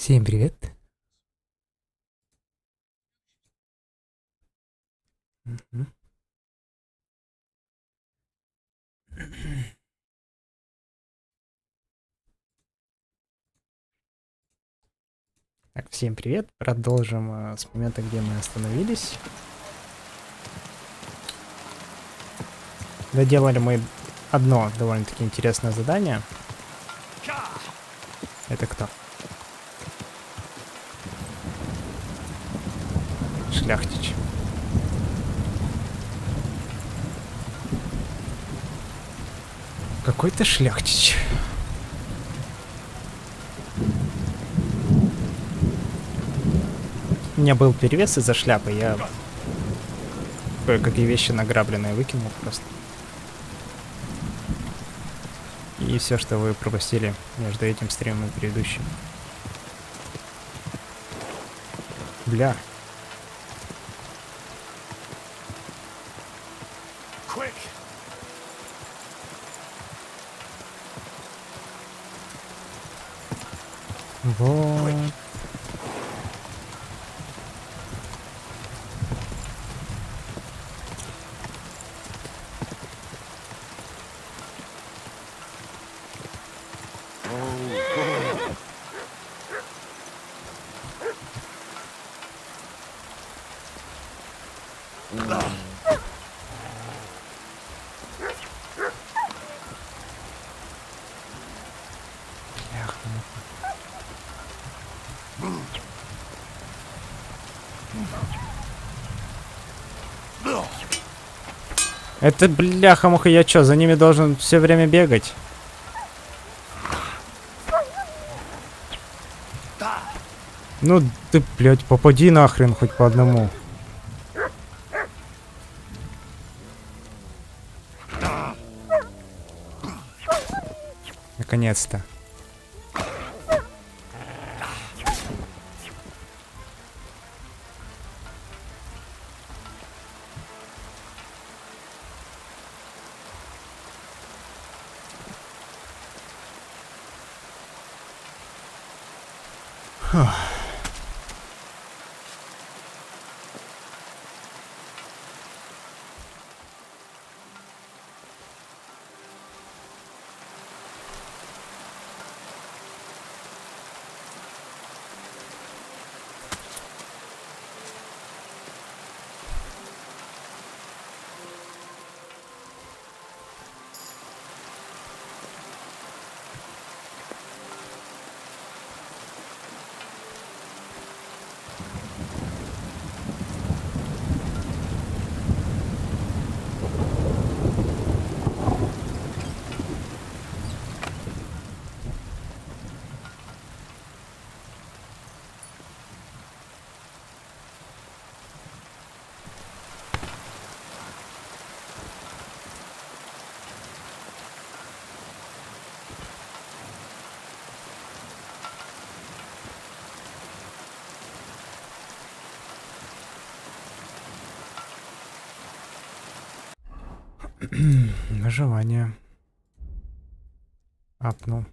Всем привет. Мгм. Так, всем привет. Продолжим с момента, где мы остановились. Доделали мы одно довольно-таки интересное задание. Это кто? Шляхтич. Какой-то шляхтич. У меня был перевес из-за шляпы. Я кое-какие вещи награбленные выкинул просто. И все, что вы пропустили между этим стримом и предыдущим. Бля. Вот. Это бляха-муха, я чё, за ними должен все время бегать? Ну ты, блядь, попади нахрен хоть по одному. Наконец-то. Выживание. Апнул.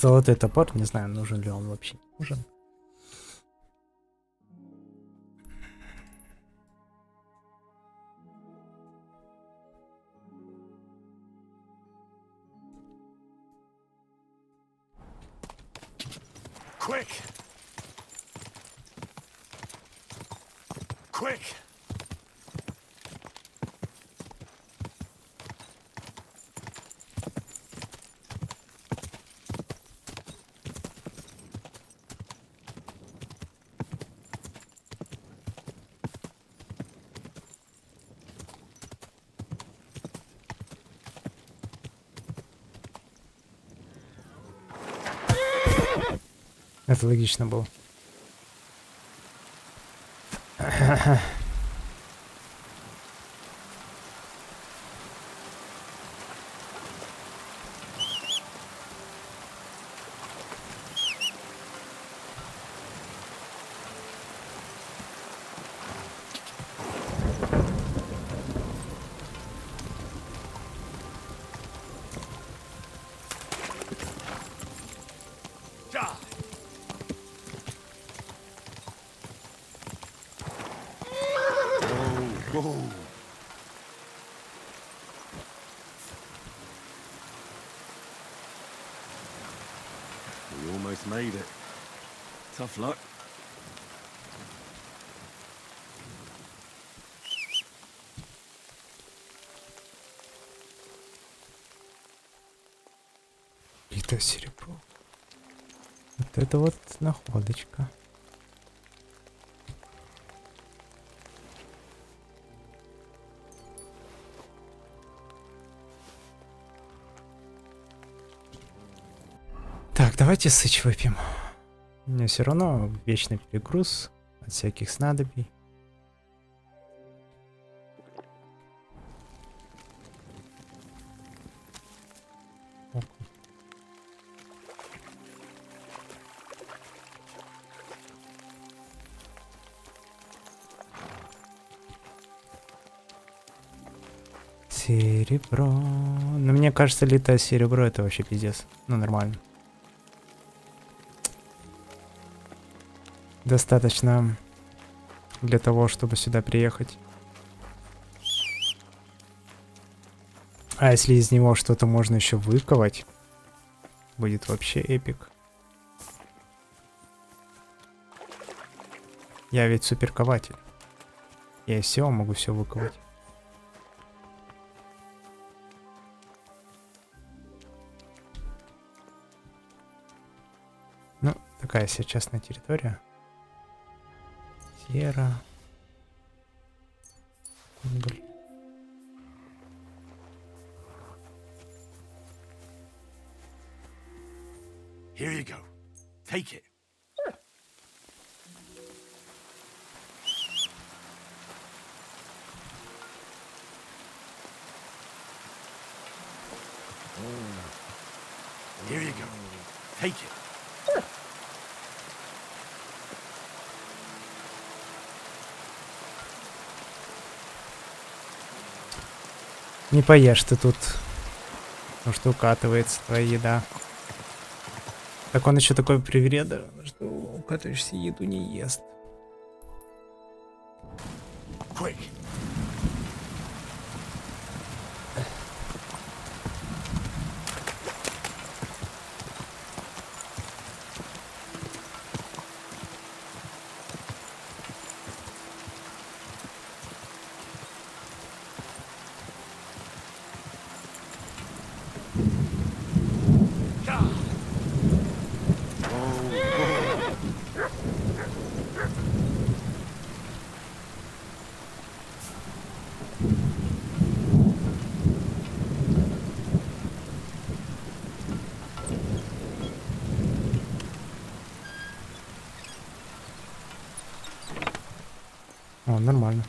Золотой топор, не знаю, нужен ли он вообще. Нужен. Quick! Quick! Это логично было. Whoa. We almost made it. Tough luck. Это серебро. Вот это вот находочка. Так, давайте сыч выпьем. У меня все равно вечный перегруз от всяких снадобий. Серебро. Но мне кажется, литое серебро это вообще пиздец. Ну, нормально. Достаточно для того, чтобы сюда приехать. А если из него что-то можно еще выковать, будет вообще эпик. Я ведь суперкователь. Я из всего могу все выковать. Ну, такая себе частная территория. Сера. Блин. Here you go. Take it. Here you go. Take it. Не поешь ты тут, потому что укатывается твоя еда. Так он еще такой привереда, что укатываешься, еду не ест. Quick. О, нормально.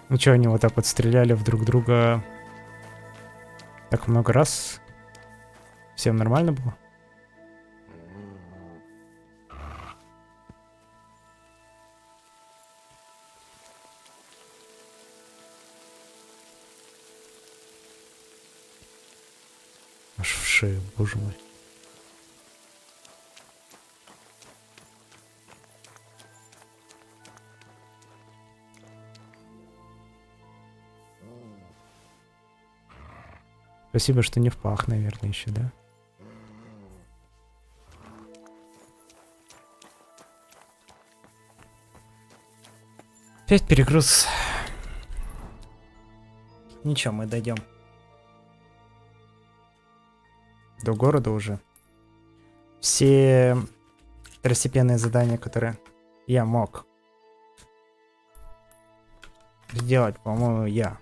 Ну что, они вот так вот стреляли в друг друга так много раз? Всем нормально было? Аж в шею, боже мой. Спасибо, что не в пах, наверное, еще, да? Опять перегруз. Ничего, мы дойдем. До города уже. Все второстепенные задания, которые я мог сделать, по-моему, я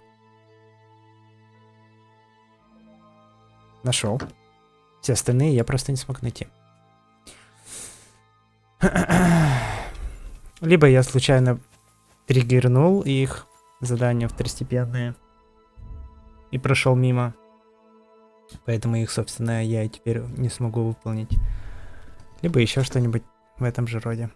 нашел. Все остальные я просто не смог найти. Либо я случайно триггернул их, задания второстепенные, и прошел мимо. Поэтому их, собственно, я и теперь не смогу выполнить. Либо еще что-нибудь в этом же роде.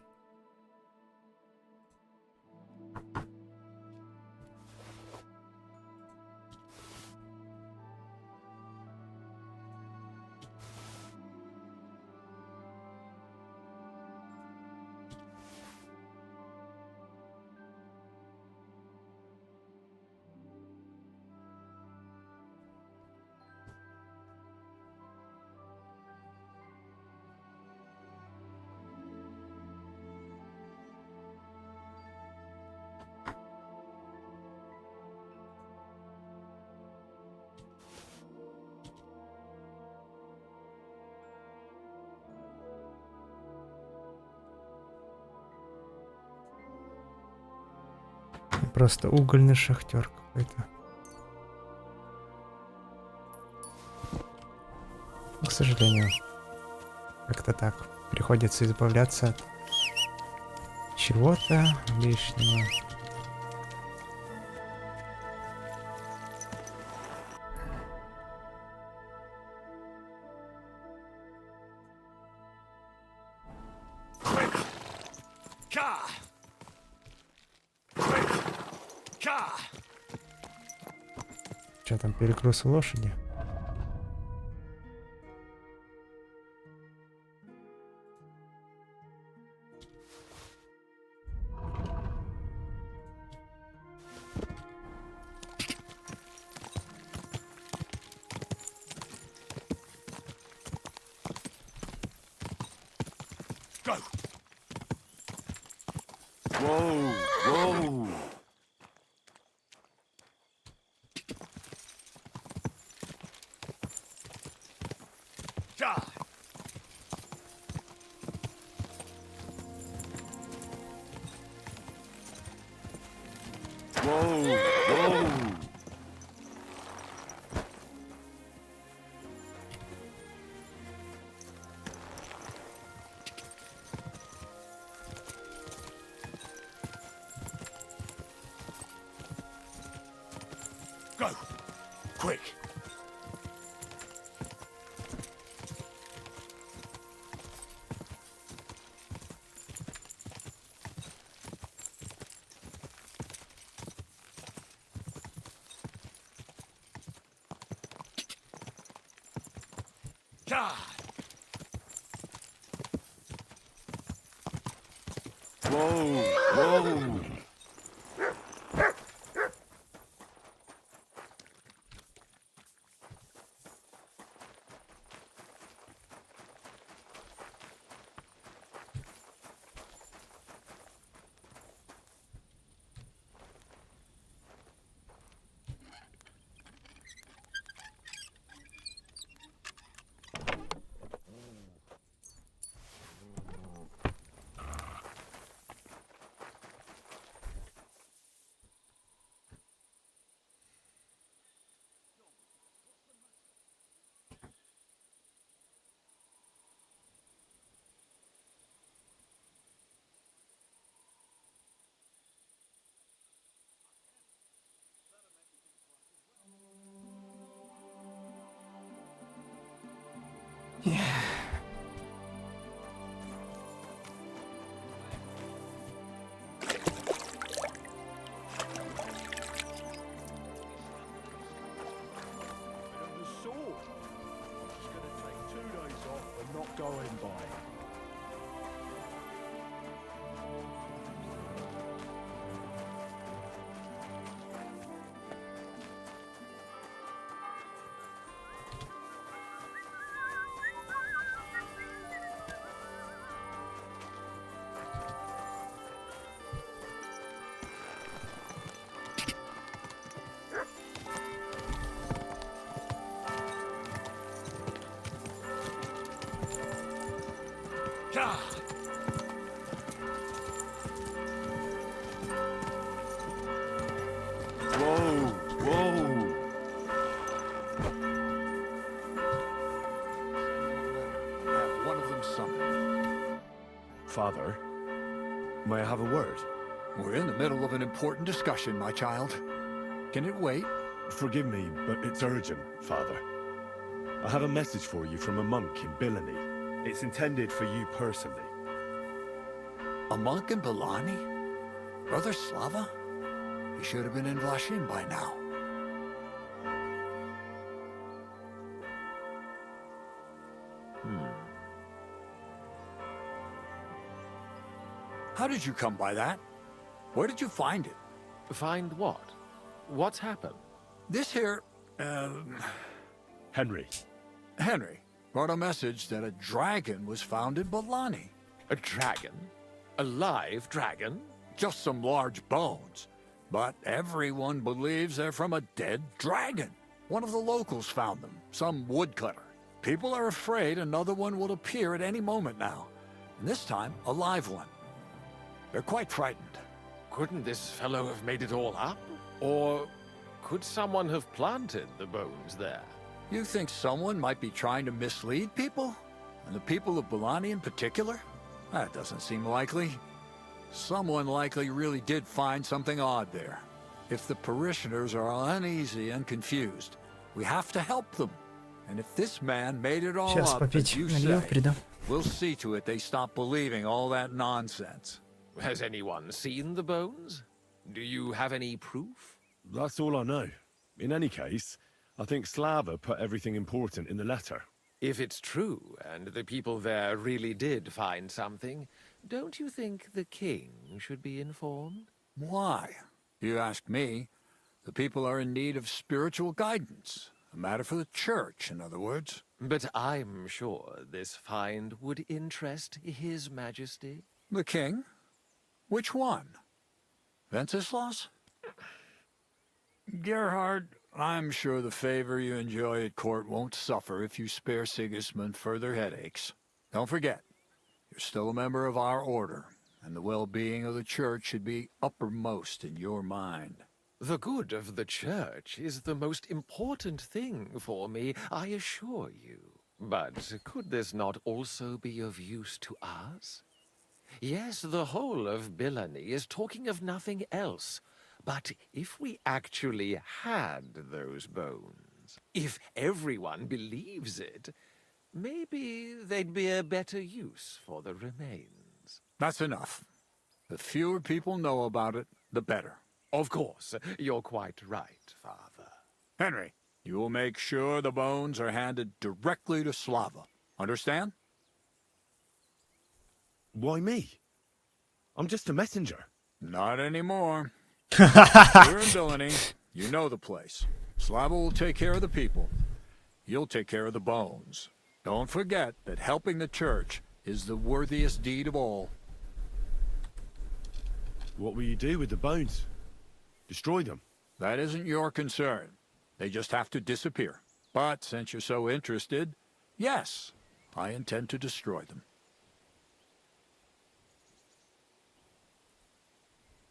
Просто угольный шахтер какой-то. К сожалению, как-то так. Приходится избавляться от чего-то лишнего. Что там, перегруз лошади? Go. Whoa, whoa. Die. Whoa, whoa. Go! Quick! God! Whoa! Whoa! Going by. God! Whoa! Whoa! Have one of them summoned. Father, may I have a word? We're in the middle of an important discussion, my child. Can it wait? Forgive me, but it's urgent, Father. I have a message for you from a monk in Bilani. It's intended for you personally. A monk in Bilani? Brother Slava? He should have been in Vlashin by now. How did you come by that? Where did you find it? Find what? What's happened? This here, Henry, Henry, brought a message that a dragon was found in Bilani. A dragon? A live dragon? Just some large bones. But everyone believes they're from a dead dragon. One of the locals found them, some woodcutter. People are afraid another one will appear at any moment now. And this time, a live one. They're quite frightened. Couldn't this fellow have made it all up? Or could someone have planted the bones there? You think someone might be trying to mislead people? And the people of Bilani in particular? That doesn't seem likely. Someone likely really did find something odd there. If the parishioners are uneasy and confused, we have to help them. And if this man made it all Сейчас up, as попить you налью, say, передам. we'll see to it they stop believing all that nonsense. Has anyone seen the bones? Do you have any proof? that's all I know. In any case, I think Slava put everything important in the letter. If it's true, and the people there really did find something, don't you think the king should be informed? Why? You ask me. The people are in need of spiritual guidance. A matter for the church, in other words. But I'm sure this find would interest His Majesty. The king? Which one? Wenceslas? Gerhard, I'm sure the favor you enjoy at court won't suffer if you spare Sigismund further headaches. Don't forget, you're still a member of our order, and the well-being of the church should be uppermost in your mind. The good of the church is the most important thing for me, I assure you. But could this not also be of use to us? Yes, the whole of Bilani is talking of nothing else But if we actually had those bones, if everyone believes it, maybe they'd be a better use for the remains. That's enough. The fewer people know about it, the better. Of course, you're quite right, Father. Henry, you will make sure the bones are handed directly to Slava. Understand? Why me? I'm just a messenger. Not anymore. You're in Villainy. You know the place. Slava will take care of the people. You'll take care of the bones. Don't forget that helping the church is the worthiest deed of all. What will you do with the bones? Destroy them? That isn't your concern. They just have to disappear. But since you're so interested, yes, I intend to destroy them.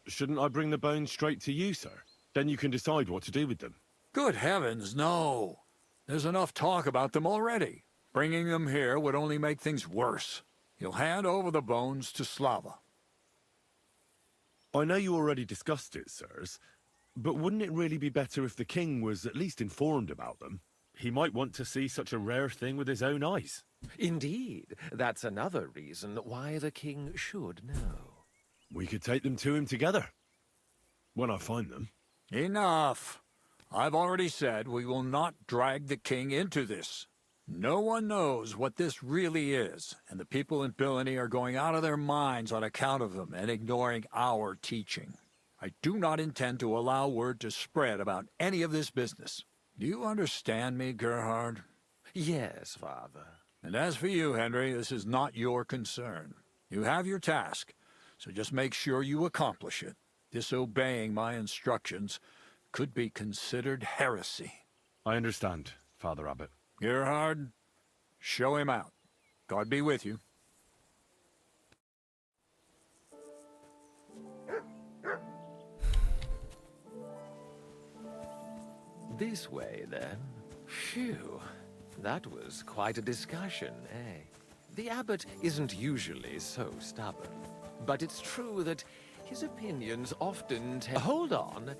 Shouldn't I bring the bones straight to you, sir? Then you can decide what to do with them. Good heavens, no. There's enough talk about them already. Bringing them here would only make things worse. You'll hand over the bones to Slava. I know you already discussed it, sirs, but wouldn't it really be better if the king was at least informed about them? He might want to see such a rare thing with his own eyes. Indeed, that's another reason why the king should know. We could take them to him together. When I find them. Enough. I've already said we will not drag the king into this. No one knows what this really is, and the people in Villainy are going out of their minds on account of them and ignoring our teaching. I do not intend to allow word to spread about any of this business. Do you understand me, Gerhard? Yes, Father. And as for you, Henry, this is not your concern. You have your task, so just make sure you accomplish it. Disobeying my instructions could be considered heresy. I understand, Father Abbot. Gerhard, show him out. God be with you. This way, then. Phew. That was quite a discussion, eh? The abbot isn't usually so stubborn. But it's true that his opinions often Hold on.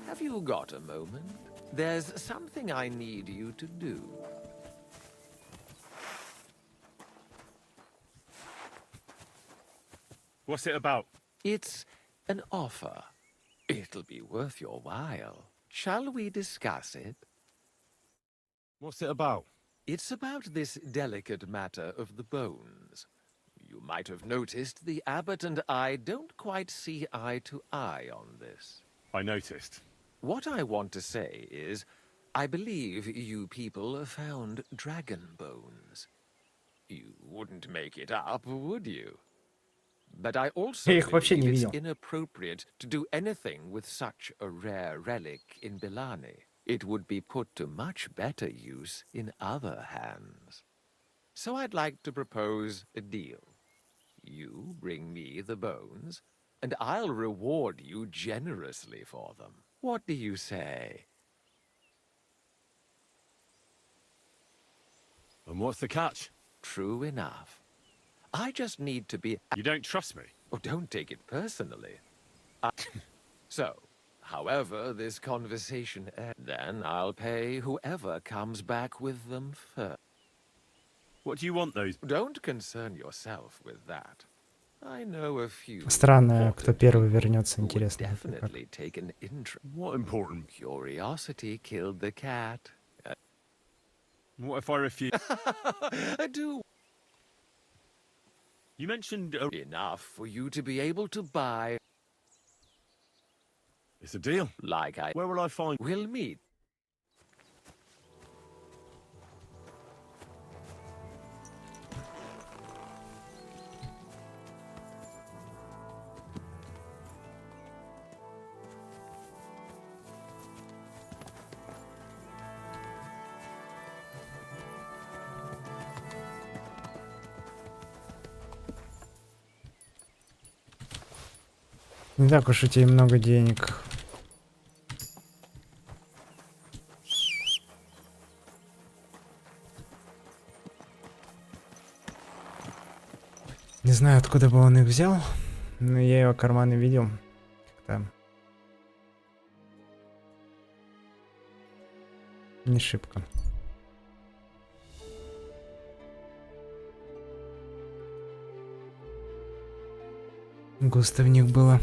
Have you got a moment? There's something I need you to do. What's it about? It's an offer. It'll be worth your while. Shall we discuss it? What's it about? It's about this delicate matter of the bones. You might have noticed the abbot and I don't quite see eye to eye on this. I noticed. What I want to say is, I believe you people found dragon bones. You wouldn't make it up, would you? But I also Я их вообще не believe видел. it's inappropriate to do anything with such a rare relic in Bilani. It would be put to much better use in other hands. So I'd like to propose a deal. You bring me the bones, and I'll reward you generously for them. What do you say? And what's the catch? True enough. I just need to be... You don't trust me? Oh, don't take it personally. So, however this conversation ends, then I'll pay whoever comes back with them first. What do you want those? Don't concern yourself with that. I know a few Странно, кто первый вернется, who would интересно. как. definitely take an interest. What important? Curiosity killed the cat. What if I refuse? Do You mentioned enough for you to be able to buy, it's a deal. like I Where will I find? will meet. Не так уж у тебя много денег. Не знаю, откуда бы он их взял, но я его карманы видел. Как-то Не шибко. Густо в них было.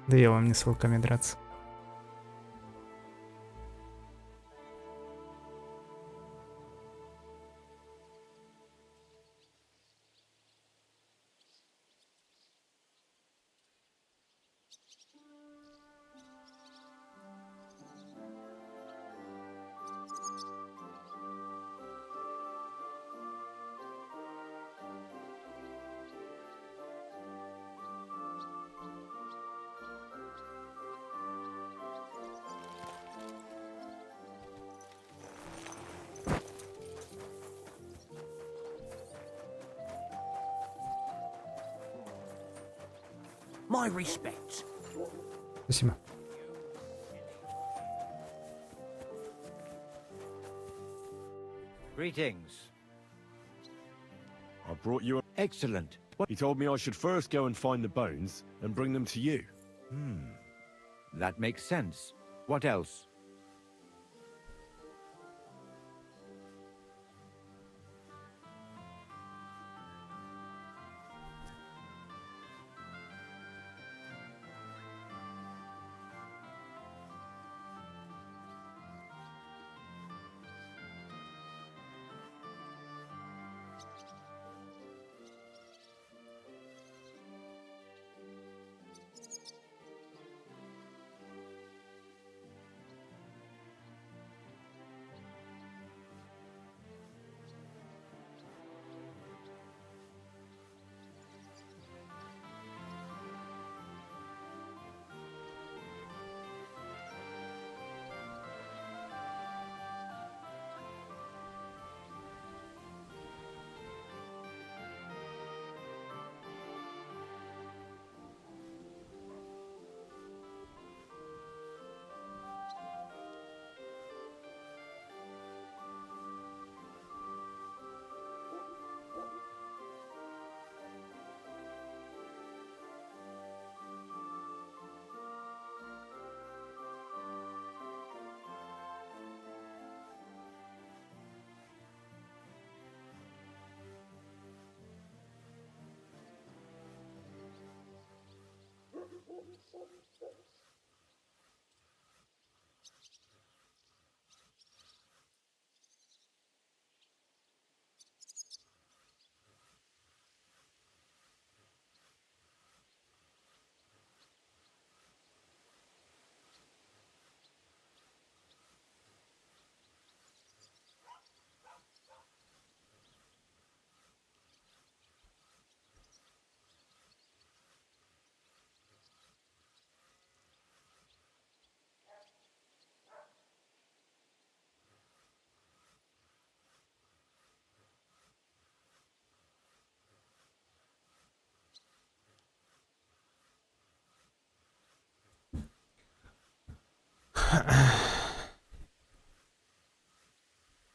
Да я вам не с волками драться. My respects. Спасибо. Greetings. I brought you a... Excellent. What? He told me I should first go and find the bones and bring them to you. That makes sense. What else?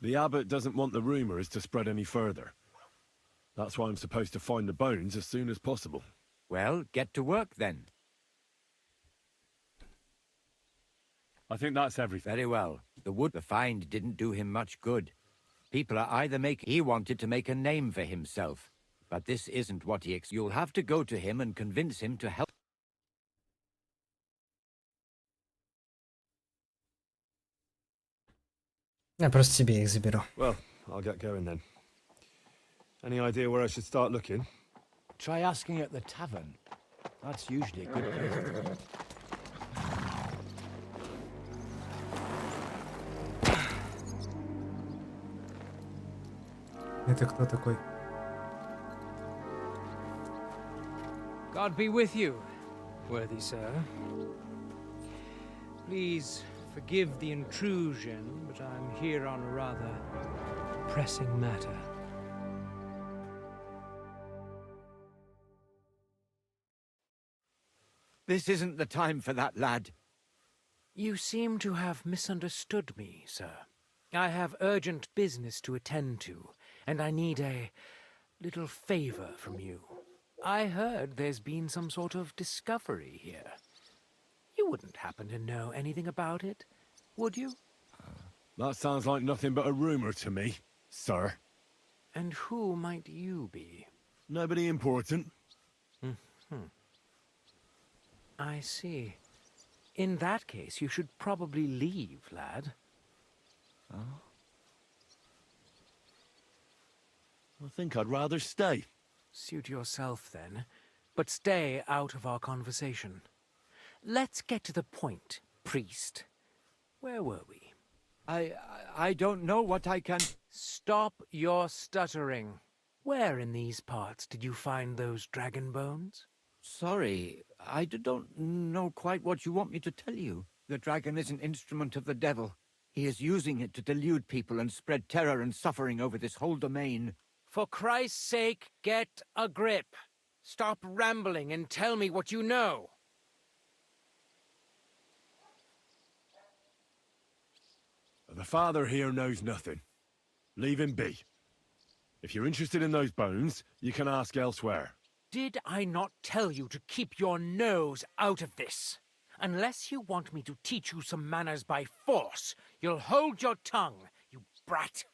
The abbot doesn't want the rumors to spread any further. That's why I'm supposed to find the bones as soon as possible. Well, get to work then. I think that's everything. Very well. The find didn't do him much good. People are either He wanted to make a name for himself. But this isn't what You'll have to go to him and convince him to help. Я просто себе их заберу. Well, I'll get going then. Any idea where I should start looking? Try asking at the tavern. That's usually a good place. Это кто такой? God be with you, worthy sir. Please forgive the intrusion, but I'm here on a rather pressing matter. This isn't the time for that, lad. You seem to have misunderstood me, sir. I have urgent business to attend to. and I need a little favor from you. I heard there's been some sort of discovery here. You wouldn't happen to know anything about it, would you? That sounds like nothing but a rumor to me, sir. And who might you be? Nobody important. I see. In that case, you should probably leave, lad. I think I'd rather stay. Suit yourself, then. But stay out of our conversation. Let's get to the point, priest. Where were we? I don't know what I can... Stop your stuttering. Where in these parts did you find those dragon bones? Sorry, I don't know quite what you want me to tell you. The dragon is an instrument of the devil. He is using it to delude people and spread terror and suffering over this whole domain. For Christ's sake, get a grip. Stop rambling and tell me what you know. The father here knows nothing. Leave him be. If you're interested in those bones, you can ask elsewhere. Did I not tell you to keep your nose out of this? Unless you want me to teach you some manners by force, you'll hold your tongue, you brat.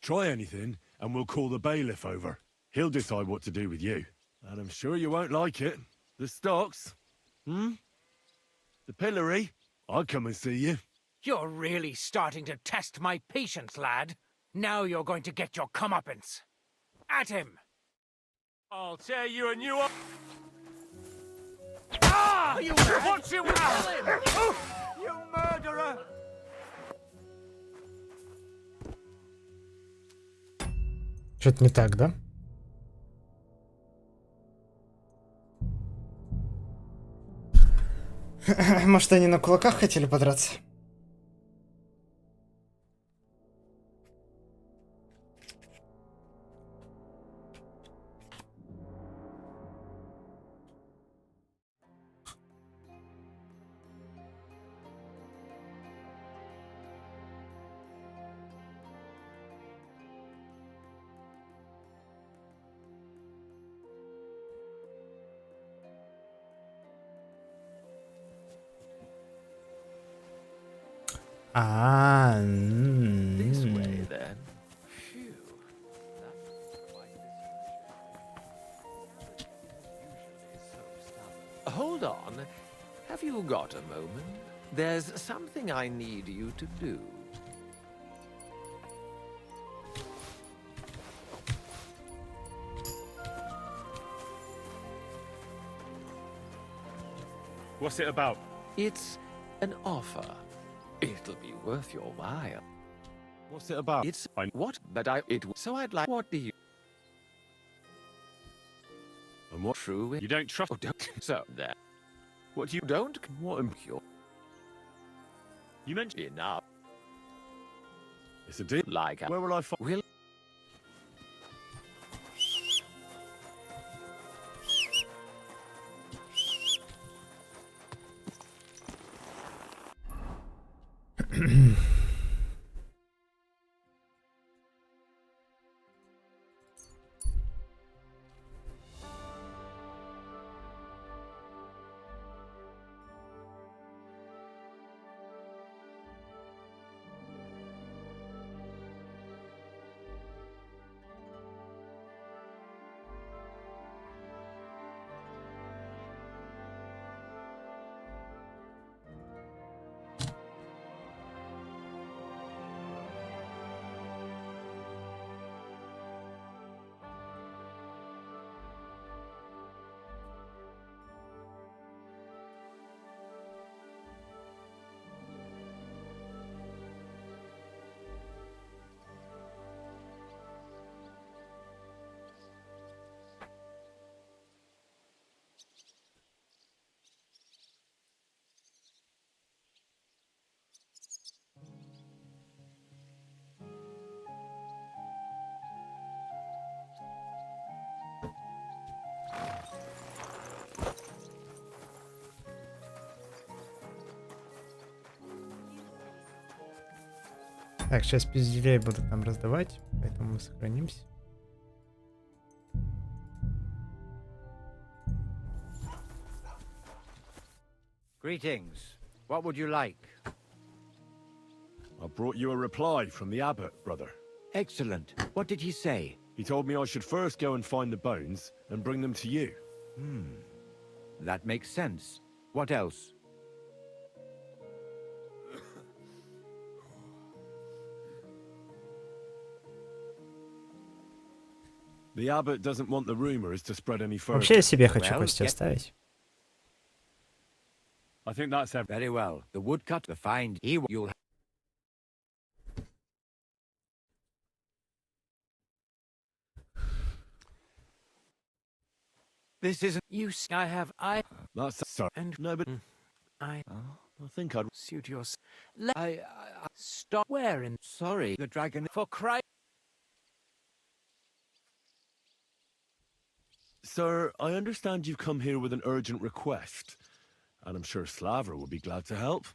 Try anything, and we'll call the bailiff over. He'll decide what to do with you. And I'm sure you won't like it. The stocks? The pillory? I'll come and see you. You're really starting to test my patience, lad. Now you're going to get your comeuppance. At him! I'll tear you a new... Ah! You watch him! You murderer! Что-то не так, да? Может, они на кулаках хотели подраться? This way, then. Phew. That was quite a Hold on. Have you got a moment? There's something I need you to do. What's it about? It's an offer. It'll be worth your while. What's it about? It's what? But so I'd like. What do you? And what? True. You don't trust... Oh, don't. So there. What do you... Don't. What am you... You mentioned... Enough. It's a deal. Like. Where will I find... Will. Так, сейчас пизделей будут нам раздавать, поэтому мы сохранимся. Greetings. What would you like? I brought you a reply from the abbot, brother. Excellent. What did he say? He told me I should first go and find the bones and bring them to you. That makes sense. What else? The abbot doesn't want the rumors to spread any further. Вообще я себе хочу Well, кости get- оставить. I think that's everything. Very well. The woodcut, the find, you'll... This isn't... I That's sorry. and No, but I I think I'd. suit your. Stop wearing Sorry, the dragon... for Christ. Sir, I understand you've come here with an urgent request, and I'm sure Slaver would be glad to help,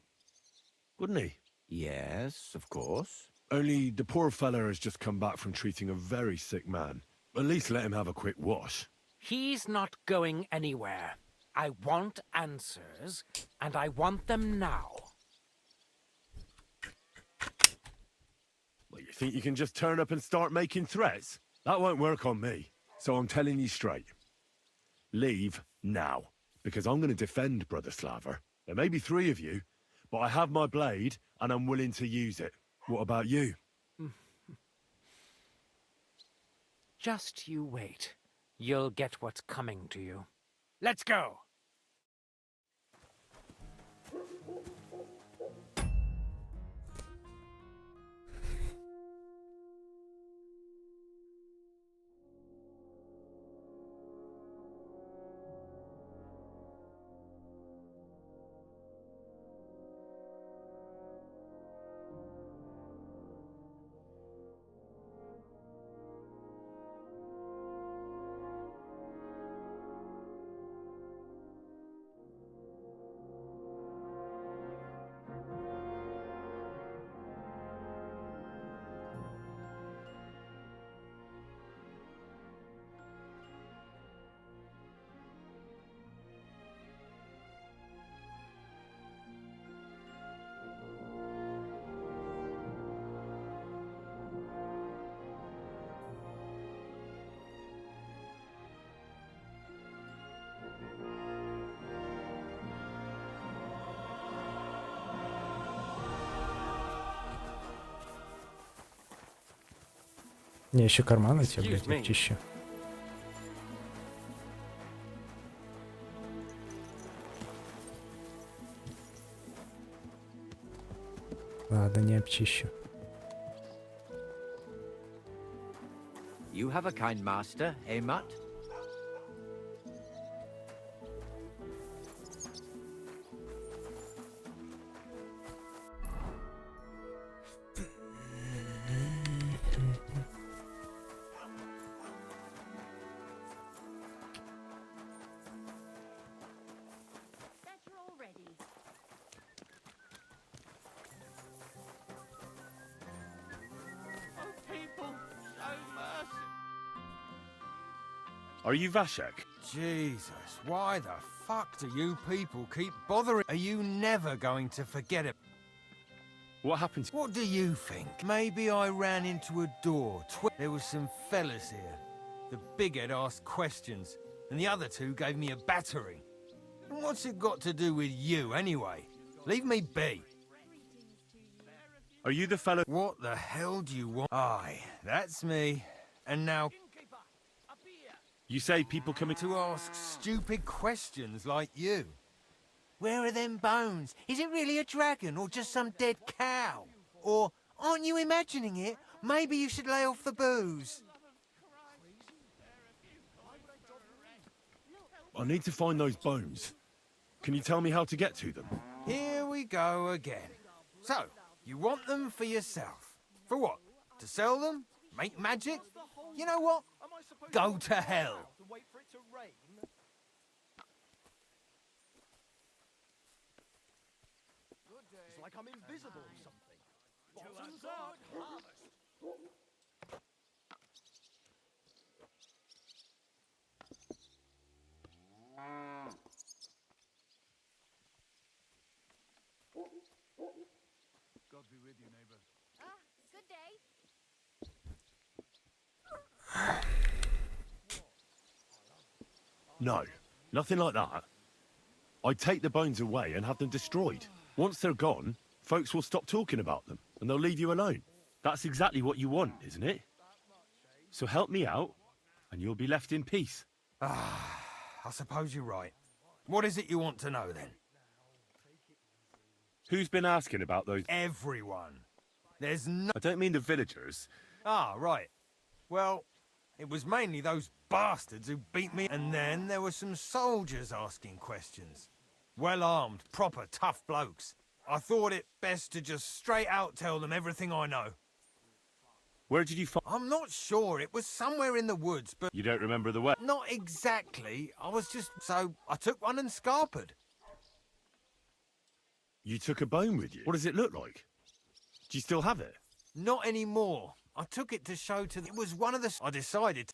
wouldn't he? Yes, of course. Only the poor fella has just come back from treating a very sick man. At least let him have a quick wash. He's not going anywhere. I want answers, and I want them now. Well, you think you can just turn up and start making threats? That won't work on me. So I'm telling you straight. Leave now, because I'm going to defend Brother Slaver. There may be 3 of you, but I have my blade, and I'm willing to use it. What about you? Just you wait. You'll get what's coming to you. Let's go! Не, еще карманы тебе, блядь, Excuse me. обчищу. Ладно, не обчищу. You have a kind master, eh, Mutt? Better already. Are you Vashek? Jesus, why the fuck do you people keep bothering? Are you never going to forget it? What happened to What do you think? Maybe I ran into a door. There was some fellas here. The bighead asked questions, and the other 2 gave me a battering. And what's it got to do with you, anyway? Leave me be. Are you the fellow? What the hell do you want? Aye, that's me. And now You say people coming to... to ask stupid questions like you. Where are them bones? Is it really a dragon or just some dead cow? Or aren't you imagining it? Maybe you should lay off the booze. I need to find those bones. Can you tell me how to get to them? Here we go again. So, you want them for yourself. For what? To sell them? Make magic? You know what? Go to hell. It's like I'm invisible or something. God be with you, neighbor. Good day. No, nothing like that. I'd take the bones away and have them destroyed. Once they're gone, folks will stop talking about them, and they'll leave you alone. That's exactly what you want, isn't it? So help me out, and you'll be left in peace. I suppose you're right. What is it you want to know, then? Who's been asking about those? Everyone. There's no... I don't mean the villagers. Ah, right. Well, it was mainly those bastards who beat me, and then there were some soldiers asking questions. Well-armed, proper tough blokes. I thought it best to just straight out tell them everything I know. Where did you find... I'm not sure. It was somewhere in the woods, but... You don't remember the way? Not exactly. I was just... So, I took one and scarpered. You took a bone with you? What does it look like? Do you still have it? Not anymore. I took it to show to... It was one of the... I decided...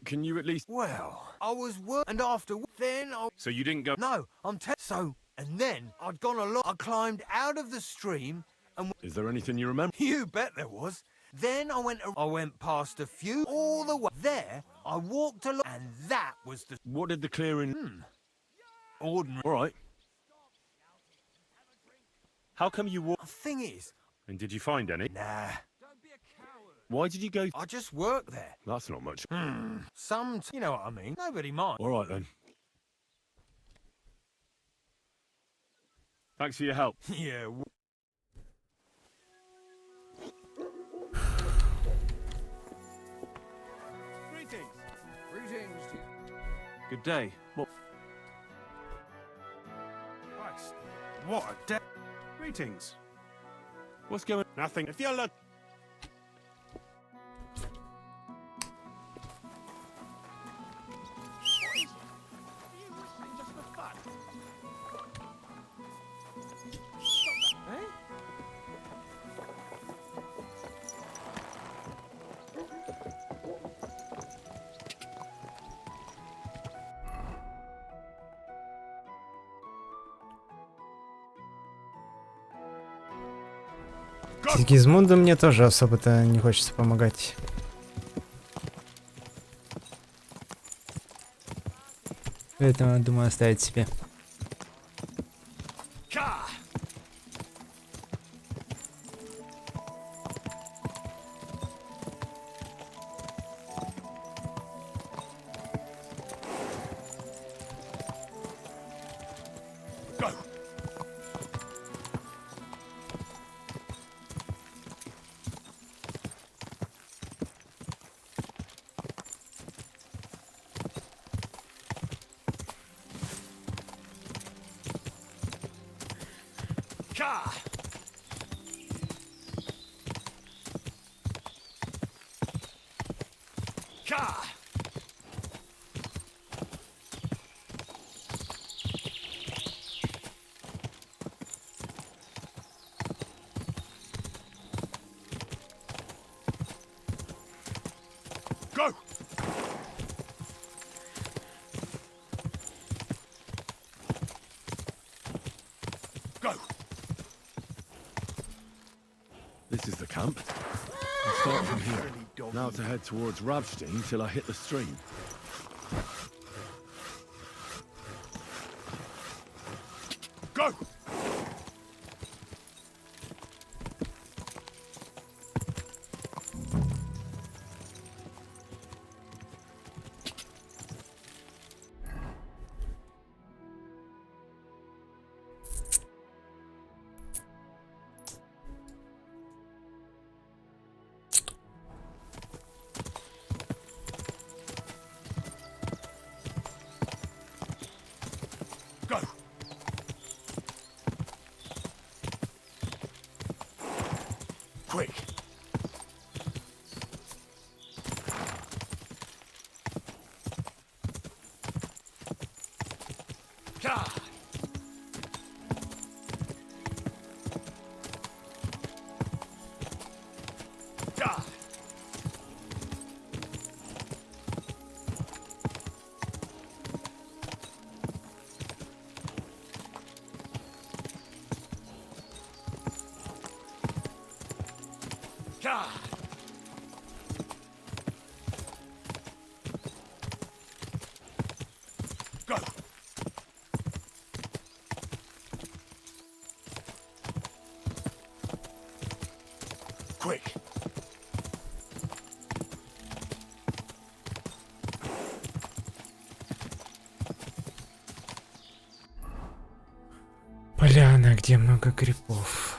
Can you at least... Well, I was and after... Then I... So you didn't go... No, So, and then I'd gone along... I climbed out of the stream and... Is there anything you remember? You bet there was. Then I went past a few... All the way... There, I walked along... And that was the... What did the clearing... Ordinary... All right. How come you walked... The thing is... And did you find any? Nah. Why did you go... I just work there. That's not much. You know what I mean. Nobody mind. All right, then. Thanks for your help. Yeah. Greetings. Greetings. Good day. What? Christ. What a day. Greetings. What's going... Nothing. If you're look... Сигизмунду мне тоже особо-то не хочется помогать. Поэтому, думаю, оставить себе. Go! Go! This is the camp. I'll start from here. Now to head towards Rabstein till I hit the stream. Go! Go! Quick! Gah! Go! Quick! Поляна, где много грибов.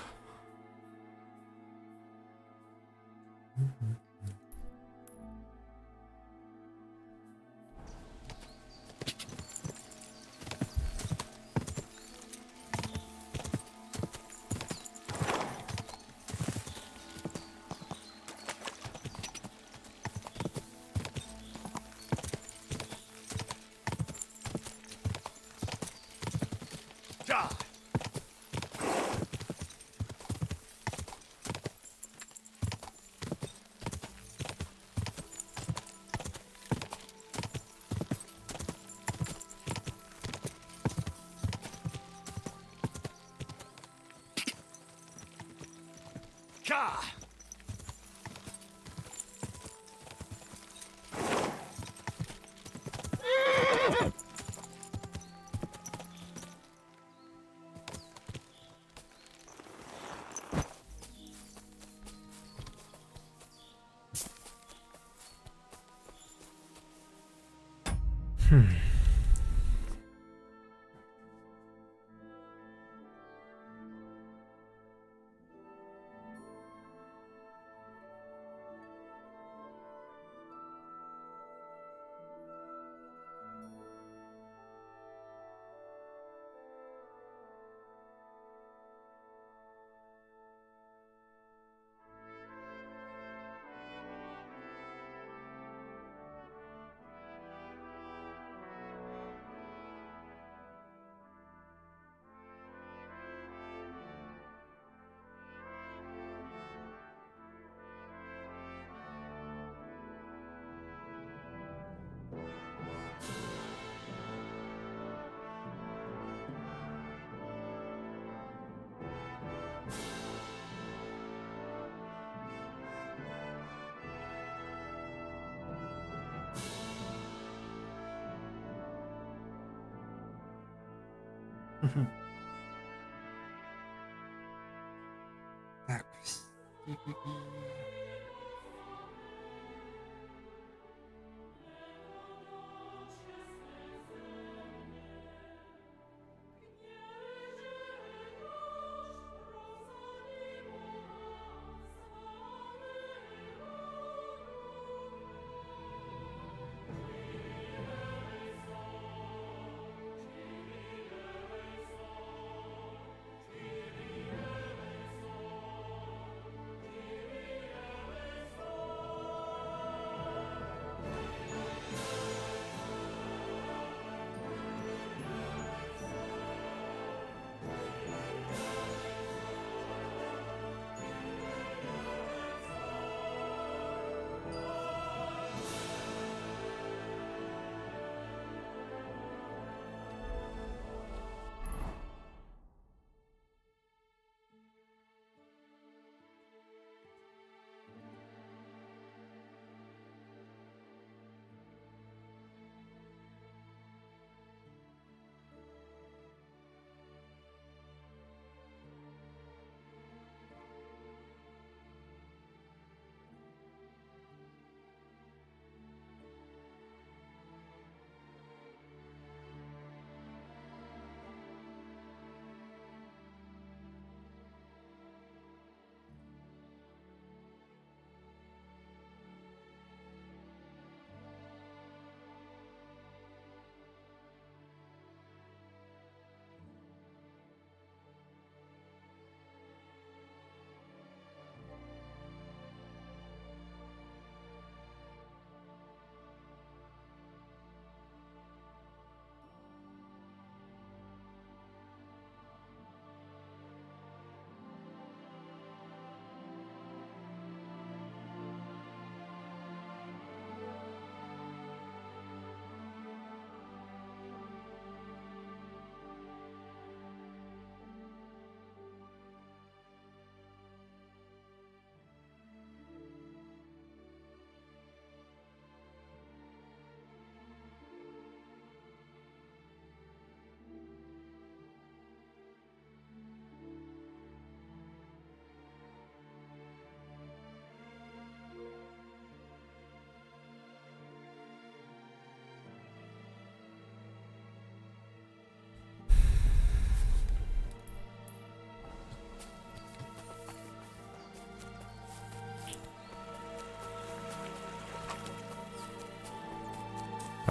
Gah! Gah! Так.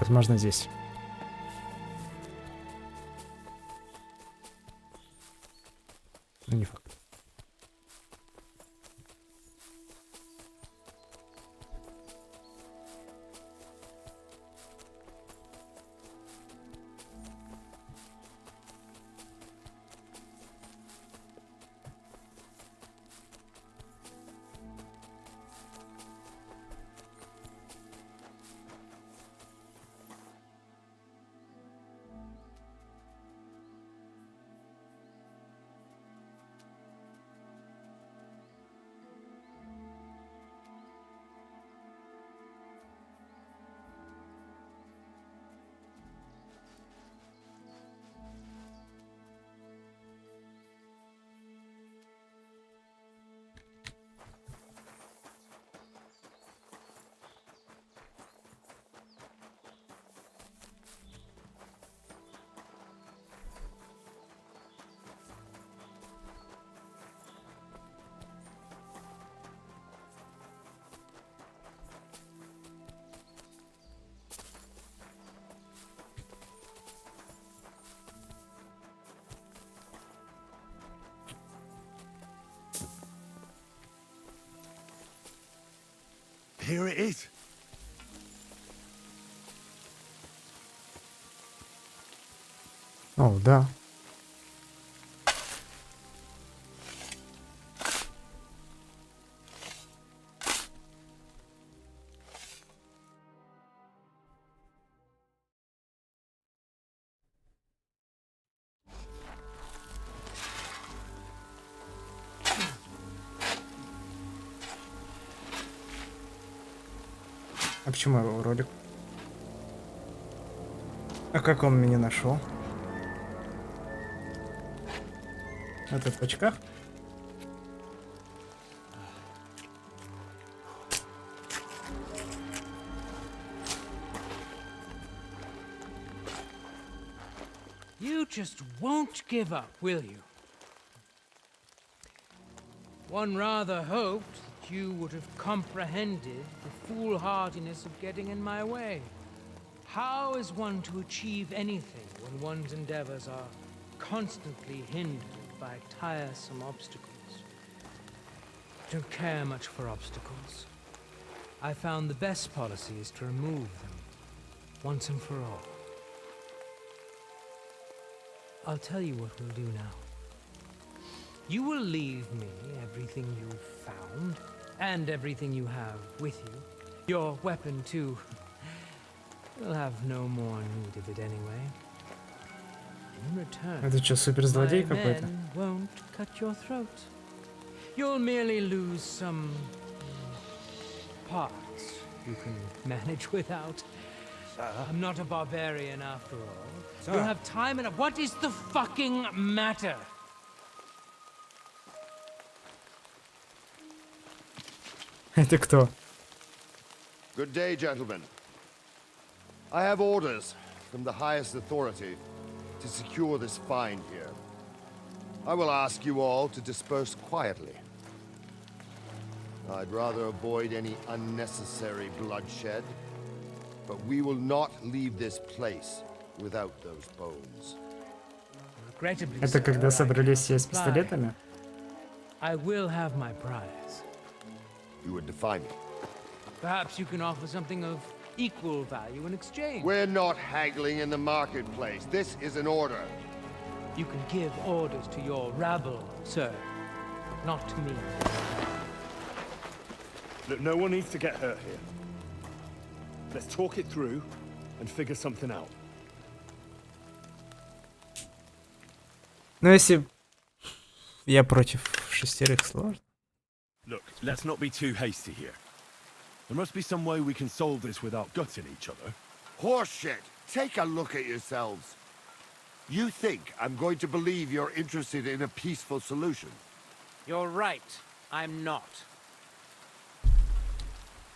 Возможно, здесь. Ну, не факт. Here it is. О, да. А почему его ролик? А как он меня нашел? Этот в очках? You just won't give up, will you? One rather hoped that you would have comprehended the foolhardiness of getting in my way. How is one to achieve anything when one's endeavors are constantly hindered by tiresome obstacles? I don't care much for obstacles. I found the best policy is to remove them, once and for all. I'll tell you what we'll do now. You will leave me everything you've found, and everything you have with you. Your weapon, too. You'll have no more need of it anyway. In return, Это что, суперзлодей my какой-то? men won't cut your throat. You'll merely lose some parts you can manage without. I'm not a barbarian after all. You'll have time enough. What is the fucking matter? Это кто? Good day, gentlemen. I have orders from the highest authority to secure this find here. I will ask you all to disperse quietly. I'd rather avoid any unnecessary bloodshed, but we will not leave this place without those bones. Regrettably, Это sir, когда I собрались cannot все с supply. пистолетами? I will have my prize. You would defy me. Perhaps you can offer something of equal value in exchange. We're not haggling in the marketplace. This is an order. You can give orders to your rabble, sir, not to me. Look, no one needs to get hurt here. Let's talk it through and figure something out. Ну, если я против 6 сложно. Look, let's not be too hasty here. There must be some way we can solve this without gutting each other. Horseshit! Take a look at yourselves. You think I'm going to believe you're interested in a peaceful solution? You're right. I'm not.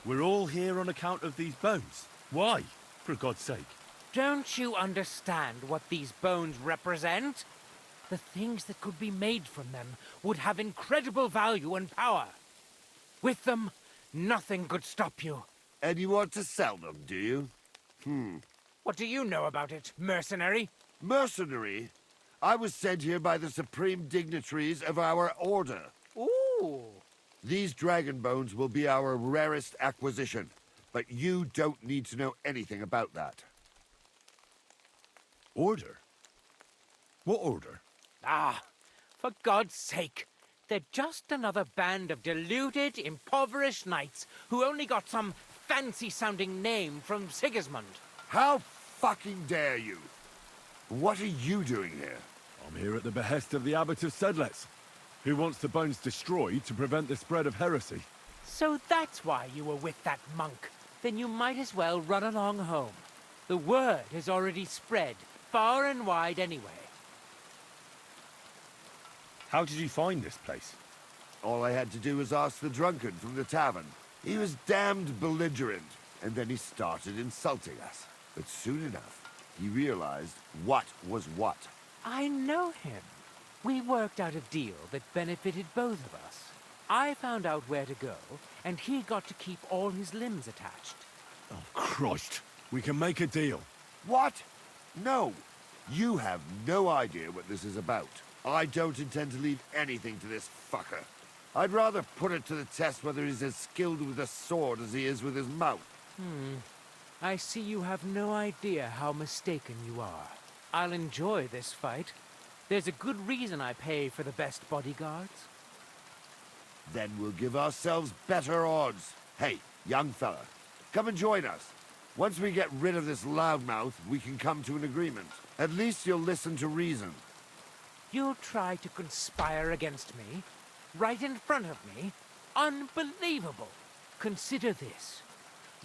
We're all here on account of these bones. Why? For God's sake. Don't you understand what these bones represent? The things that could be made from them would have incredible value and power. With them, nothing could stop you. And you want to sell them, do you? What do you know about it, mercenary? Mercenary? I was sent here by the supreme dignitaries of our order. Ooh. These dragon bones will be our rarest acquisition, but you don't need to know anything about that. Order? What order? Ah, for God's sake. They're just another band of deluded, impoverished knights who only got some fancy-sounding name from Sigismund. How fucking dare you? What are you doing here? I'm here at the behest of the Abbot of Sedlitz, who wants the bones destroyed to prevent the spread of heresy. So that's why you were with that monk. Then you might as well run along home. The word has already spread, far and wide anyway. How did you find this place? All I had to do was ask the drunkard from the tavern. He was damned belligerent, and then he started insulting us. But soon enough, he realized what was what. I know him. We worked out a deal that benefited both of us. I found out where to go, and he got to keep all his limbs attached. Oh, Christ. We can make a deal. What? No. You have no idea what this is about. I don't intend to leave anything to this fucker. I'd rather put it to the test whether he's as skilled with a sword as he is with his mouth. I see you have no idea how mistaken you are. I'll enjoy this fight. There's a good reason I pay for the best bodyguards. Then we'll give ourselves better odds. Hey, young fella, come and join us. Once we get rid of this loudmouth, we can come to an agreement. At least you'll listen to reason. You'll try to conspire against me? Right in front of me? Unbelievable! Consider this.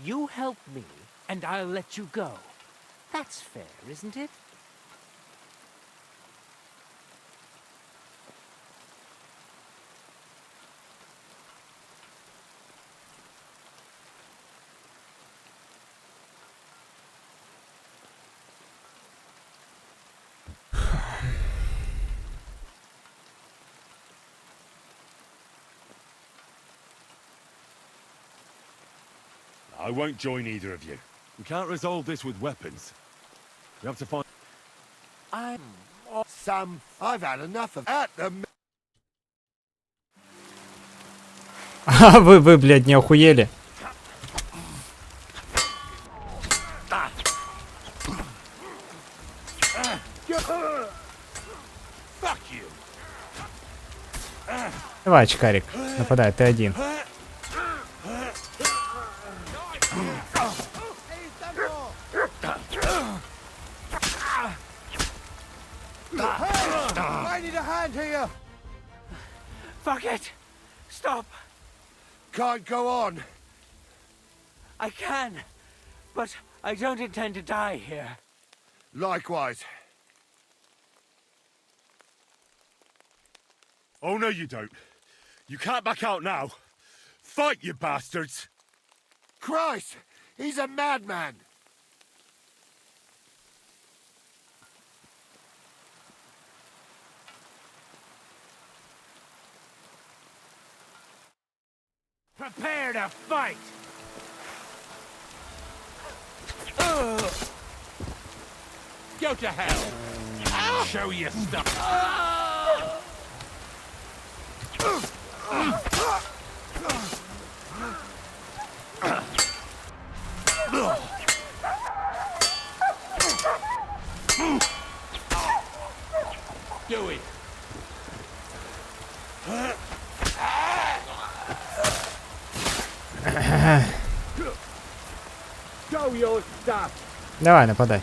You help me, and I'll let you go. That's fair, isn't it? I won't join either of you. We can't resolve this with weapons. We have to find... Sam, I've had enough of that. А вы, блядь, не охуели? Давай, очкарик, нападай, ты один. I need a hand here! Fuck it! Stop! Can't go on. I can, but I don't intend to die here. Likewise. Oh, no, you don't. You can't back out now. Fight, you bastards! Christ! He's a madman! Prepare to fight! Go to hell! Show your stuff! Do it! Show your stuff! Давай, нападай.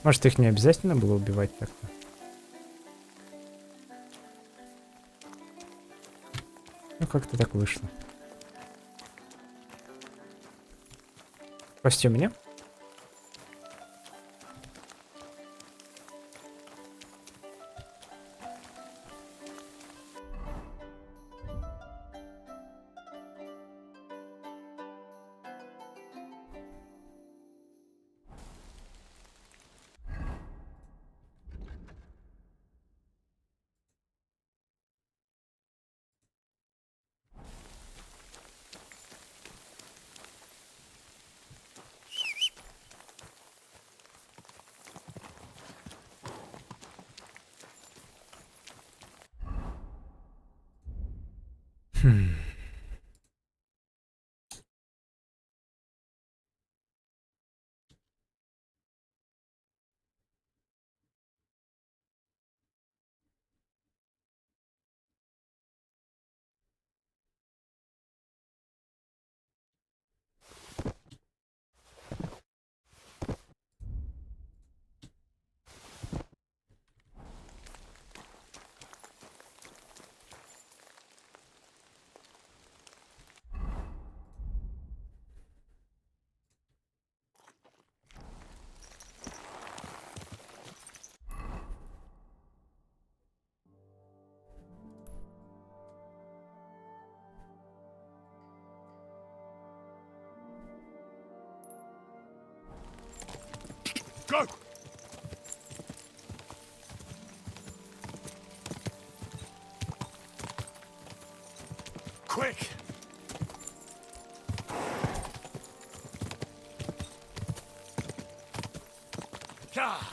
Может, их не обязательно было убивать так-то? Ну, как-то так вышло. Костя у меня? Хм. Go! Quick! God!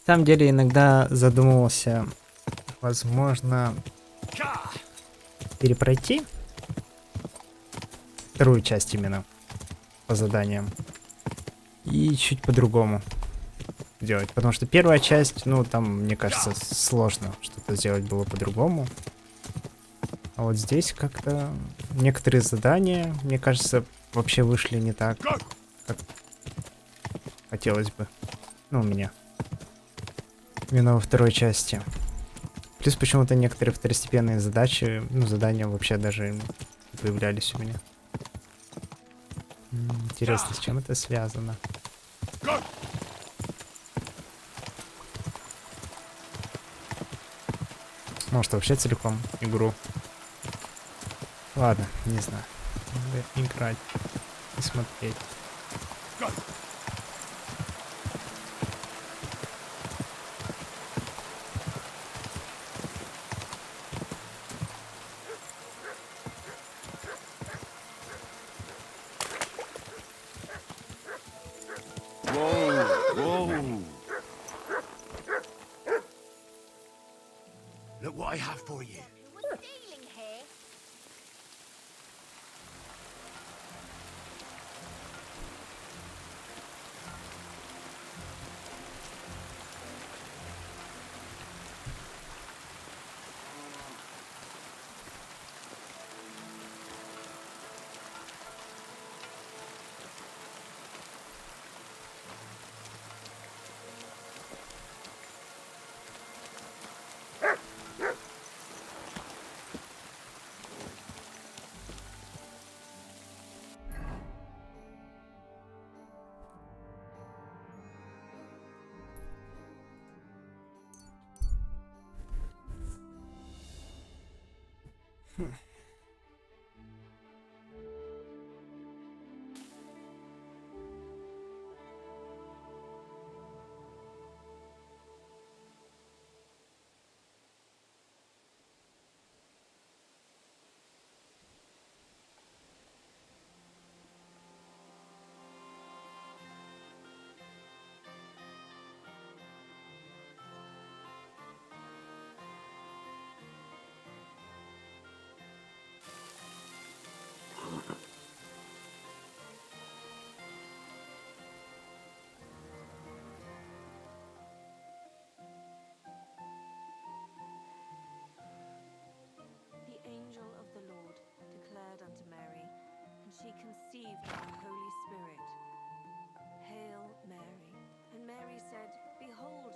На самом деле иногда задумывался, возможно, перепройти вторую часть именно по заданиям и чуть по-другому делать, потому что первая часть, ну там, мне кажется, сложно что-то сделать было по-другому. А вот здесь как-то некоторые задания, мне кажется, вообще вышли не так, как хотелось бы. Ну, у меня. Именно во второй части. Плюс почему-то некоторые второстепенные задачи, ну, задания вообще даже не появлялись у меня. Интересно, с чем это связано? Может, вообще целиком игру. Ладно, не знаю. Надо играть и смотреть. Whoa! Look what I have for you. Who was stealing here? The angel of the Lord declared unto Mary, and she conceived by the Holy Spirit. Hail, Mary. And Mary said, Behold,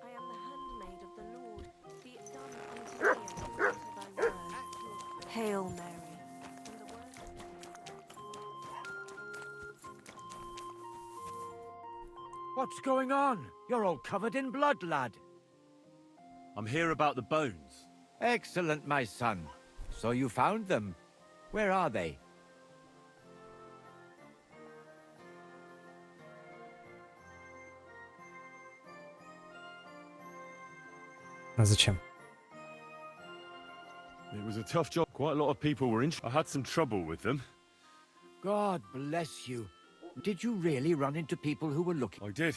I am the handmaid of the Lord. Be it done unto me according to thy word. Hail, Mary. And the word What's going on? You're all covered in blood, lad. I'm here about the bones. Excellent, my son. So you found them. Where are they? А зачем? It was a tough job. Quite a lot of people were I had some trouble with them. God bless you. Did you really run into people who were looking? I did.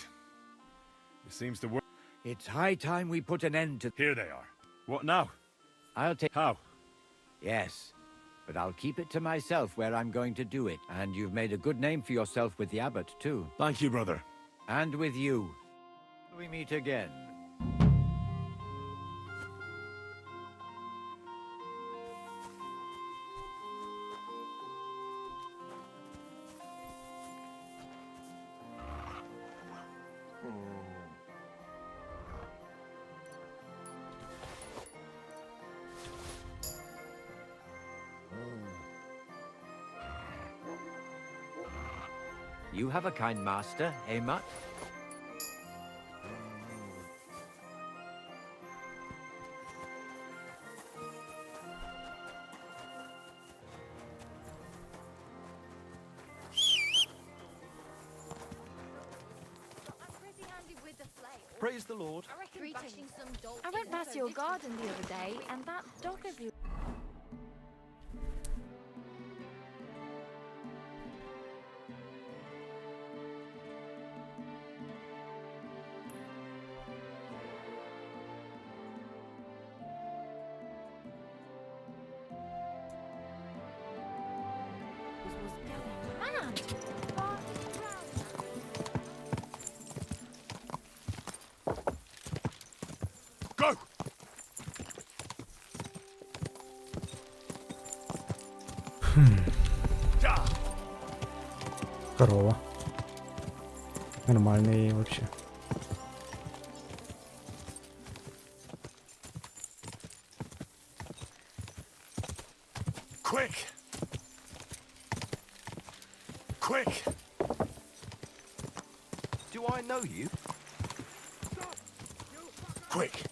It seems the work. It's high time we put an end to... Here they are. What now? I'll take... How? Yes, but I'll keep it to myself where I'm going to do it. And you've made a good name for yourself with the abbot, too. Thank you, brother. And with you. We meet again. You have a kind master, eh, Mutt? Praise the Lord. I went past your garden the other day, and that dog of yours. was going mad. Farthest round. Go! Корова. Нормальные вообще. Quick! Quick! Do I know you? Quick!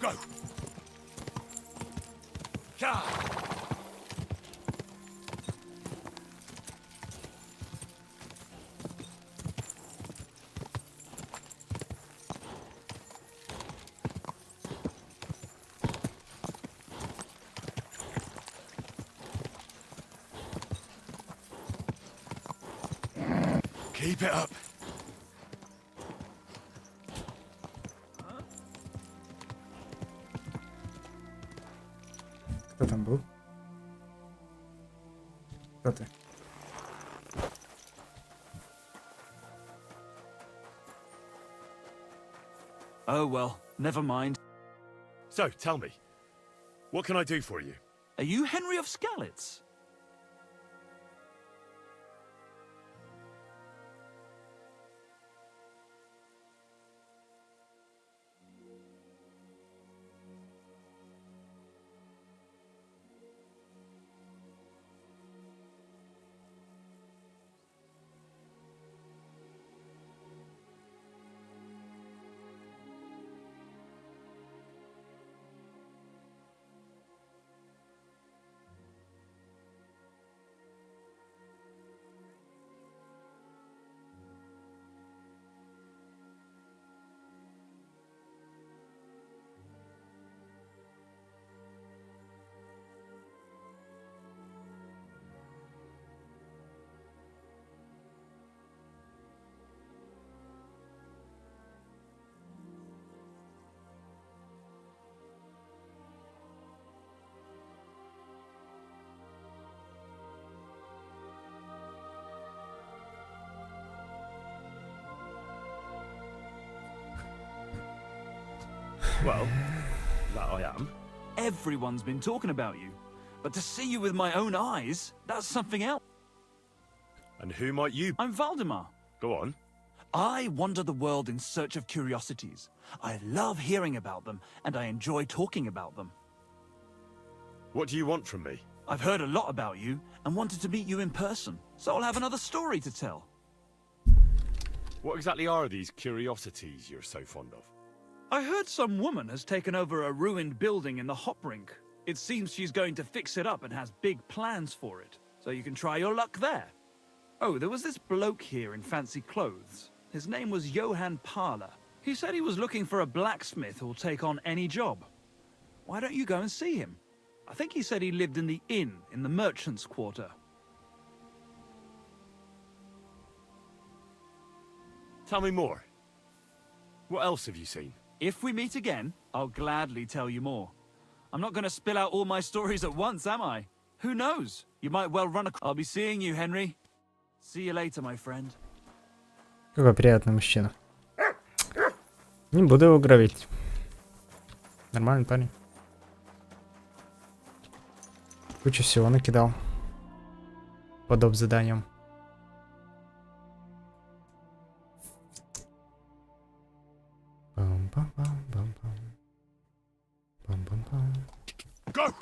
Go! Yeah! Keep it up. Кто там был? Кто ты? Oh well, never mind. So, tell me, what can I do for you? Are you Henry of Skalitz? Well, that I am. Everyone's been talking about you. But to see you with my own eyes, that's something else. And who might you... I'm Valdemar. Go on. I wander the world in search of curiosities. I love hearing about them, and I enjoy talking about them. What do you want from me? I've heard a lot about you, and wanted to meet you in person, so I'll have another story to tell. What exactly are these curiosities you're so fond of? I heard some woman has taken over a ruined building in the hop rink. It seems she's going to fix it up and has big plans for it, so you can try your luck there. Oh, there was this bloke here in fancy clothes. His name was Johann Parler. He said he was looking for a blacksmith who'll take on any job. Why don't you go and see him? I think he said he lived in the inn in the merchant's quarter. Tell me more. What else have you seen? If we meet again, I'll gladly tell you more. I'm not going to spill out all my stories at once, am I? Who knows? You might well run I'll be seeing you, Henry. See you later, my friend. Какой приятный мужчина. Не буду его грабить. Нормальный парень. Кучу всего накидал. Под заданием. Go!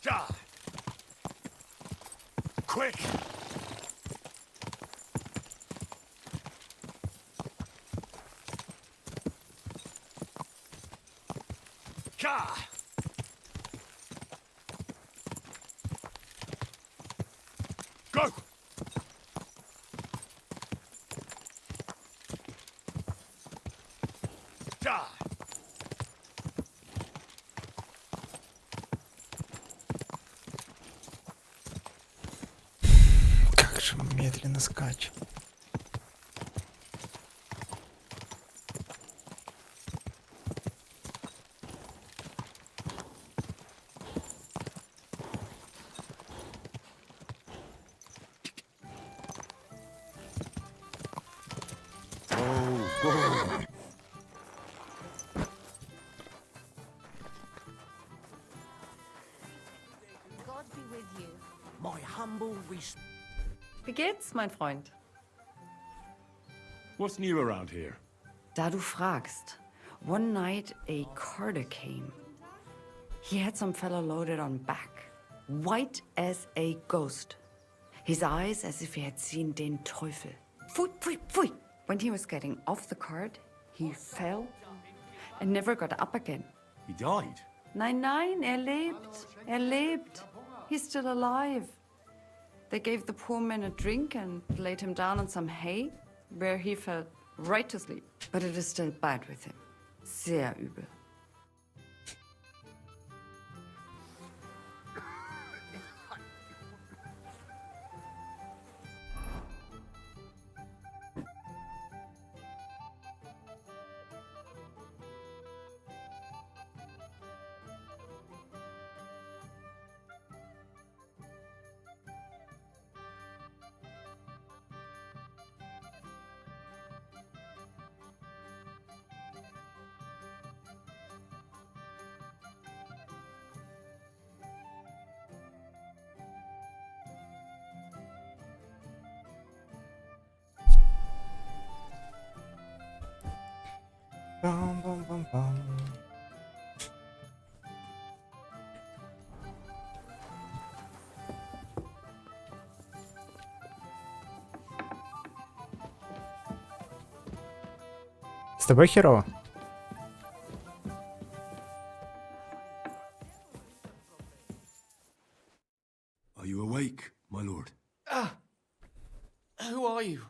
Ja! Quick! Ja! Go! Как же медленно скачет. God be with you. My humble Wie geht's, mein Freund? What's new around here? Da du fragst. One night a carter came. He had some fella loaded on back, white as a ghost. His eyes as if he had seen den Teufel. Pfui, pfui, pfui. When he was getting off the cart, he fell and never got up again. He died? Nein, nein, lebt. Lebt. He's still alive. They gave the poor man a drink and laid him down on some hay, where he fell right to sleep. But it is still bad with him. Sehr übel. Bam, bam, bam, bam. С тобой херово? Are you awake, my lord? Who are you?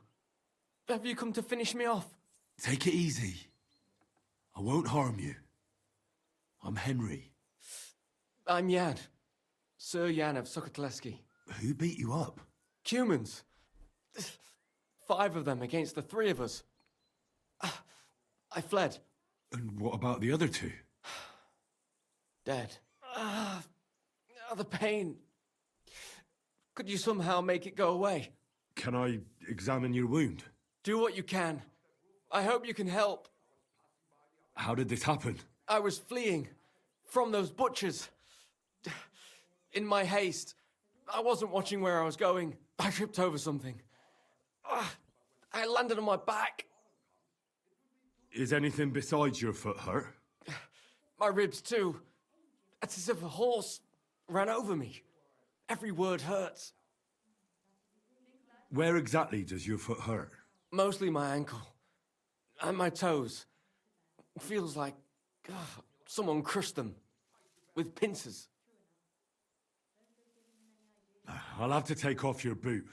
Have you come to finish me off? Take it easy. I won't harm you. I'm Henry. I'm Jan. Sir Jan of Sokotleski. Who beat you up? Humans. 5 of them against the 3 of us. I fled. And what about the other 2? Dead. The pain. Could you somehow make it go away? Can I examine your wound? Do what you can. I hope you can help. How did this happen? I was fleeing from those butchers. In my haste, I wasn't watching where I was going. I tripped over something. I landed on my back. Is anything besides your foot hurt? My ribs too. It's as if a horse ran over me. Every word hurts. Where exactly does your foot hurt? Mostly my ankle. And my toes. It feels like someone crushed them. With pincers. I'll have to take off your boot.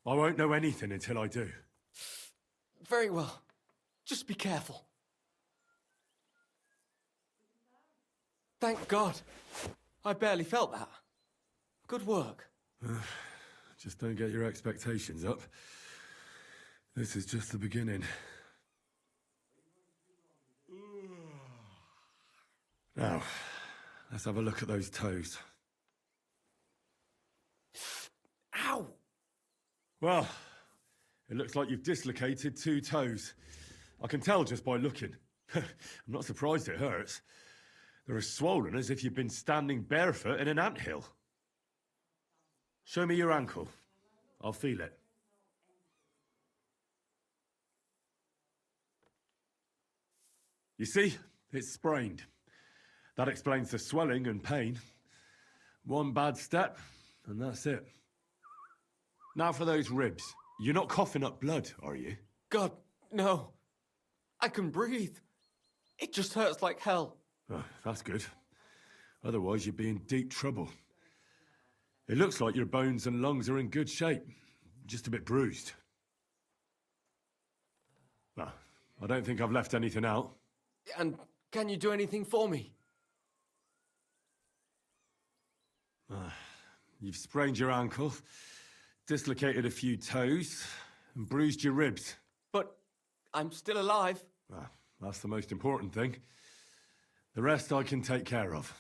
I won't know anything until I do. Very well. Just be careful. Thank God. I barely felt that. Good work. Just don't get your expectations up. This is just the beginning. Now, let's have a look at those toes. Ow! Well, it looks like you've dislocated 2 toes. I can tell just by looking. I'm not surprised it hurts. They're as swollen as if you've been standing barefoot in an anthill. Show me your ankle. I'll feel it. You see, it's sprained. That explains the swelling and pain. One bad step, and that's it. Now for those ribs. You're not coughing up blood, are you? God, no. I can breathe. It just hurts like hell. Oh, that's good. Otherwise, you'd be in deep trouble. It looks like your bones and lungs are in good shape. Just a bit bruised. Well, I don't think I've left anything out. And can you do anything for me? You've sprained your ankle, dislocated a few toes, and bruised your ribs. But I'm still alive. That's the most important thing. The rest I can take care of.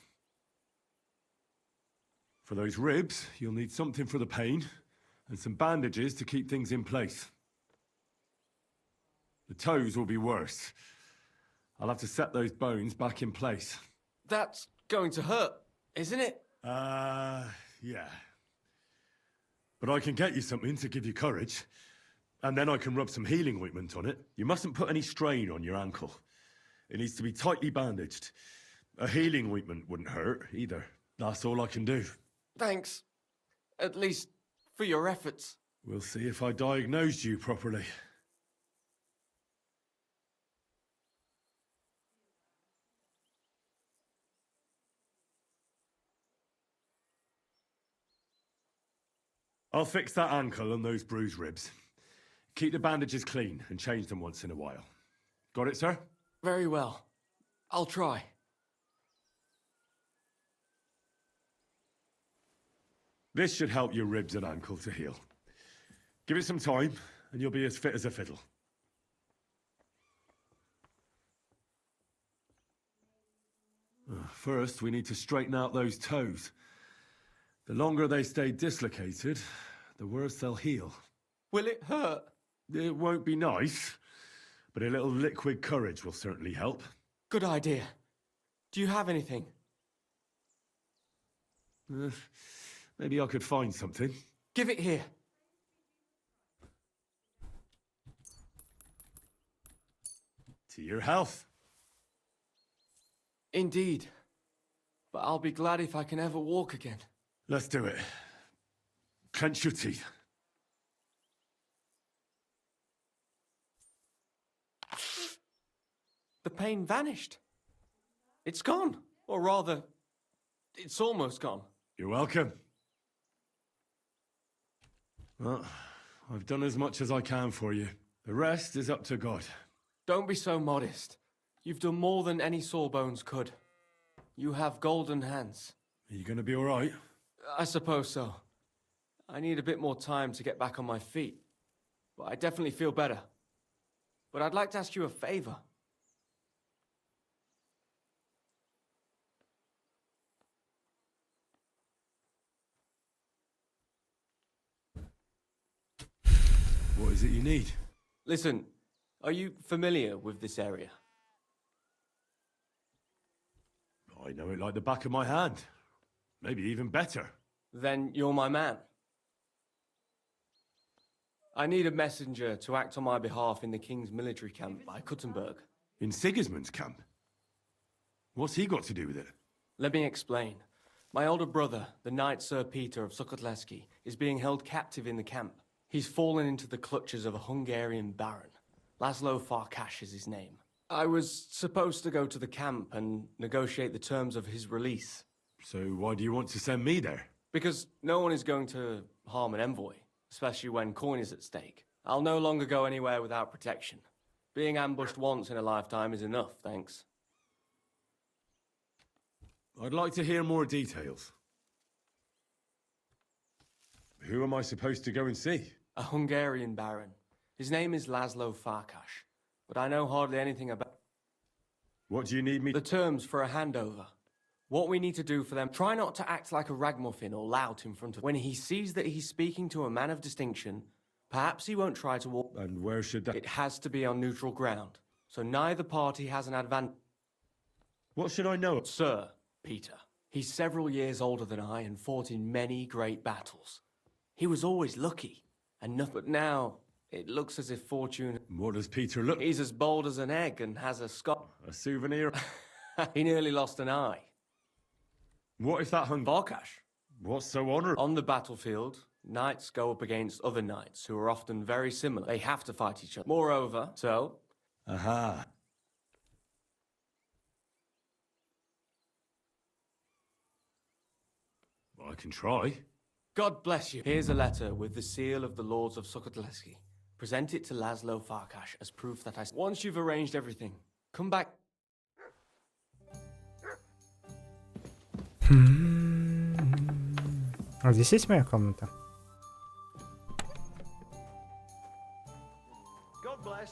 For those ribs, you'll need something for the pain, and some bandages to keep things in place. The toes will be worse. I'll have to set those bones back in place. That's going to hurt, isn't it? Yeah. But I can get you something to give you courage, and then I can rub some healing ointment on it. You mustn't put any strain on your ankle. It needs to be tightly bandaged. A healing ointment wouldn't hurt, either. That's all I can do. Thanks. At least for your efforts. We'll see if I diagnosed you properly. I'll fix that ankle and those bruised ribs. Keep the bandages clean and change them once in a while. Got it, sir? Very well. I'll try. This should help your ribs and ankle to heal. Give it some time, and you'll be as fit as a fiddle. First, we need to straighten out those toes. The longer they stay dislocated, the worse they'll heal. Will it hurt? It won't be nice, but a little liquid courage will certainly help. Good idea. Do you have anything? Maybe I could find something. Give it here. To your health. Indeed. But I'll be glad if I can ever walk again. Let's do it. Clench your teeth. The pain vanished. It's gone. Or rather, it's almost gone. You're welcome. Well, I've done as much as I can for you. The rest is up to God. Don't be so modest. You've done more than any sawbones could. You have golden hands. Are you gonna be all right? I suppose so. I need a bit more time to get back on my feet. But I definitely feel better. But I'd like to ask you a favor. What is it you need? Listen, are you familiar with this area? I know it like the back of my hand. Maybe even better. Then you're my man. I need a messenger to act on my behalf in the King's military camp by Kuttenberg. In Sigismund's camp? What's he got to do with it? Let me explain. My older brother, the Knight Sir Peter of Sukotleski, is being held captive in the camp. He's fallen into the clutches of a Hungarian baron. Laszlo Farkas is his name. I was supposed to go to the camp and negotiate the terms of his release. So why do you want to send me there? Because no one is going to harm an envoy, especially when coin is at stake. I'll no longer go anywhere without protection. Being ambushed once in a lifetime is enough, thanks. I'd like to hear more details. Who am I supposed to go and see? A Hungarian baron. His name is Laszlo Farkas, but I know hardly anything about... What do you need me... The terms for a handover. What we need to do for them. Try not to act like a ragamuffin or lout in front of... When he sees that he's speaking to a man of distinction, perhaps he won't try to walk... And where should that... It has to be on neutral ground, so neither party has an advantage. What should I know? Sir Peter. He's several years older than I and fought in many great battles. He was always lucky, and nothing. But now, it looks as if fortune... What does Peter look... He's as bold as an egg and has a scar... A souvenir? He nearly lost an eye. What if that Farkas. What's so honorable? On the battlefield, knights go up against other knights who are often very similar. They have to fight each other. Moreover, so... Aha. I can try. God bless you. Here's a letter with the seal of the Lords of Sukotleski. Present it to Laszlo Farkas as proof that I... Once you've arranged everything, come back А здесь есть моя комната? God bless.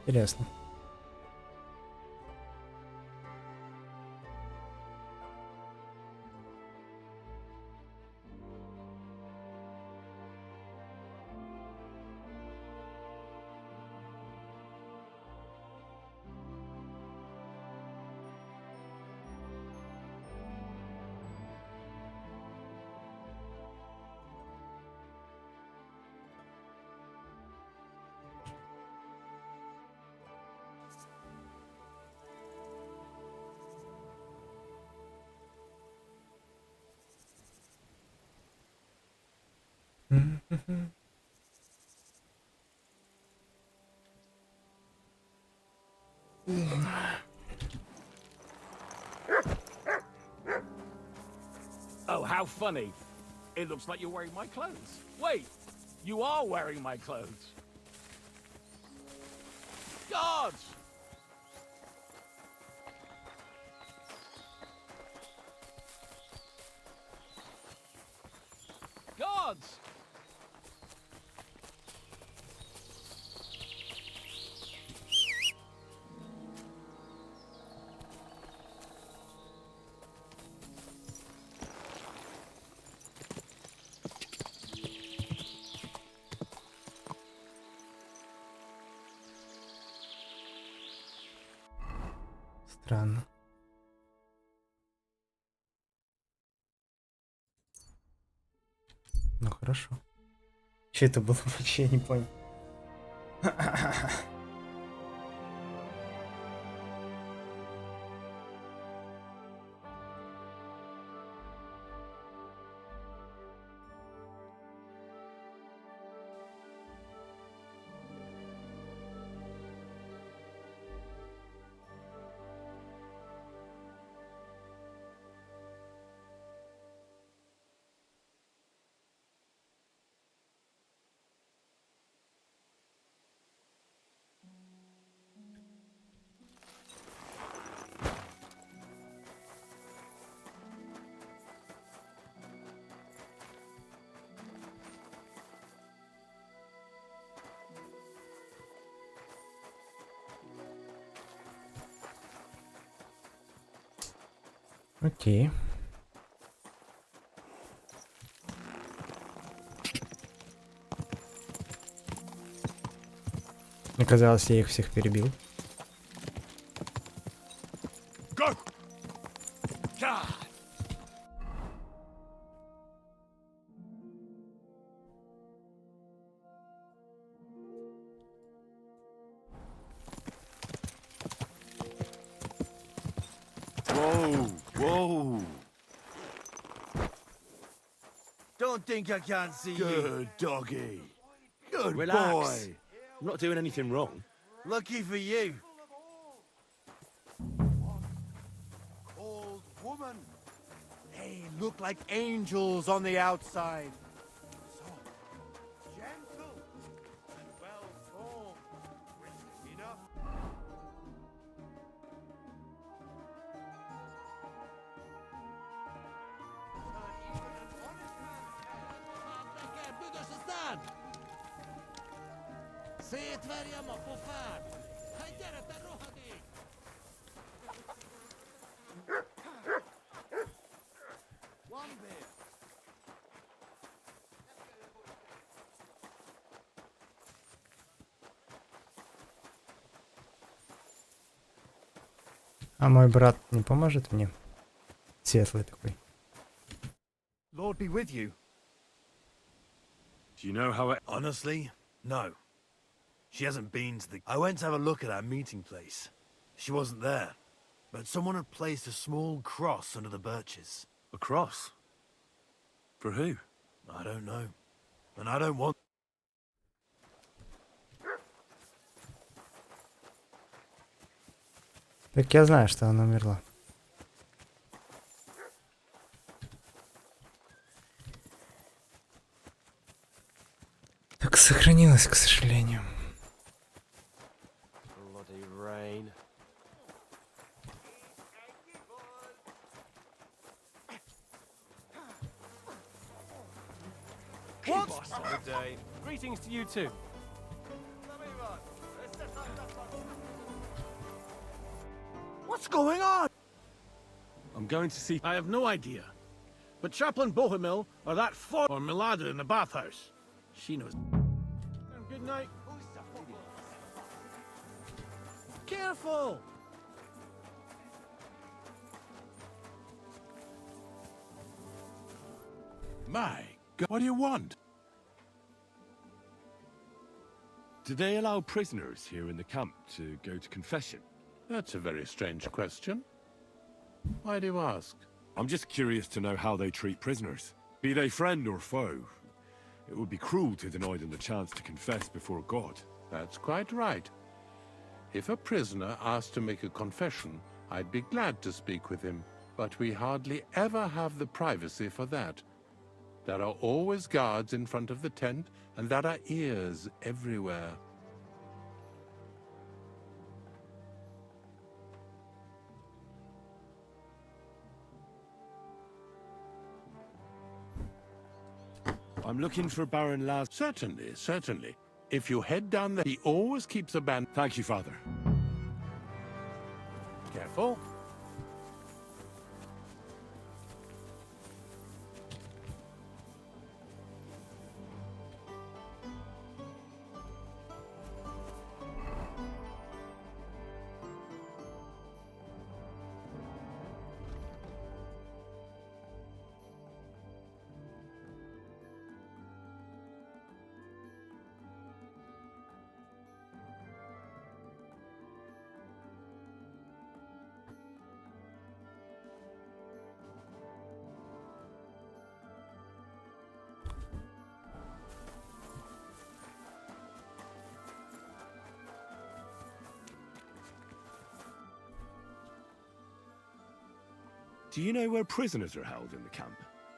Интересно. Oh, how funny. It looks like you're wearing my clothes. Wait, you are wearing my clothes. Guards! Guards! Странно. Ну хорошо. Что это было вообще, я не понял. Окей. Мне казалось, я их всех перебил. Go! God! Whoa, whoa. Don't think I can't see you. Good doggy. Good Relax. boy. I'm not doing anything wrong. Lucky for you. Old woman. They look like angels on the outside. Soft, gentle, and well formed. Enough. Szétverjem a pofát! Hát gyere, te rohadék! One beer. А мой брат не поможет мне? Светлый такой. Lord be with you. Do you know how it... Honestly, no. She hasn't been to the... I went to have a look at our meeting place. She wasn't there. But someone had placed a small cross under the birches. A cross? For who? I don't know. And I don't want... Так я знаю, что она умерла. Так сохранилось, к сожалению. Bloody rain. What? Good day. Greetings to you too. What's going on? I'm going to see. I have no idea. But Chaplain Bohemil or that or Milada in the bathhouse. She knows. Good night. Careful! My God, what do you want? Do they allow prisoners here in the camp to go to confession? That's a very strange question. Why do you ask? I'm just curious to know how they treat prisoners, be they friend or foe. It would be cruel to deny them the chance to confess before God. That's quite right. If a prisoner asked to make a confession, I'd be glad to speak with him, but we hardly ever have the privacy for that. There are always guards in front of the tent, and there are ears everywhere. I'm looking for Baron Laz. Certainly, certainly. If you head down there, he always keeps a band. Thank you, Father. Careful. Do you know where prisoners are held in the camp?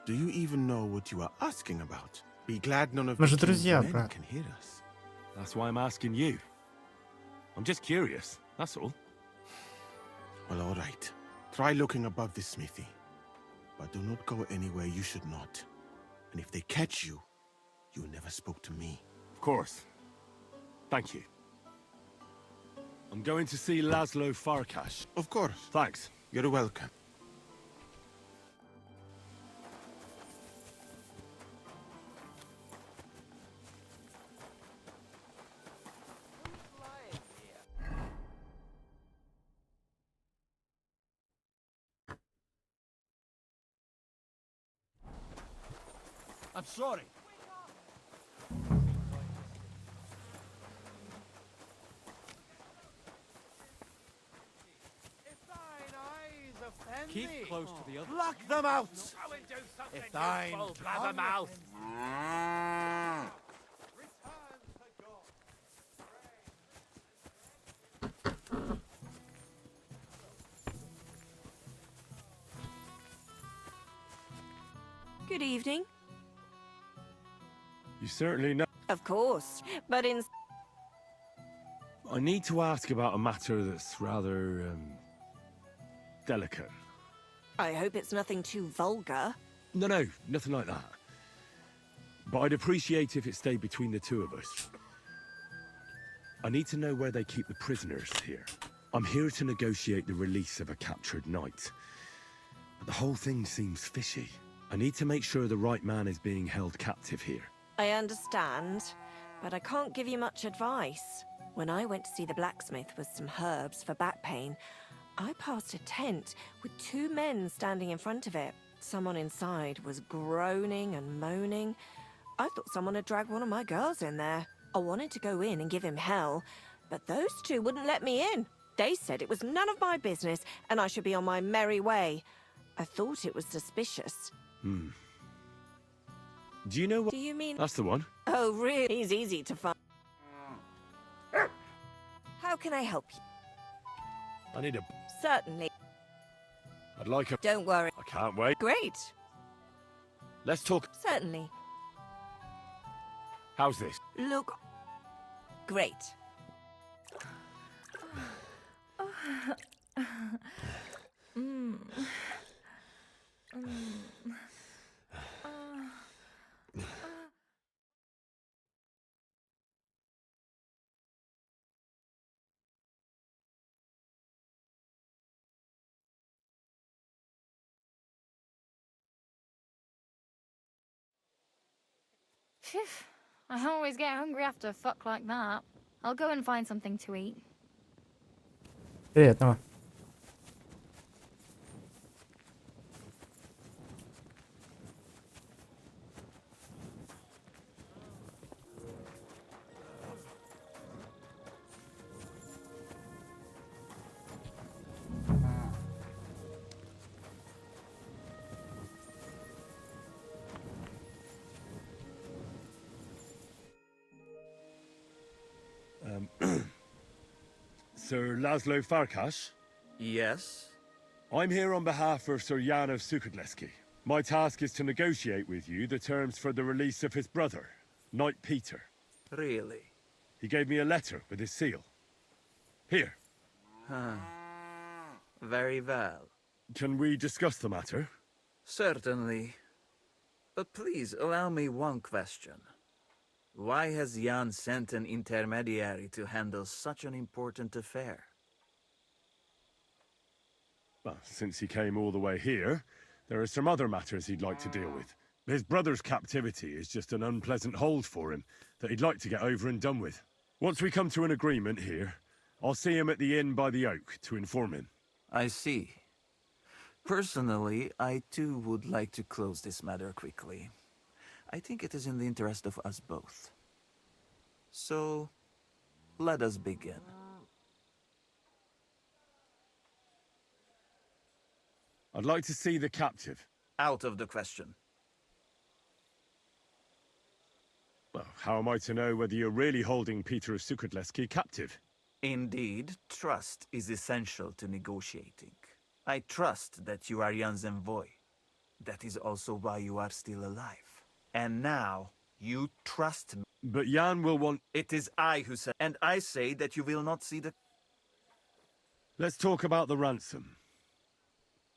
Do you even know what you are asking about? Be glad none of Мы the же king's друзья, men брат. can hear us. That's why I'm asking you. I'm just curious, that's all. Well, all right. Try looking above the smithy. But do not go anywhere you should not. And if they catch you, you never spoke to me. Of course. Thank you. I'm going to see Laszlo Farkas. Of course. Thanks. You're welcome. I'm sorry. Keep close to the other. Lock them out! Go and do something, If thine you full blabbermouth. Good evening. You certainly know. Of course, but in... I need to ask about a matter that's rather, delicate. I hope it's nothing too vulgar. No, nothing like that. But I'd appreciate if it stayed between the two of us. I need to know where they keep the prisoners here. I'm here to negotiate the release of a captured knight. But the whole thing seems fishy. I need to make sure the right man is being held captive here. I understand, but I can't give you much advice. When I went to see the blacksmith with some herbs for back pain, I passed a tent with two men standing in front of it. Someone inside was groaning and moaning. I thought someone had dragged one of my girls in there. I wanted to go in and give him hell, but those two wouldn't let me in. They said it was none of my business and I should be on my merry way. I thought it was suspicious. Do you know what? Do you mean... That's the one. Oh, really? He's easy to find. How can I help you? I need a... Certainly. I'd like a... Don't worry. I can't wait. Great. Let's talk... Certainly. How's this? Look. Great. Phew. I always get hungry after a fuck like that. I'll go and find something to eat. Приятного. Sir Laszlo Farkas? Yes? I'm here on behalf of Sir Jan of Sukadleski. My task is to negotiate with you the terms for the release of his brother, Knight Peter. Really? He gave me a letter with his seal. Here. Huh. Very well. Can we discuss the matter? Certainly. But please allow me one question. Why has Jan sent an intermediary to handle such an important affair? Well, since he came all the way here, there are some other matters he'd like to deal with. His brother's captivity is just an unpleasant hold for him that he'd like to get over and done with. Once we come to an agreement here, I'll see him at the inn by the oak to inform him. I see. Personally, I too would like to close this matter quickly. I think it is in the interest of us both. So, let us begin. I'd like to see the captive. Out of the question. Well, how am I to know whether you're really holding Peter of Sukadleski captive? Indeed, trust is essential to negotiating. I trust that you are Jan's envoy. That is also why you are still alive. And now, you trust me. But Jan will want... It is I who said... And I say that you will not see the... Let's talk about the ransom.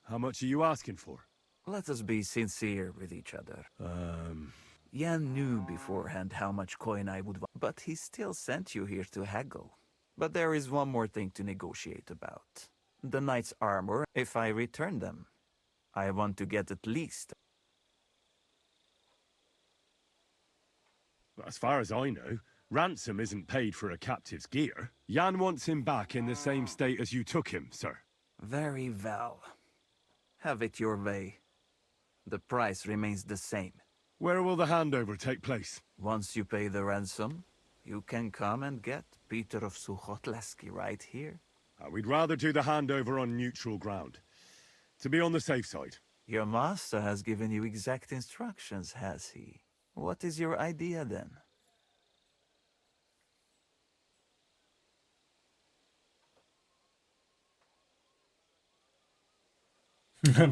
How much are you asking for? Let us be sincere with each other. Jan knew beforehand how much coin I would want, but he still sent you here to haggle. But there is one more thing to negotiate about. The knight's armor, if I return them. I want to get at least... As far as I know, ransom isn't paid for a captive's gear. Jan wants him back in the same state as you took him, sir. Very well. Have it your way. The price remains the same. Where will the handover take place? Once you pay the ransom, you can come and get Peter of Suchotleski right here. We'd rather do the handover on neutral ground. To be on the safe side. Your master has given you exact instructions, has he? What is your idea then?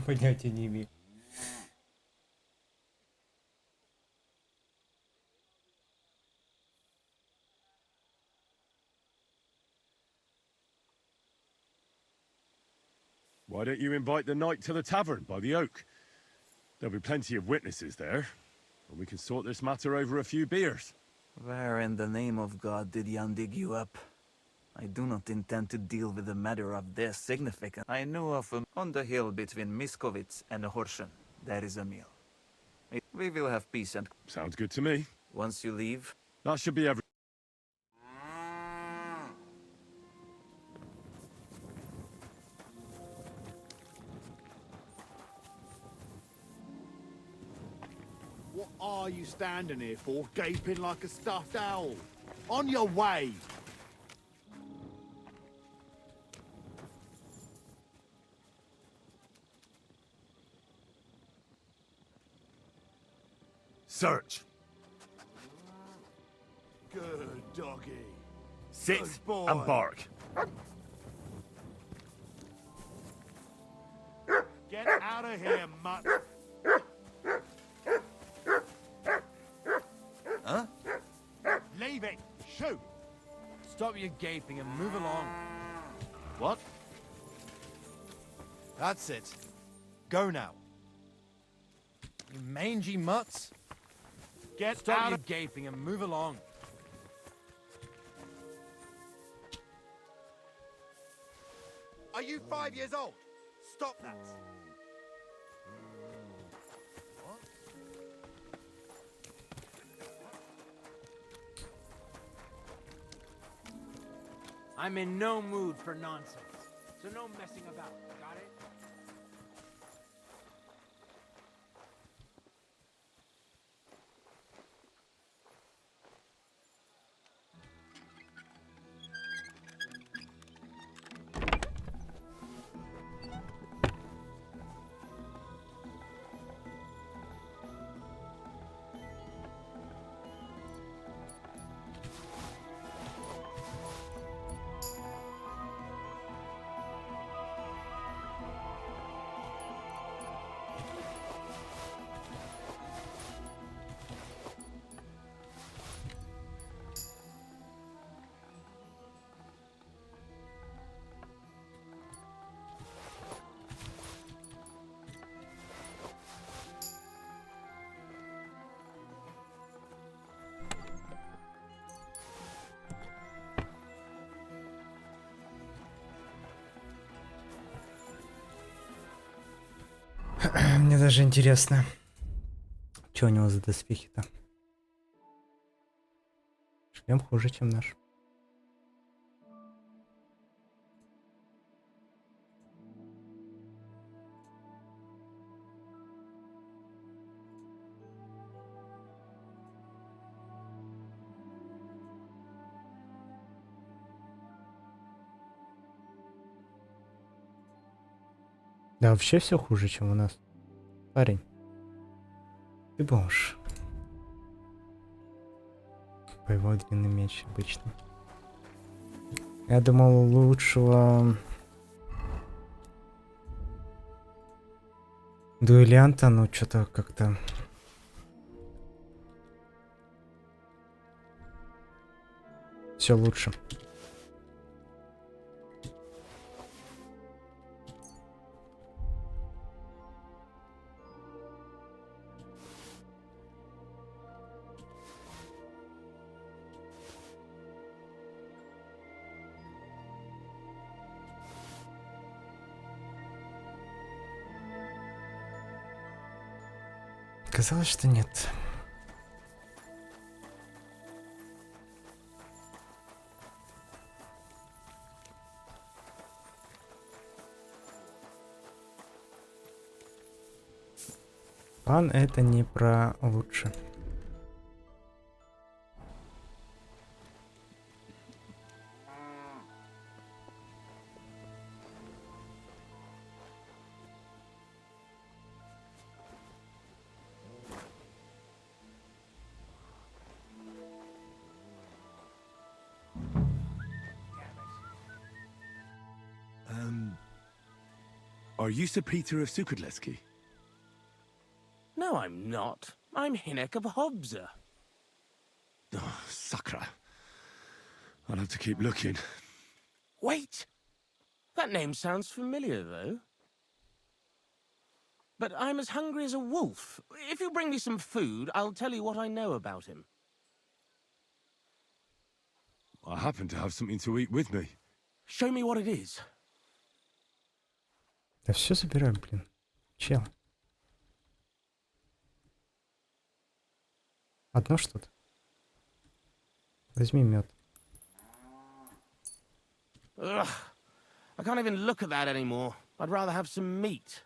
Понятия не имею. Why don't you invite the knight to the tavern by the oak? There'll be plenty of witnesses there, and we can sort this matter over a few beers. Where in the name of God did Jan dig you up? I do not intend to deal with a matter of this significance. I know of him on the hill between Miskovitz and Horschen. There is a meal. We will have peace and... Sounds good to me. Once you leave... That should be every... What are you standing here for, gaping like a stuffed owl? On your way! Search. Good doggy. Sit Good boy. and bark. Get out of here, mutt. Huh? Leave it. Shoot. Stop your gaping and move along. What? That's it. Go now. You mangy mutts. Get Stop out your of... gaping and move along. Are you 5 years old? Stop that. I'm in no mood for nonsense, so no messing about, got it? Мне даже интересно, что у него за доспехи-то. Шлем хуже, чем наш. Да, вообще все хуже, чем у нас. Парень. Ты бомж. Боевой длинный меч обычно. Я думал, лучшего дуэлянта, но что-то как-то... Все лучше. Казалось, что нет. Пан это не про лучше. Are you Sir Peter of Sukadleski? No, I'm not. I'm Hinnock of Hobser. Oh, Sakra. I'll have to keep looking. Wait! That name sounds familiar, though. But I'm as hungry as a wolf. If you bring me some food, I'll tell you what I know about him. I happen to have something to eat with me. Show me what it is. Да все забираю, блин. Чел. Одно что-то. Возьми мед. Ugh. I can't even look at that anymore. I'd rather have some meat.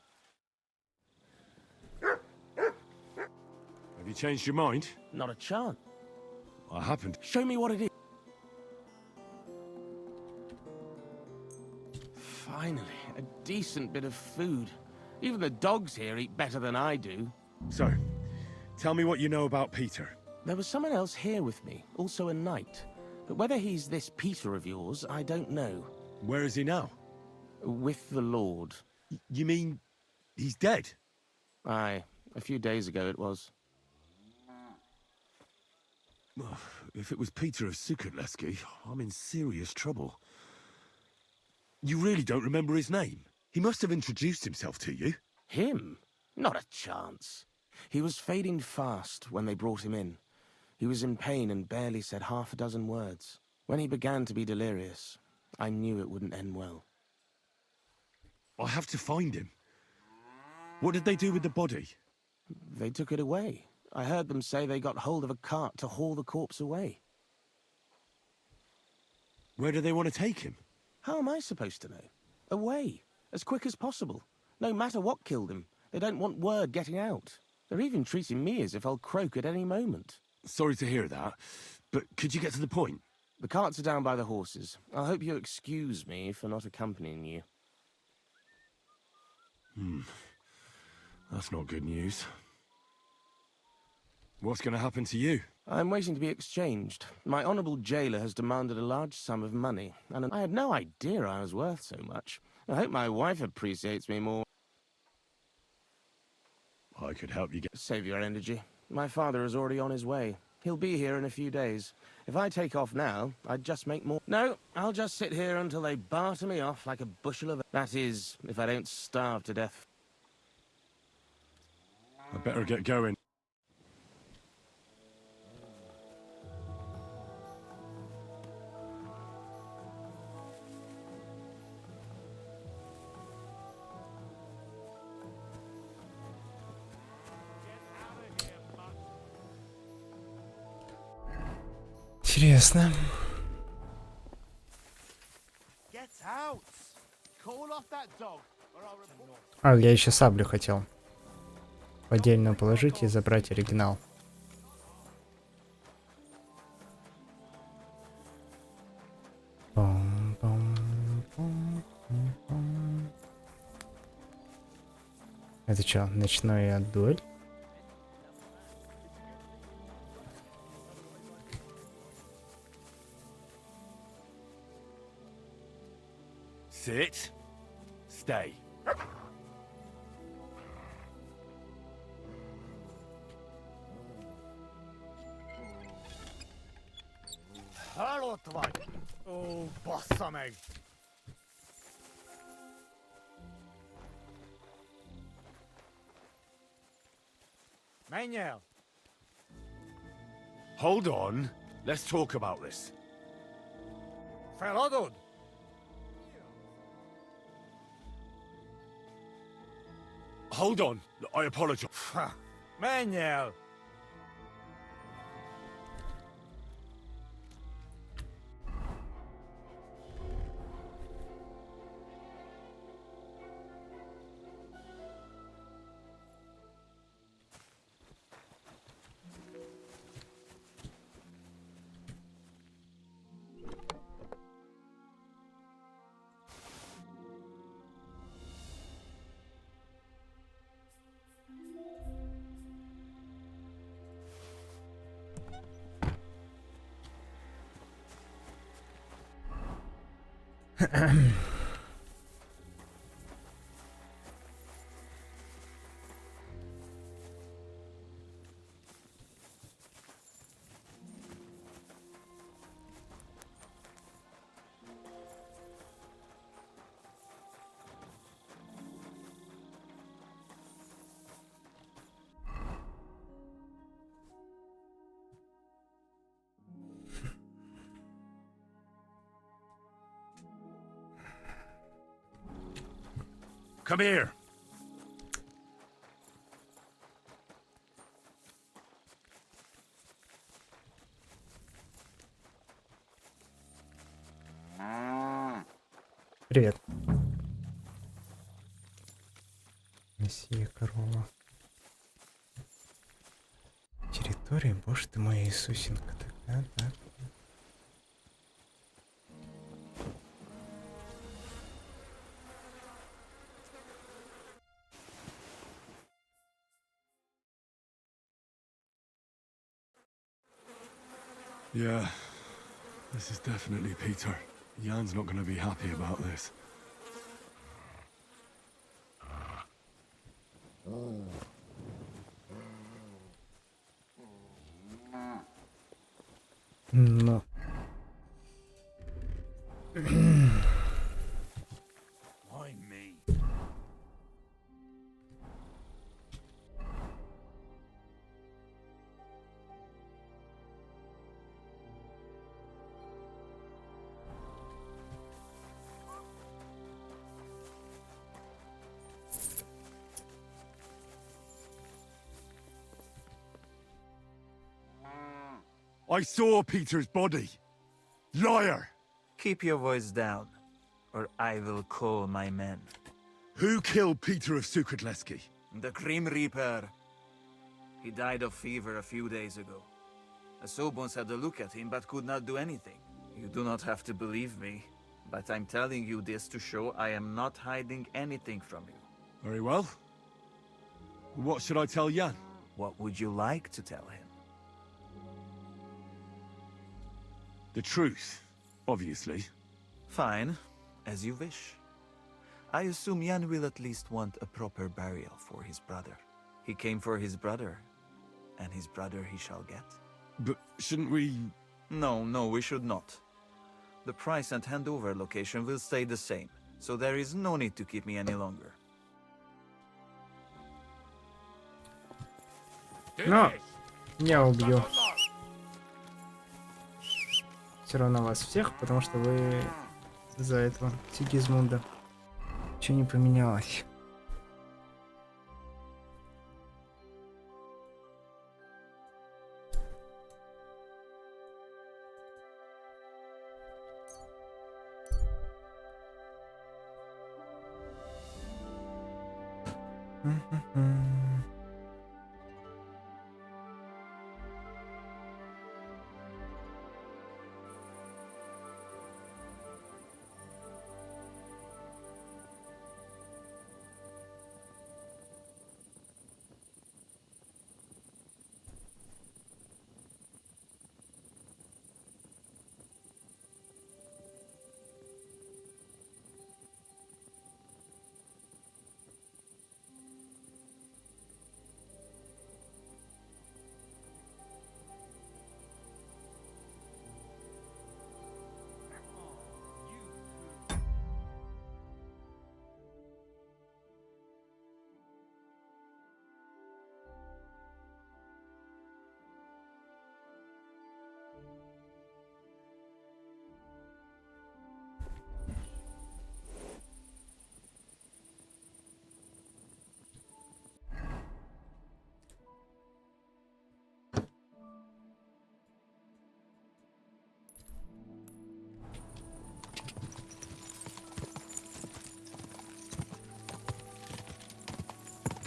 Have you changed your mind? Not a chance. I haven't. Show me what it is. Finally, a decent bit of food. Even the dogs here eat better than I do. So, tell me what you know about Peter. There was someone else here with me, also a knight. But whether he's this Peter of yours, I don't know. Where is he now? With the Lord. You mean he's dead? Aye, a few days ago it was. If it was Peter of Sukadleski, I'm in serious trouble. You really don't remember his name? He must have introduced himself to you. Him? Not a chance. He was fading fast when they brought him in. He was in pain and barely said half a dozen words. When he began to be delirious, I knew it wouldn't end well. I have to find him. What did they do with the body? They took it away. I heard them say they got hold of a cart to haul the corpse away. Where do they want to take him? How am I supposed to know? Away, as quick as possible. No matter what killed him, they don't want word getting out. They're even treating me as if I'll croak at any moment. Sorry to hear that, but could you get to the point? The carts are down by the horses. I hope you'll excuse me for not accompanying you. That's not good news. What's going to happen to you? I'm waiting to be exchanged. My honourable jailer has demanded a large sum of money, and I had no idea I was worth so much. I hope my wife appreciates me more. I could help you get... Save your energy. My father is already on his way. He'll be here in a few days. If I take off now, I'd just make more... No, I'll just sit here until they barter me off like a bushel of... That is, if I don't starve to death. I better get going. Интересно. А, я еще саблю хотел. В отдельную положить и забрать оригинал. Это что, ночная дуэль? Sit. Stay. Hallå, tvång! Åh, passa mig! Manuel! Hold on. Let's talk about this. Förlåt! Hold on. I apologize. Manuel! Come here. Привет. Мессия корова. Территория, боже ты мой, Иисусенька. Так, так. Yeah, this is definitely Peter. Jan's not going to be happy about this. No. Why me? I saw Peter's body. Liar! Keep your voice down, or I will call my men. Who killed Peter of Sukotleski? The Grim Reaper. He died of fever a few days ago. The Sobons had a look at him, but could not do anything. You do not have to believe me, but I'm telling you this to show I am not hiding anything from you. Very well. What should I tell Jan? What would you like to tell him? The truth, obviously. Fine, as you wish. I assume Jan will at least want a proper burial for his brother. He came for his brother, and his brother he shall get. But shouldn't we... No, we should not. The price and handover location will stay the same, so there is no need to keep me any longer. Но я убью все равно вас всех, потому что вы за этого Сигизмунда. Ничего не поменялось.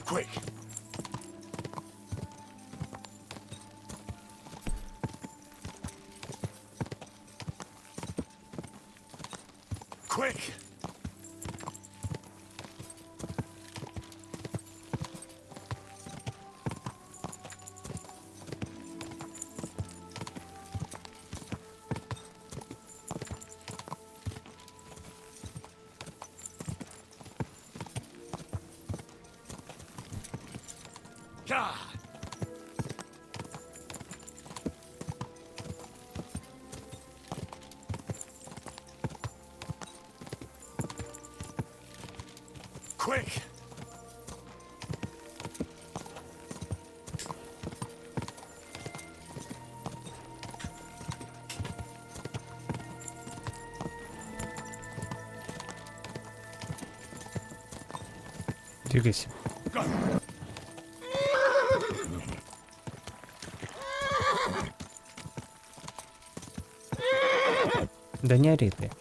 Quick! Quick! God! Quick! Двигайся. Да не ори ты.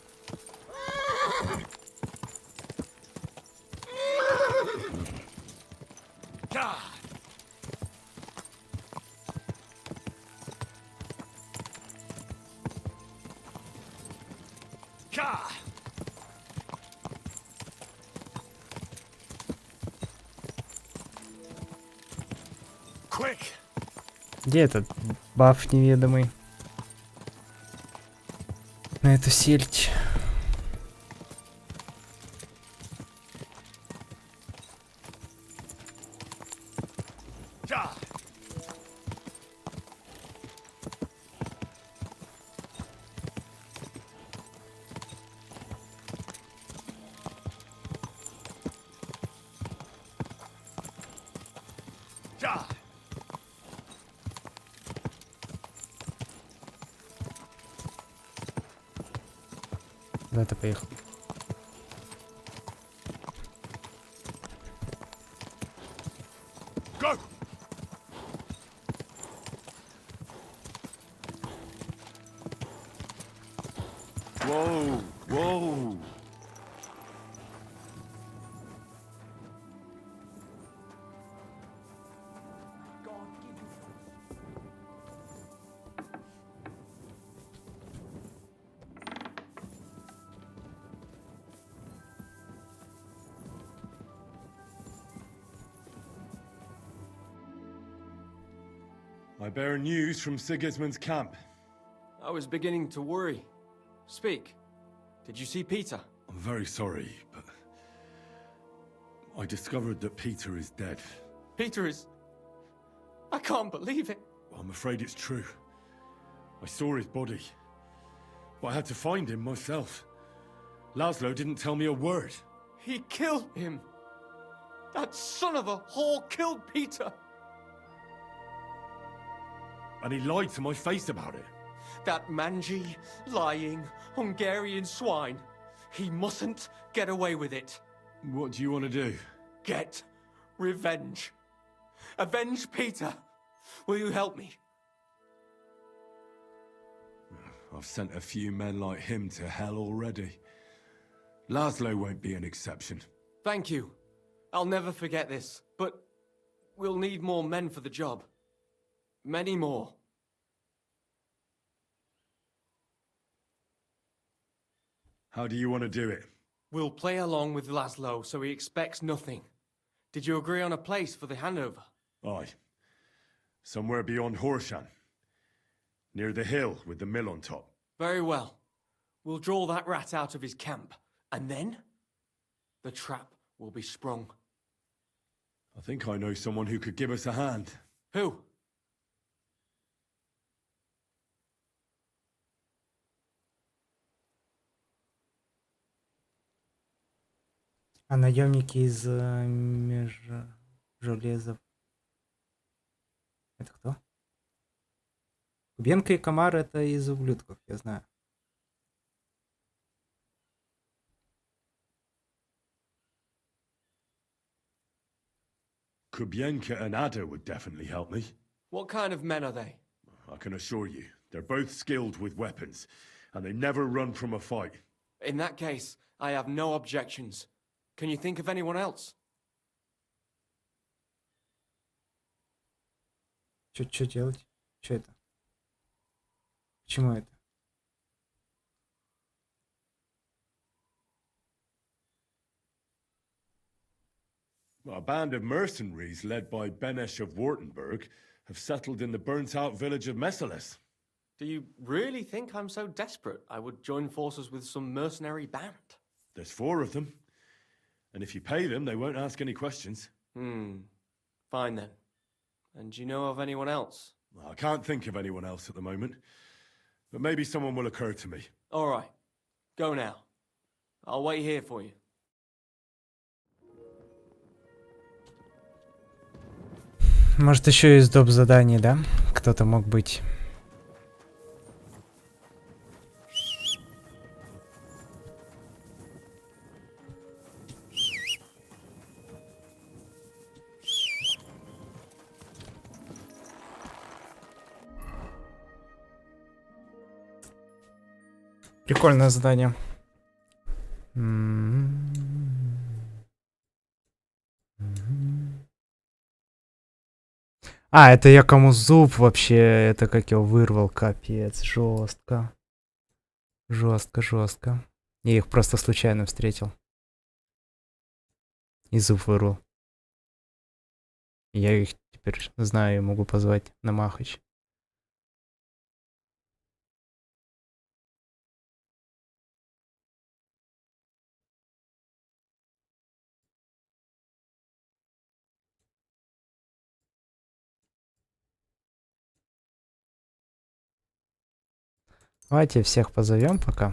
Где этот баф неведомый? На эту сельдь. Куда ты поехал? Go! Whoa, whoa. I bear news from Sigismund's camp. I was beginning to worry. Speak. Did you see Peter? I'm very sorry, but I discovered that Peter is dead. Peter is... I can't believe it. I'm afraid it's true. I saw his body, but I had to find him myself. Laszlo didn't tell me a word. He killed him. That son of a whore killed Peter. And he lied to my face about it. That mangy, lying, Hungarian swine. He mustn't get away with it. What do you want to do? Get revenge. Avenge Peter. Will you help me? I've sent a few men like him to hell already. Laszlo won't be an exception. Thank you. I'll never forget this, but we'll need more men for the job. Many more. How do you want to do it? We'll play along with Laszlo so he expects nothing. Did you agree on a place for the handover? Aye. Somewhere beyond Horshan. Near the hill with the mill on top. Very well. We'll draw that rat out of his camp. And then, the trap will be sprung. I think I know someone who could give us a hand. Who? А наемники из железов. Это кто? Кубенко и Комар это из ублюдков, я знаю. Kubienka and Ada would definitely help me. What kind of men are they? I can assure you, they're both skilled with weapons, and they never run from a fight. In that case, I have no objections. Can you think of anyone else? Что делать? Что это? Почему это? A band of mercenaries led by Benesh of Wartenberg have settled in the burnt-out village of Messalis. Do you really think I'm so desperate I would join forces with some mercenary band? There's 4 of them. And if you pay them, they won't ask any questions. Fine then. And do you know of anyone else? I can't think of anyone else at the moment. But maybe someone will occur to me. All right. Go now. I'll wait here for you. Может, еще из доп. Заданий, да? Кто-то мог быть. Прикольное задание. А, это я кому зуб вообще, это как его вырвал, капец, жестко. Жестко. Я их просто случайно встретил. И зуб вырвал. Я их теперь знаю и могу позвать на Махач. Давайте всех позовем пока.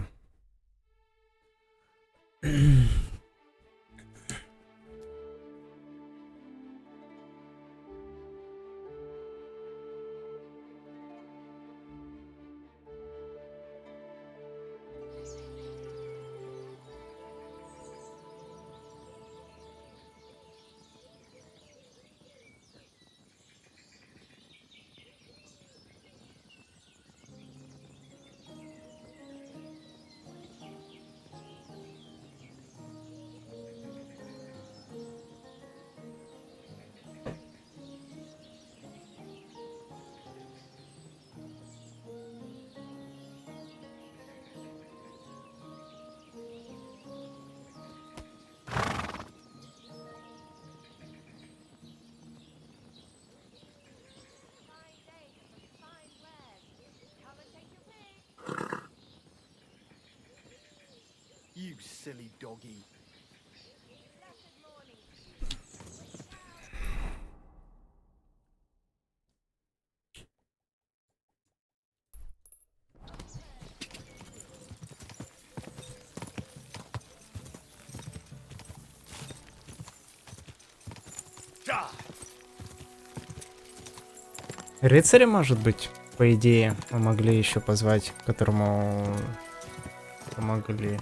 silly doggy. Рыцаря, может быть, по идее, мы могли еще позвать, которому помогли.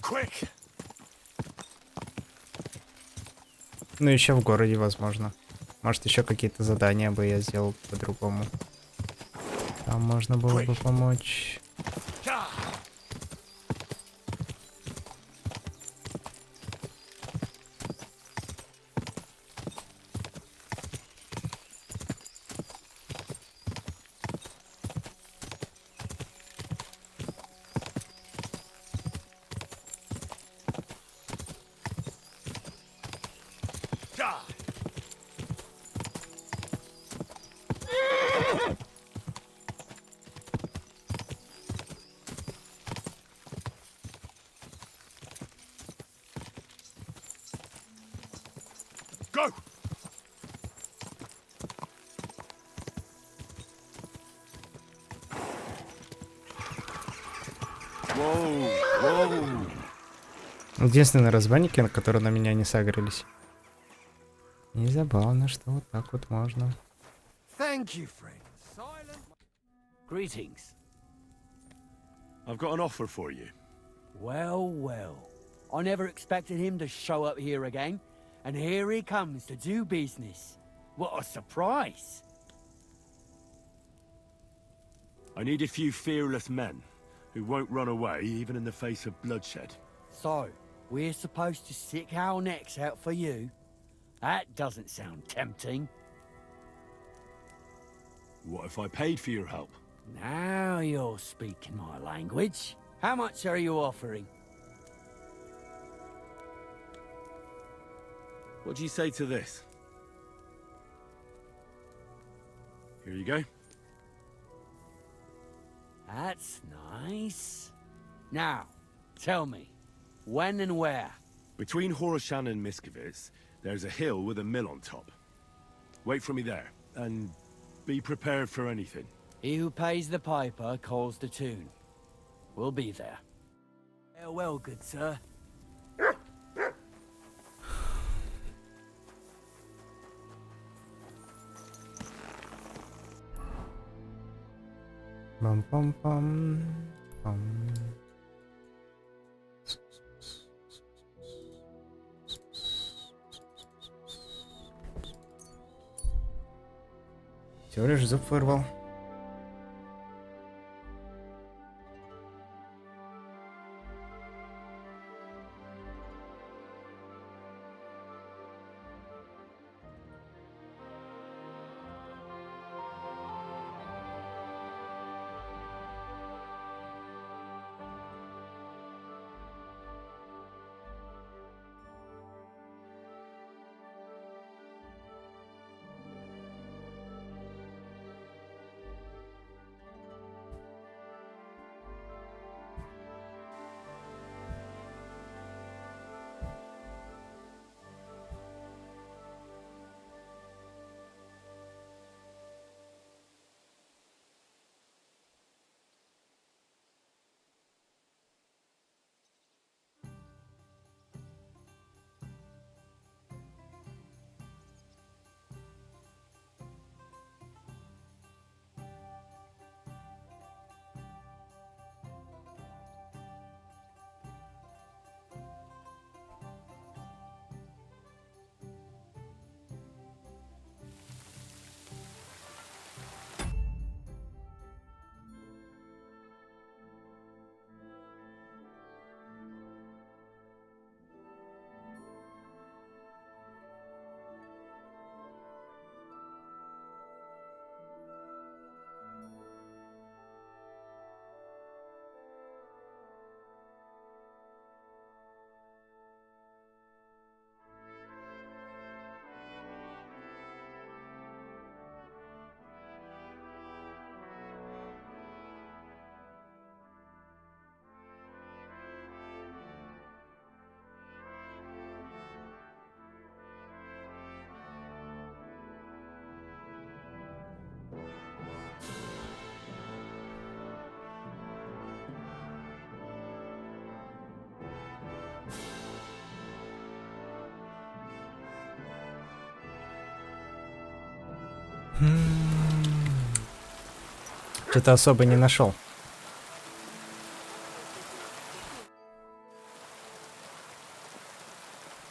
Quick! Ну, еще в городе, возможно. Может, еще какие-то задания бы я сделал по-другому. Там можно было бы помочь. Go! Whoa! Единственные разбойники, которые на меня не сагрились. И забавно, что вот так вот можно. Thank you, friend. Silent. Greetings. I've got an offer for you. Well, well. I never expected him to show up here again, and here he comes to do business. What a surprise! I need a few fearless men who won't run away even in the face of bloodshed. So, we're supposed to stick our necks out for you? That doesn't sound tempting. What if I paid for your help? Now you're speaking my language. How much are you offering? What do you say to this? Here you go. That's nice. Now, tell me, when and where? Between Horoshan and Miskovitz, there's a hill with a mill on top. Wait for me there, and be prepared for anything. He who pays the piper calls the tune. We'll be there. Farewell, good sir. Пам-пам-пам. Пам. Всего лишь зуб вырвал. Что-то особо не нашел.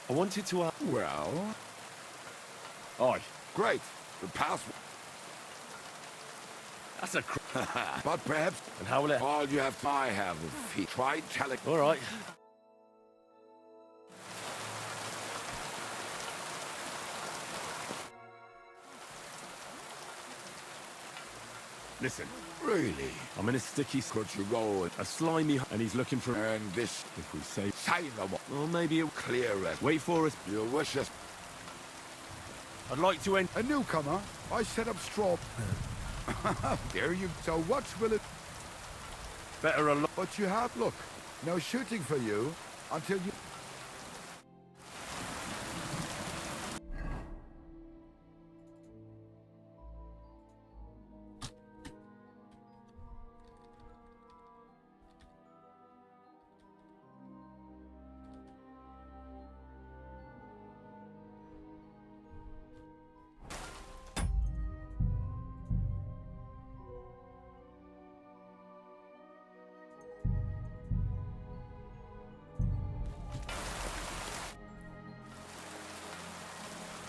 I wanted to ask. Well. Aye. Great. The password. That's a. But perhaps. And how will it? All you have. I have the feet. Try telling. All right. Listen. Really? I'm in a sticky. Could you go? A slimy. And he's looking for. And this. If we say. Say no more. Well, maybe it'll Clear it. wait for us. You wish us. I'd like to end. A newcomer. I set up straw. There you. So what will it? Better a lot. But you have. Look. No shooting for you until you.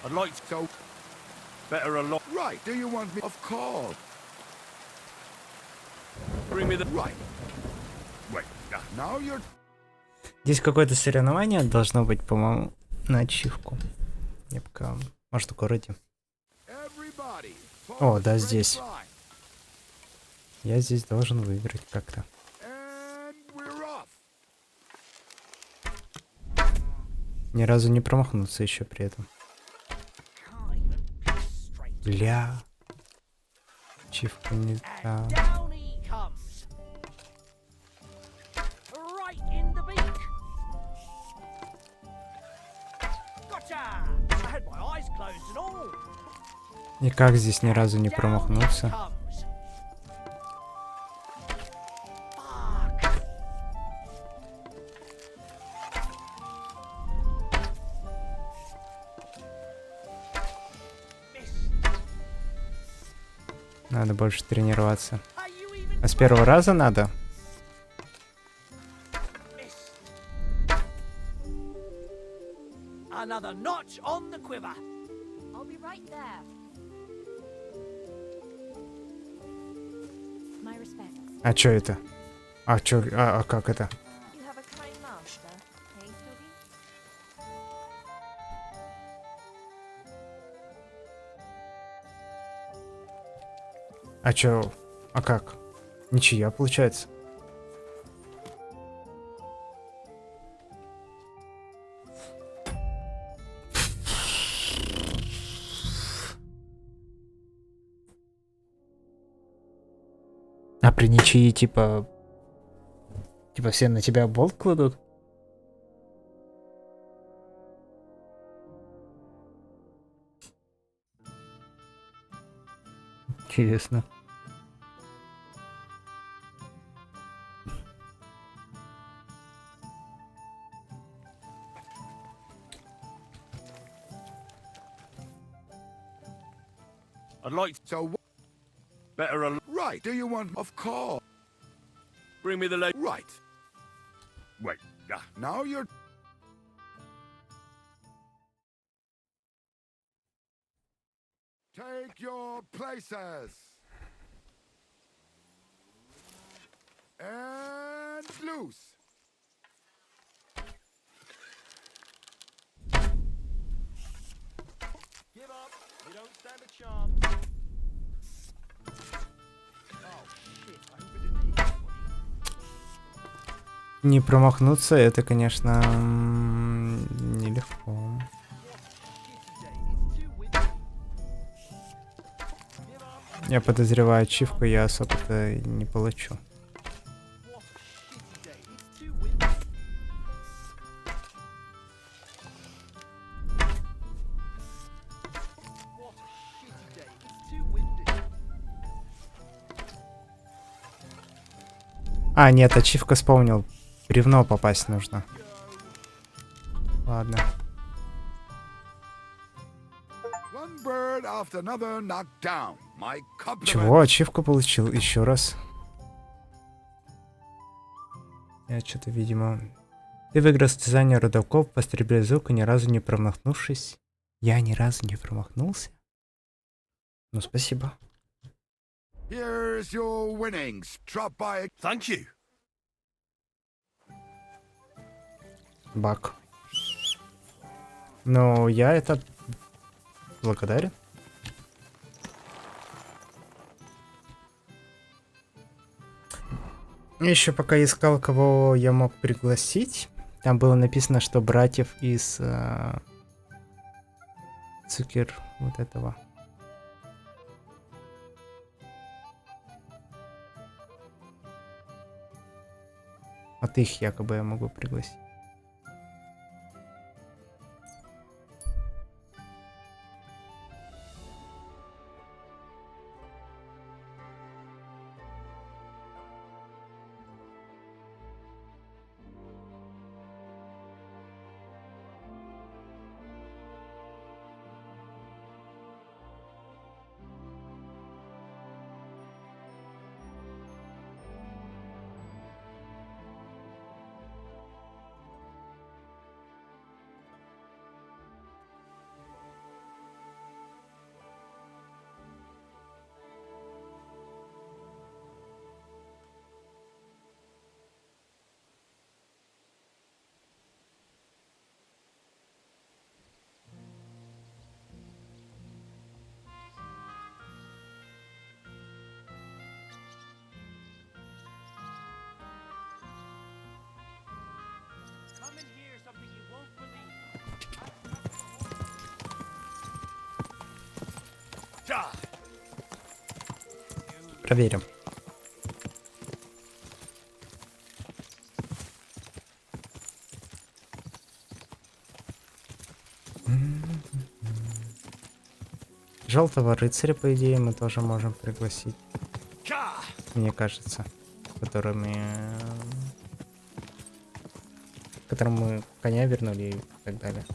I'd like to. So. Better a lot. Right. Do you want me? Of course. Bring me the. Right. Wait. Now you're. Здесь какое-то соревнование должно быть, по-моему, на ачивку. Я пока... Может, в городе. О, да, здесь. Я здесь должен выиграть как-то. Ни разу не промахнуться еще при этом. Бля. Ачивка не та. Никак здесь ни разу не промахнуться. Надо больше тренироваться. А с первого раза надо? Another notch on the quiver. I'll be right there. My respects. А чё это? А чё? А как это? You have a kind master, eh, Doggy? А чё? А как? Ничья получается. А при ничьи типа все на тебя болт кладут? Интересно. I'd like to. So. Better a. Right. Do you want? Of course. Bring me the leg. Right. Wait. Now you're. Take your places. And loose. Give up. You don't stand a chance. Не промахнуться, это, конечно, нелегко. Я подозреваю, ачивку я особо-то не получу. А, нет, ачивка вспомнил. В бревно попасть нужно. Ладно. One bird after another knocked down. My compliments. Чего? Ачивку получил? Еще раз. Я что-то, видимо... Ты выиграл состязание родовков по стрельбе из лука, ни разу не промахнувшись. Я ни разу не промахнулся? Ну, спасибо. Here's your winnings. Drop by. Thank you. Баг. Но я это благодарен. Еще пока искал, кого я мог пригласить, там было написано, что братьев из Цукер вот этого. Вот их якобы я могу пригласить. Проверим. Желтого рыцаря, по идее, мы тоже можем пригласить. Мне кажется, которым мы коня вернули и так далее.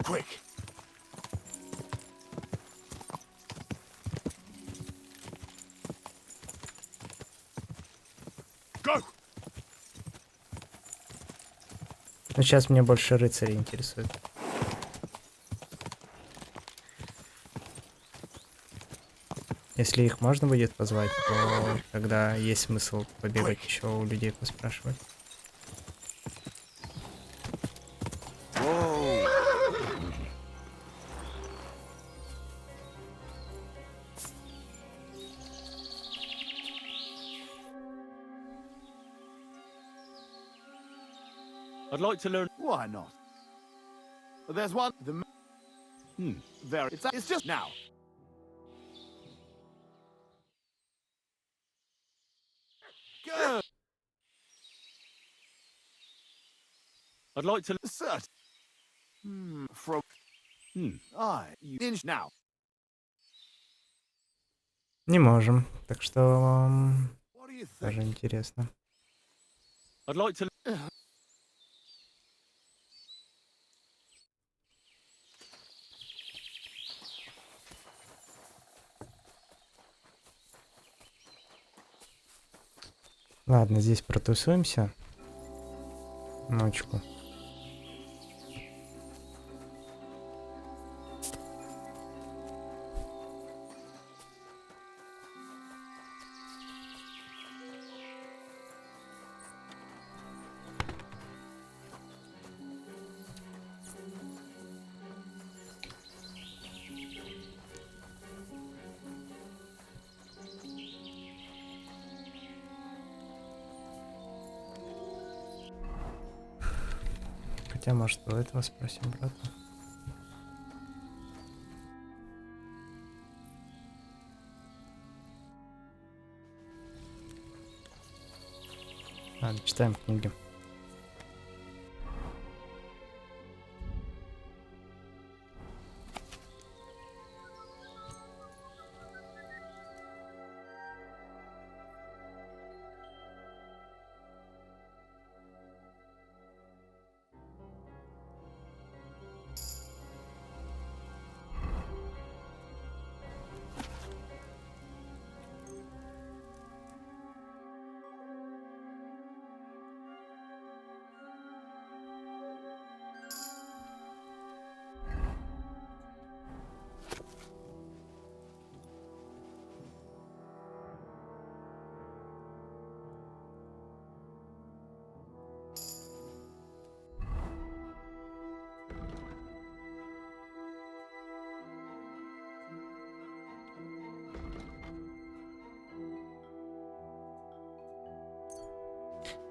Quick. Go. Но сейчас мне больше рыцарей интересует. Если их можно будет позвать, то тогда есть смысл побегать еще у людей поспрашивать. I'd like to learn. Why not? But there's one. There. It's just now. Go. I'd like to. Cert. From. You inch now. Не можем, так что даже интересно. I'd like to. Ладно, здесь протусуемся. Ночку. Хотя, может, у этого спросим брата. Ладно, читаем книги.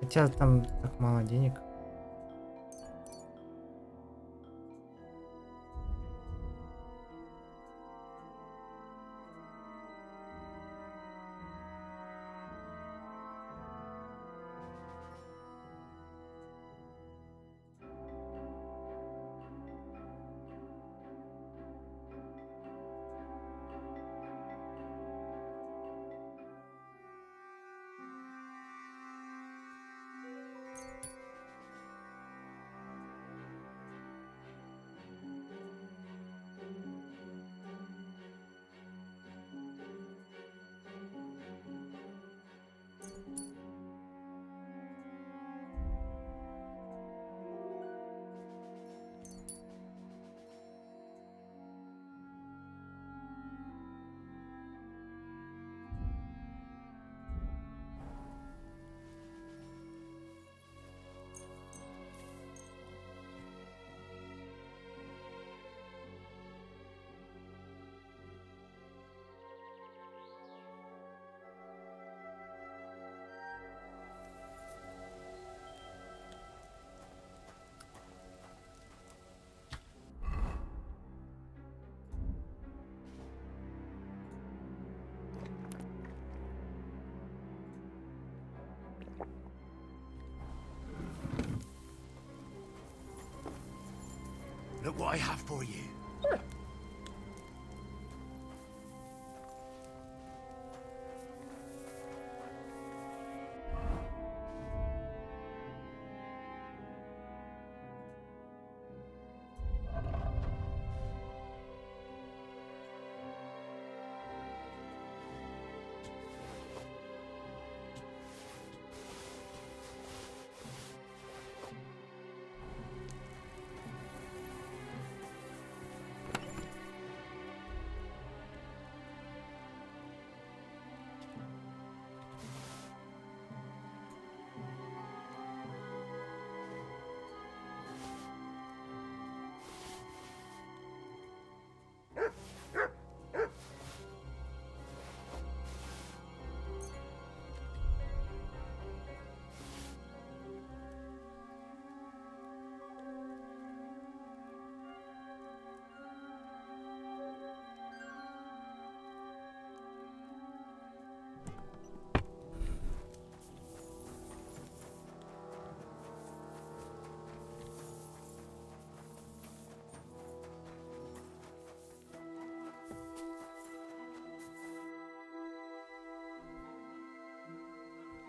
Хотя там так мало денег. Look what I have for you.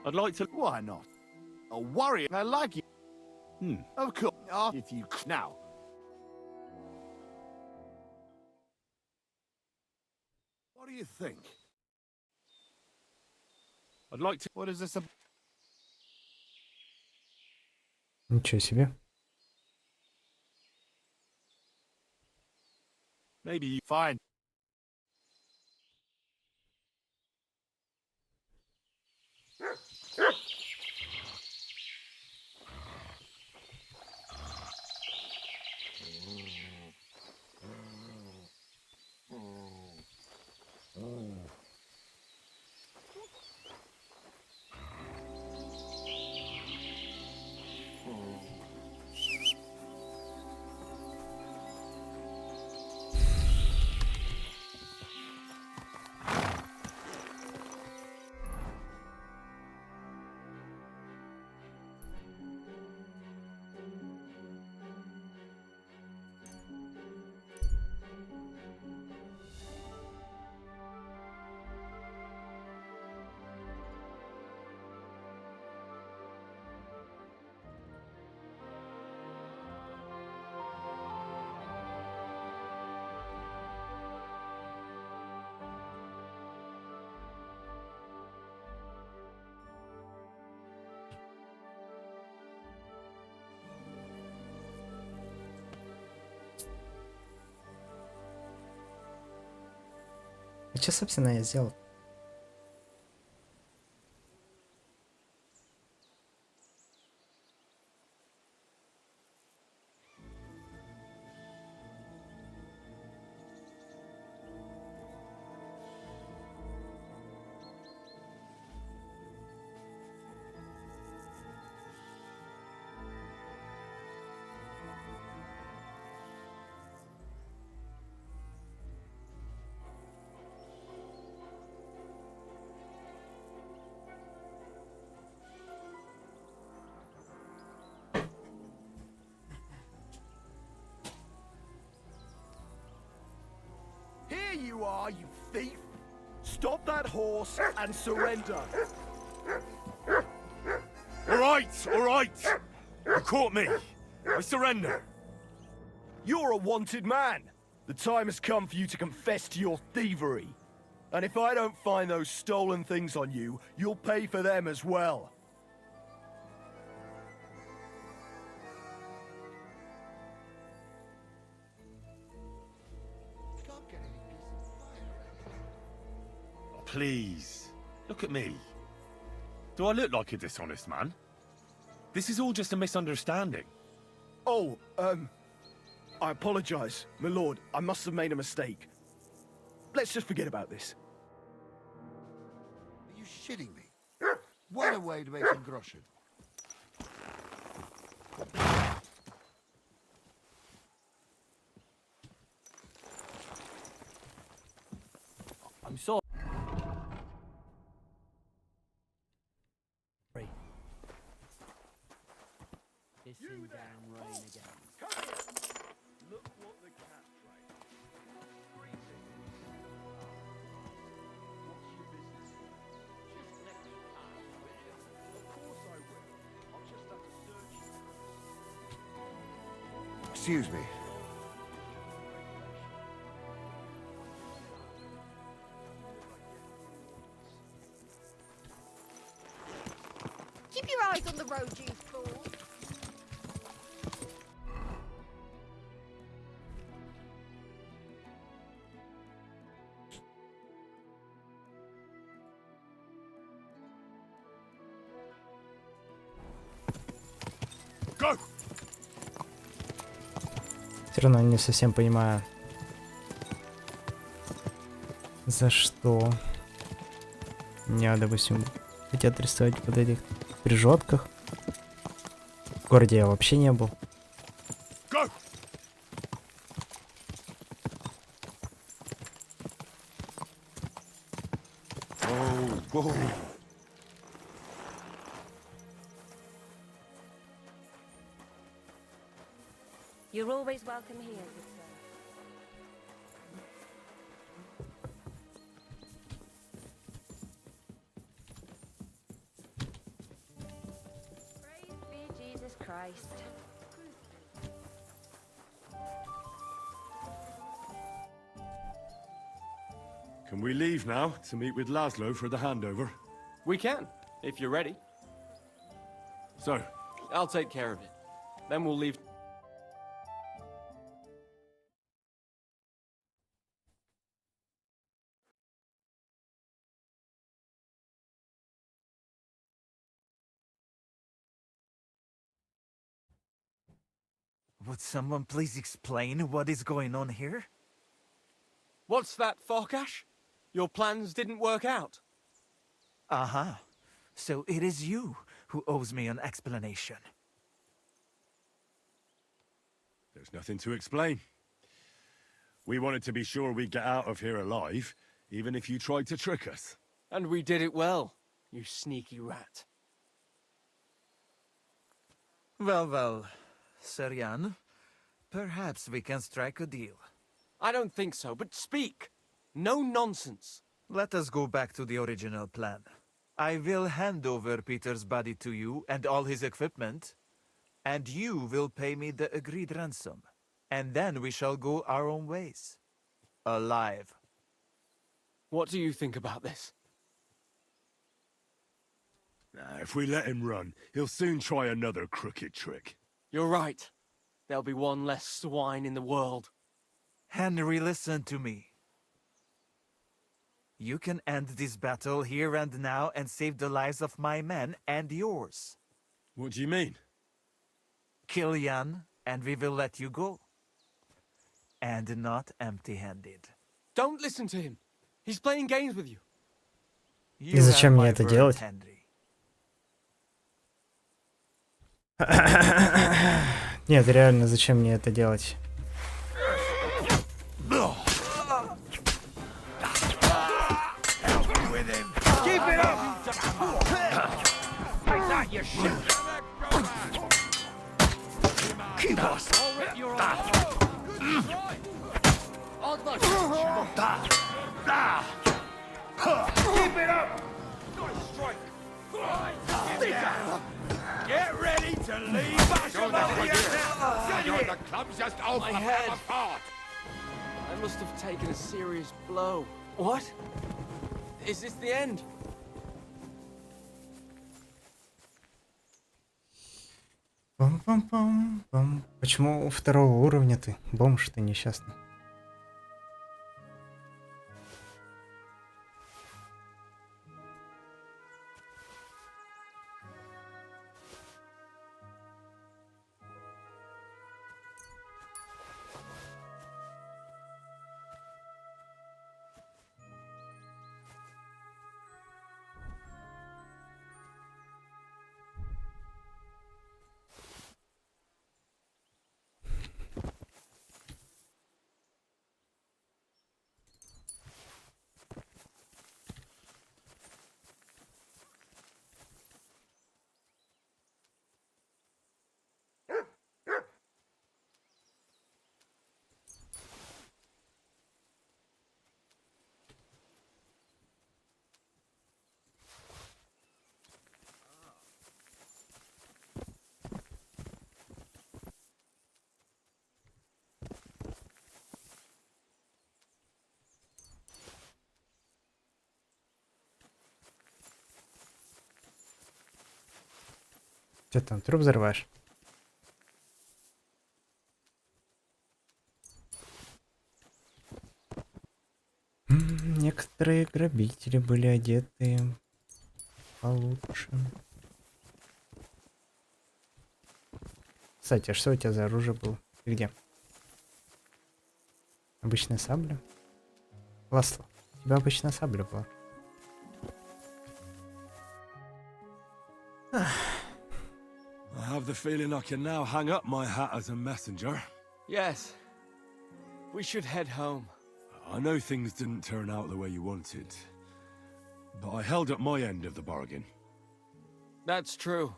I'd like to. Why not? A warrior. I like you. Of course. If you now. What do you think? I'd like to. What is this about? Ничего себе. Maybe you find. А что, собственно, я сделал? you are, you thief! Stop that horse and surrender! All right! You caught me. I surrender. You're a wanted man. The time has come for you to confess to your thievery. And if I don't find those stolen things on you, you'll pay for them as well. Please, look at me. Do I look like a dishonest man? This is all just a misunderstanding. Oh, I apologize, my lord. I must have made a mistake. Let's just forget about this. Are you shitting me? What a way to make some groschen. I'm sorry. Pissing down rain again. Come here. Look what the cat played. Freezing. What's your business here? Just let me pass, will you? Of course I will. I'll just have to search you. Excuse me. Keep your eyes on the road, you fool. Go! Все равно не совсем понимаю, за что меня, допустим, хотят арестовать под этих прижотках. В городе я вообще не был. Go! Whoa. You're always welcome here, good sir. Praise be Jesus Christ. Can we leave now to meet with Laszlo for the handover? We can, if you're ready. So, I'll take care of it. Then we'll leave. Would someone please explain what is going on here? What's that, Farkash? Your plans didn't work out. Aha. So it is you who owes me an explanation. there's nothing to explain. We wanted to be sure we'd get out of here alive, even if you tried to trick us. And we did it well, you sneaky rat. Well, Sir Jan, perhaps we can strike a deal. I don't think so, but speak. No nonsense. Let us go back to the original plan. I will hand over Peter's body to you and all his equipment, and you will pay me the agreed ransom. And then we shall go our own ways. Alive. What do you think about this? If we let him run, he'll soon try another crooked trick. You're right. There'll be one less swine in the world. Henry, listen to me. You can end this battle here and now and save the lives of my men and yours. What do you mean? Kill Jan, and we will let you go. And not empty-handed. Don't listen to him. He's playing games with you. И зачем мне это делать? Нет, реально, зачем мне это делать? Keep it up! Like that, you shit! Keep us! Keep it up! Nice strike! Get ready to leave You're the clumsiest oaf My I've head. ever fought! I must have taken a serious blow. What? Is this the end? Пам-пам-пам-пам. Почему у второго уровня ты? Бомж ты несчастный. Что там, труп взорваешь? Некоторые грабители были одеты получше. Кстати, а что у тебя за оружие было? Ты где? Обычная сабля? Ласло, у тебя обычная сабля была. I have the feeling I can now hang up my hat as a messenger. Yes. We should head home. I know things didn't turn out the way you wanted, but I held up my end of the bargain. That's true.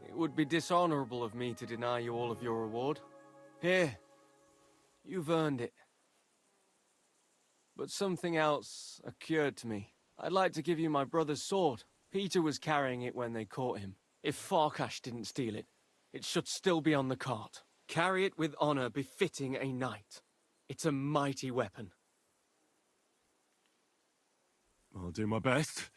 It would be dishonorable of me to deny you all of your reward. Here. You've earned it. But something else occurred to me. I'd like to give you my brother's sword. Peter was carrying it when they caught him. If Farkash didn't steal it, it should still be on the cart. Carry it with honor befitting a knight. It's a mighty weapon. I'll do my best.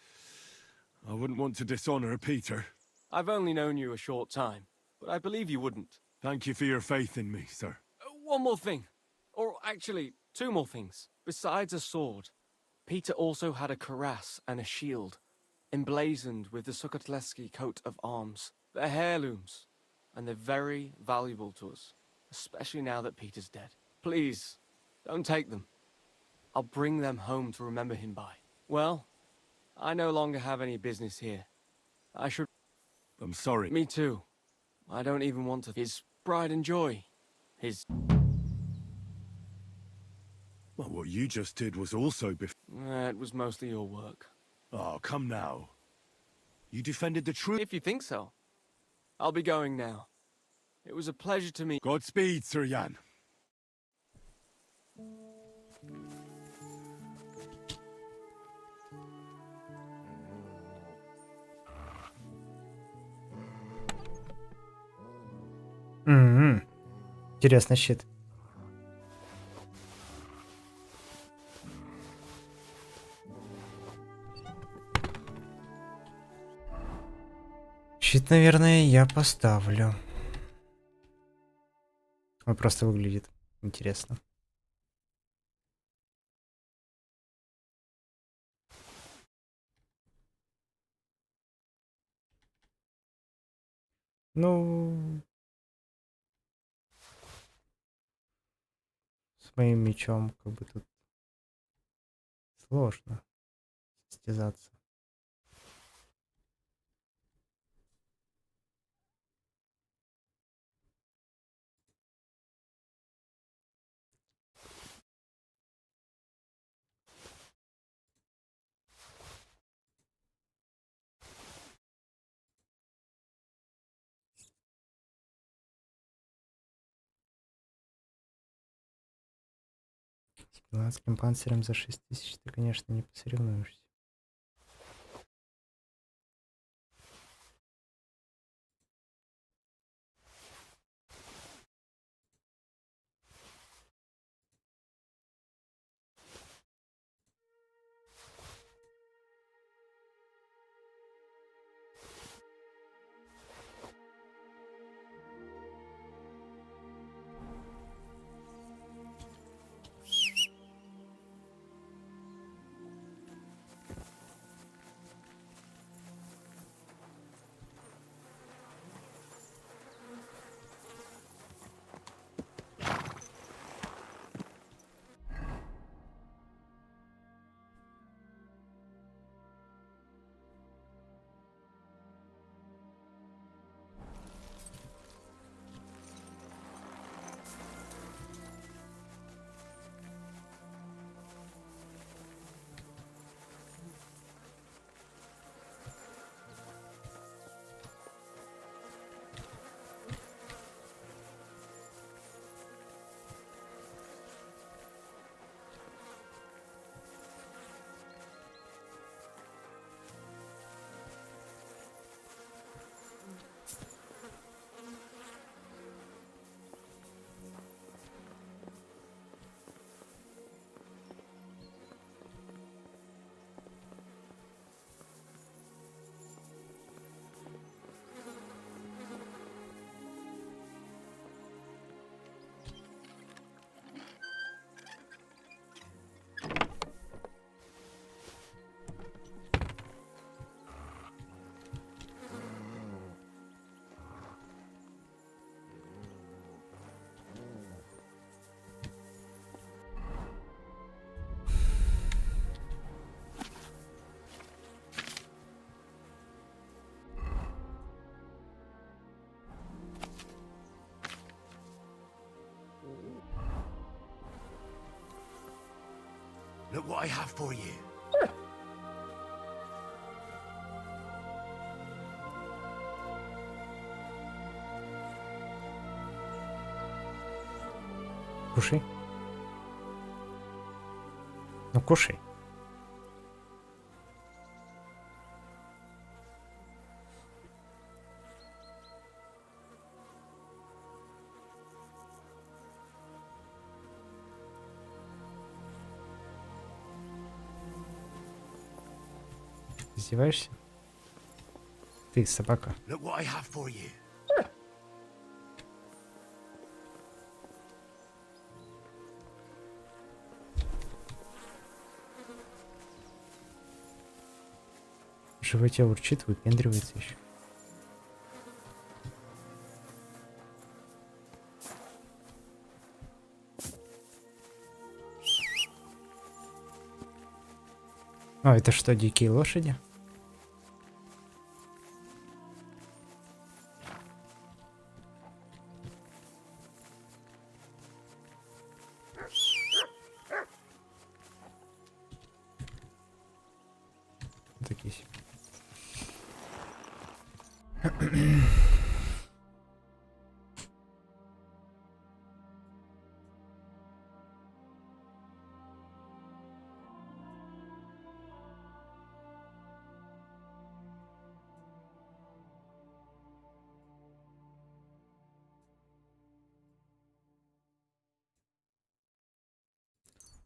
I wouldn't want to dishonor Peter. I've only known you a short time, but I believe you wouldn't. Thank you for your faith in me, sir. One more thing. Or actually, two more things. Besides a sword, Peter also had a cuirass and a shield, emblazoned with the Sukotleski coat of arms. They're heirlooms, and they're very valuable to us, especially now that Peter's dead. Please, don't take them. I'll bring them home to remember him by. Well, I no longer have any business here. I should... I'm sorry. Me too. I don't even want to... His pride and joy. His... Well, what you just did was also It was mostly your work. Oh, come now. You defended the truth. If you think so. I'll be going now. It was a pleasure to meet... Godspeed, Sir Jan. Интересный щит. Щит, наверное, я поставлю. Он просто выглядит интересно. Ну, с моим мечом как бы тут сложно состязаться. С пилатским панцирем за 6000 ты, конечно, не посоревнуешься. Look what I have for you. Кушай. Ну, кушай. Издеваешься? Ты собака. Look what I have for you. В животе урчит, выпендривается еще. А, это что, дикие лошади? Такие себе.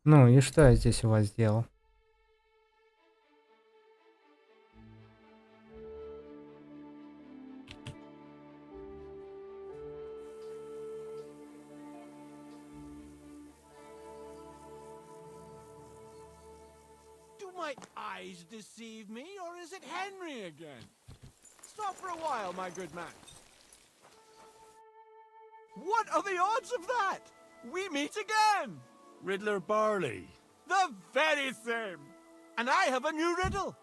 Ну и что я здесь у вас сделал? Do my eyes deceive me, or is it Henry again? Stop for a while, my good man. What are the odds of that? We meet again! Riddler Barley. The very same! And I have a new riddle.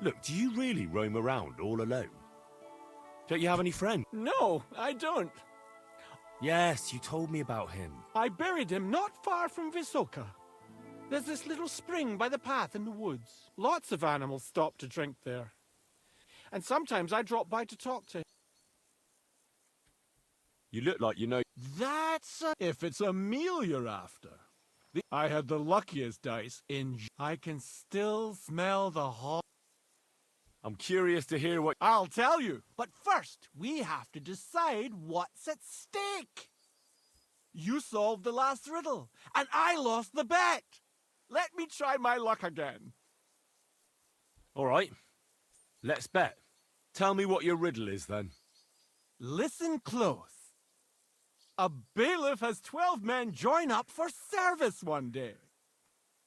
Look, do you really roam around all alone? Don't you have any friends? No, I don't. Yes, you told me about him. I buried him not far from Visoka. There's this little spring by the path in the woods. Lots of animals stop to drink there. And sometimes I drop by to talk to him. You look like you know. That's if it's a meal you're after. I had the luckiest dice in. I can still smell the hot. I'm curious to hear what. I'll tell you. But first, we have to decide what's at stake. You solved the last riddle, and I lost the bet. Let me try my luck again. All right. Let's bet. Tell me what your riddle is then. Listen close. A bailiff has 12 men join up for service one day.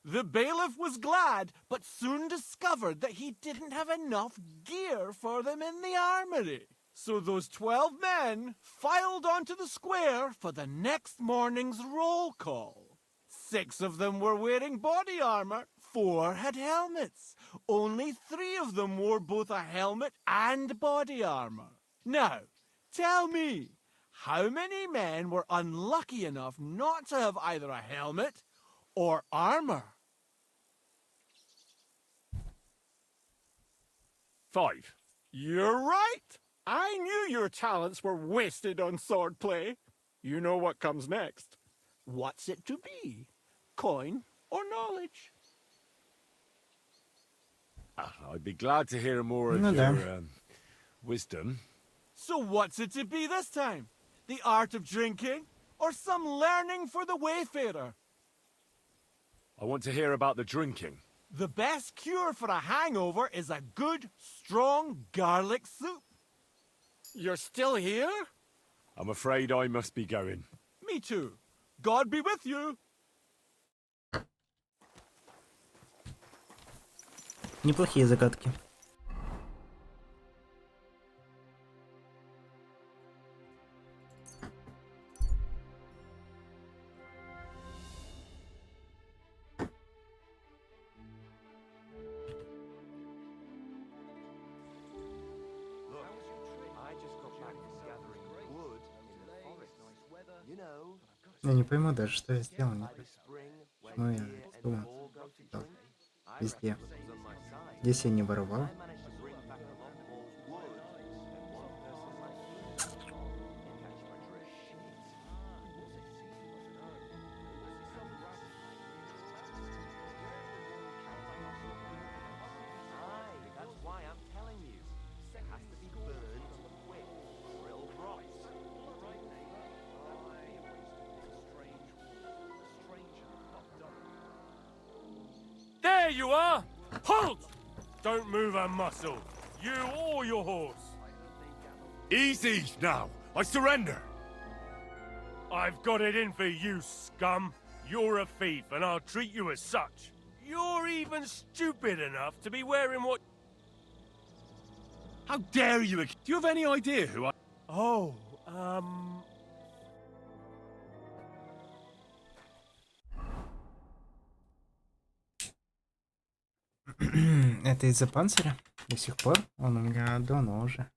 The bailiff was glad, but soon discovered that he didn't have enough gear for them in the armory. So those 12 men filed onto the square for the next morning's roll call. 6 of them were wearing body armor, 4 had helmets. Only 3 of them wore both a helmet and body armor. Now, tell me, how many men were unlucky enough not to have either a helmet or armor? 5. You're right. I knew your talents were wasted on swordplay. You know what comes next. What's it to be? Coin or knowledge? I'd be glad to hear more of No, your wisdom. So what's it to be this time? The art of drinking or some learning for the wayfarer? I want to hear about the drinking. The best cure for a hangover is a good, strong garlic soup. You're still here? I'm afraid I must be going. Me too. God be with you. Неплохие загадки. Я не пойму даже, что я сделал не так. Почему я думал, что везде. Здесь я не воровал. There you are! Halt! Don't move a muscle. You or your horse. Easy now. I surrender. I've got it in for you, scum. You're a thief, and I'll treat you as such. You're even stupid enough to be wearing what... How dare you? Do you have any idea who I... Oh, Это из-за панциря? До сих пор? Он у меня давно уже.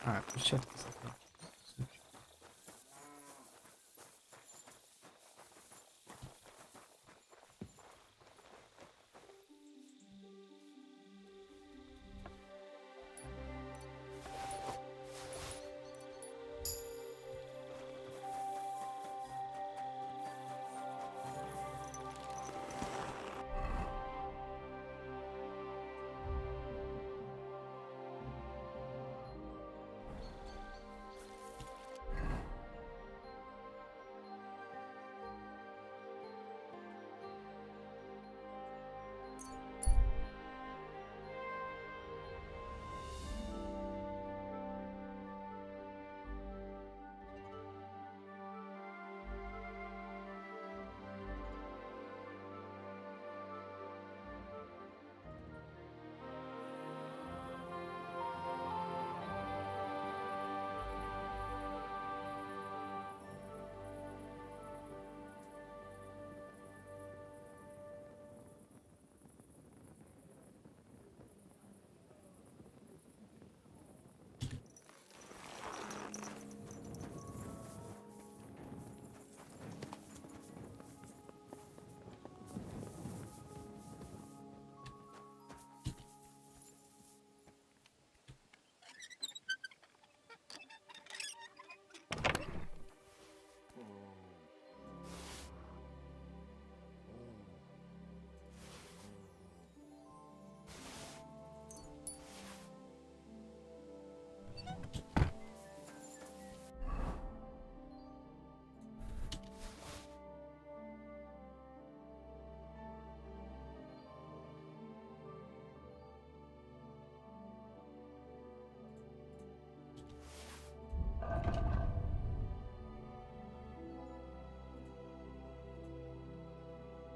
А, перчатки забыл.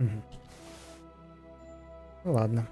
Мгм. Ну ладно.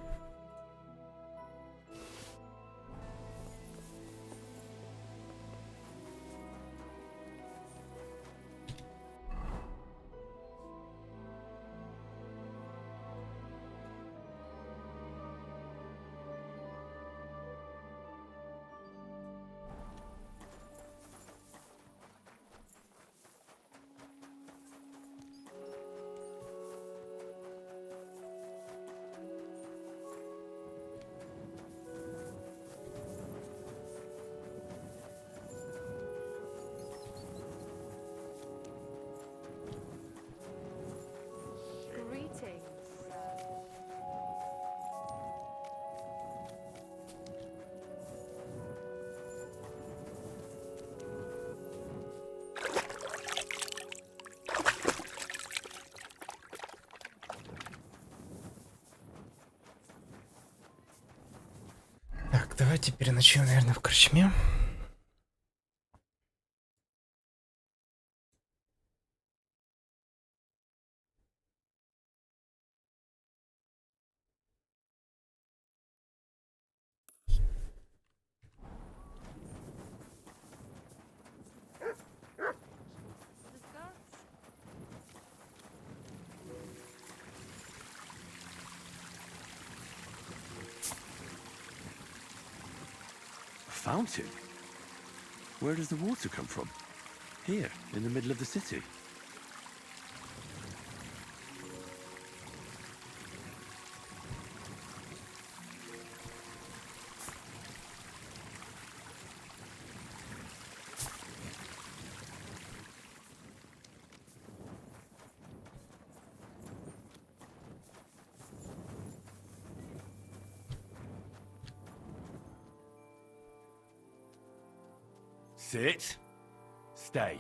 Greetings. Так, давайте переночуем, наверное, в корчме. A fountain? Where does the water come from? Here, in the middle of the city. Sit. Stay.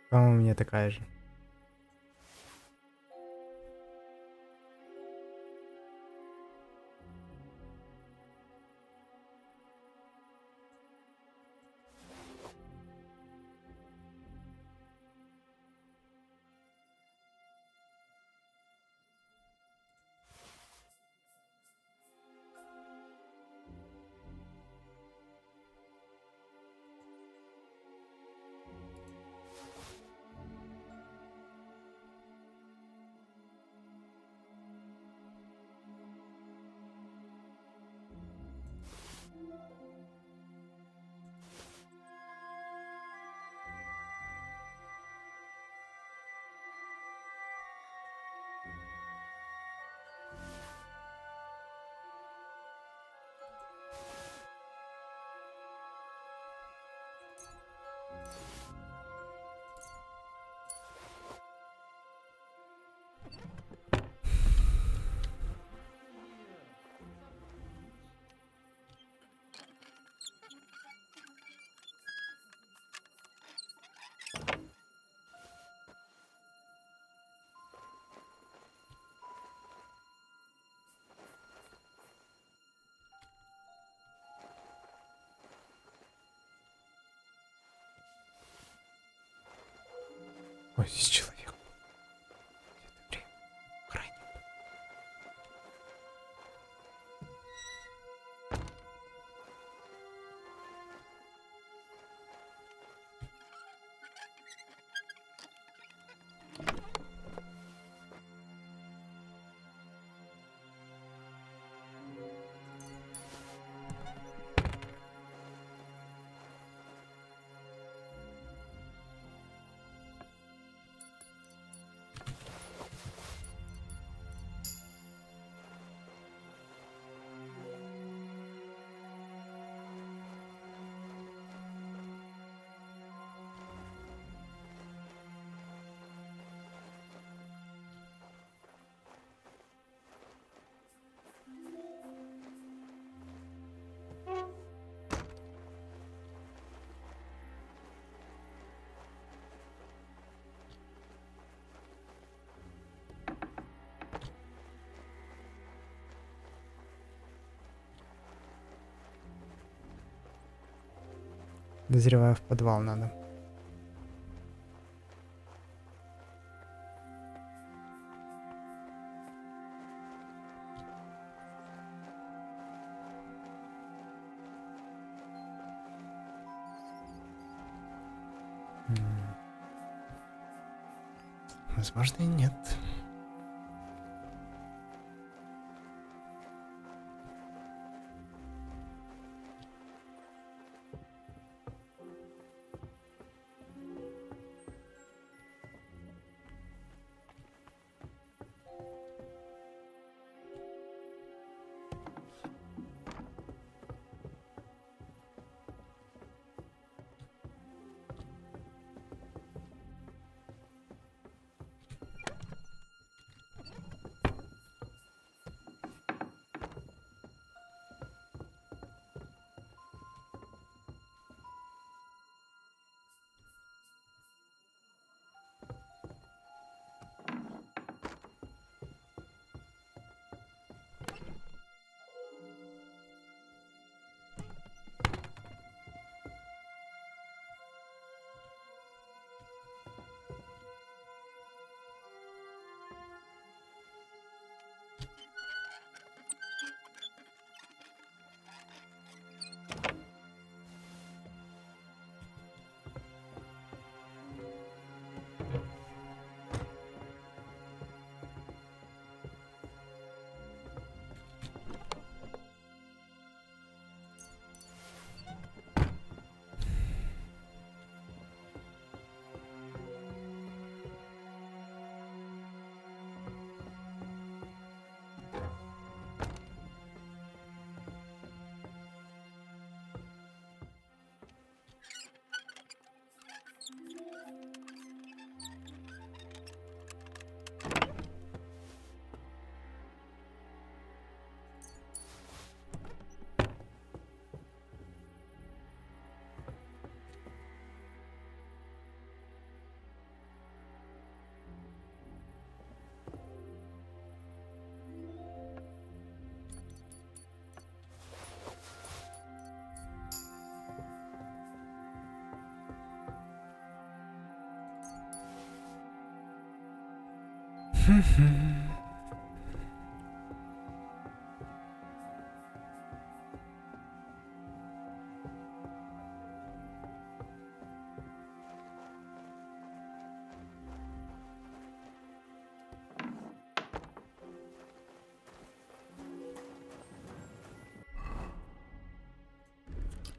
По-моему, у меня такая же. Ой, здесь человек. Подозреваю, в подвал надо. Возможно, и нет.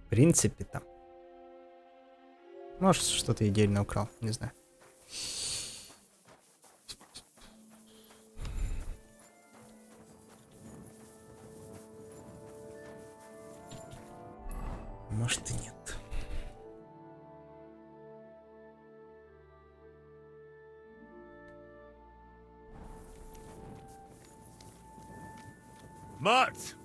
В принципе, там. Может, что-то идеально украл, не знаю. Может, и нет. Mart!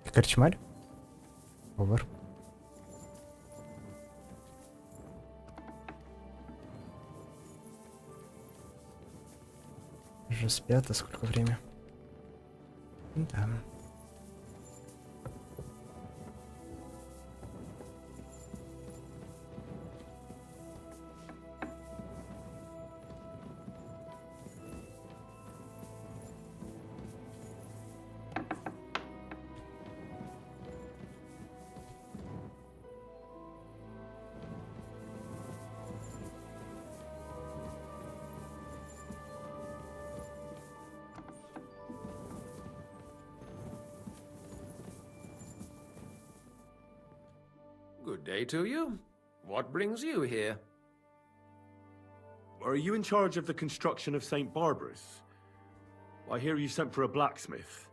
Ты корчмарь? Повар. Уже спят, а сколько время? Да. Good day to you. What brings you here? Are you in charge of the construction of St. Barbara's? I hear you sent for a blacksmith.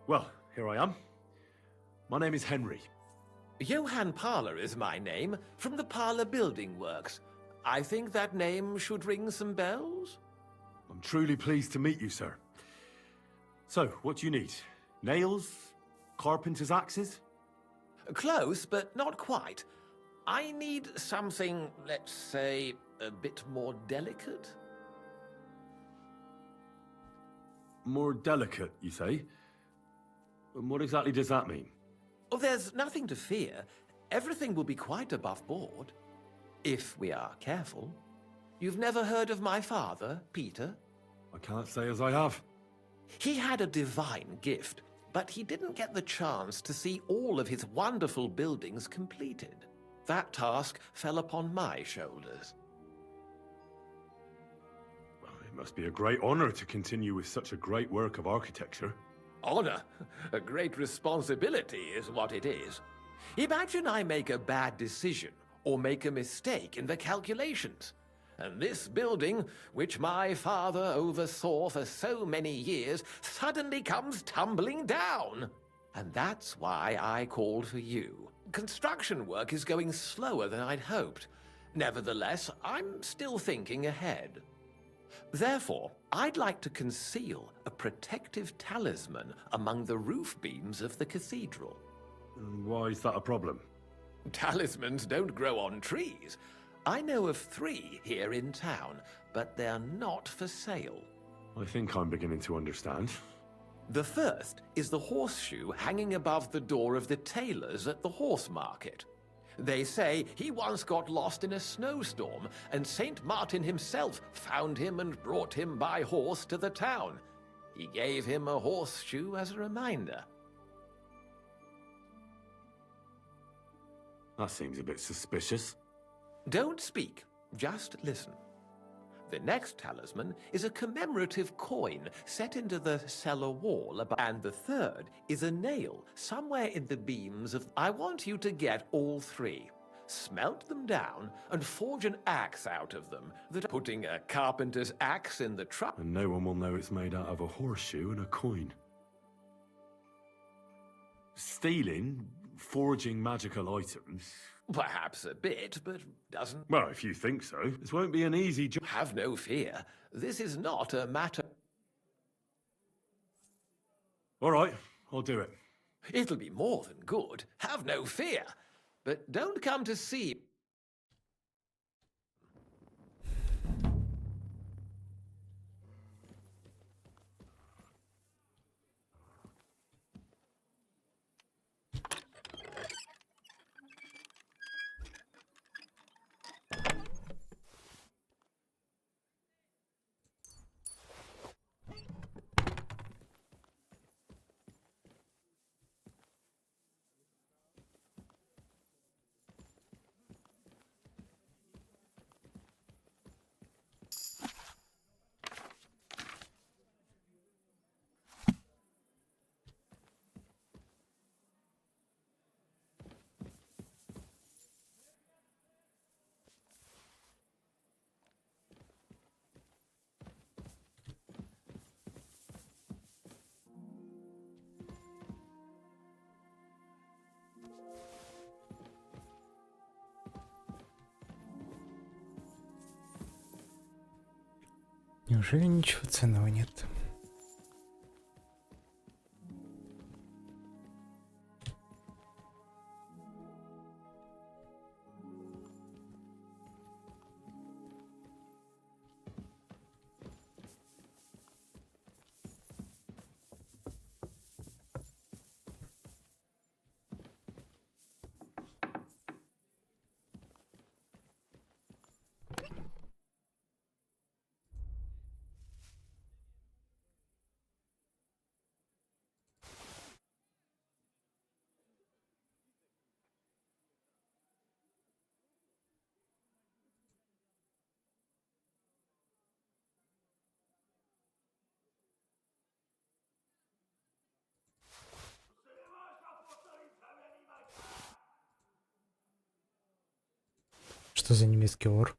Well, here I am. My name is Henry. Johann Parler is my name, from the Parler Building Works. I think that name should ring some bells? I'm truly pleased to meet you, sir. So, what do you need? Nails? Carpenter's axes? Close, but not quite. I need something, let's say, a bit more delicate. More delicate, you say? And what exactly does that mean? Oh, there's nothing to fear. Everything will be quite above board. If we are careful. You've never heard of my father, Peter? I can't say as I have. He had a divine gift, but he didn't get the chance to see all of his wonderful buildings completed. That task fell upon my shoulders. Well, it must be a great honor to continue with such a great work of architecture. Honor? A great responsibility is what it is. Imagine I make a bad decision or make a mistake in the calculations. And this building, which my father oversaw for so many years, suddenly comes tumbling down. And that's why I called for you. Construction work is going slower than I'd hoped. Nevertheless, I'm still thinking ahead. Therefore, I'd like to conceal a protective talisman among the roof beams of the cathedral. Why is that a problem? Talismans don't grow on trees. I know of 3 here in town, but they're not for sale. I think I'm beginning to understand. The first is the horseshoe hanging above the door of the tailor's at the horse market. They say he once got lost in a snowstorm, and Saint Martin himself found him and brought him by horse to the town. He gave him a horseshoe as a reminder. That seems a bit suspicious. Don't speak, just listen. The next talisman is a commemorative coin set into the cellar wall above, and the third is a nail somewhere in the beams of... I want you to get all 3, smelt them down, and forge an axe out of them, putting a carpenter's axe in the truck. And no one will know it's made out of a horseshoe and a coin. Stealing, forging magical items... Perhaps a bit, but doesn't... Well, if you think so. This won't be an easy job. Have no fear. This is not a matter... All right, I'll do it. It'll be more than good. Have no fear. But don't come to see... Неужели ничего ценного нет? Что за немецкий ор?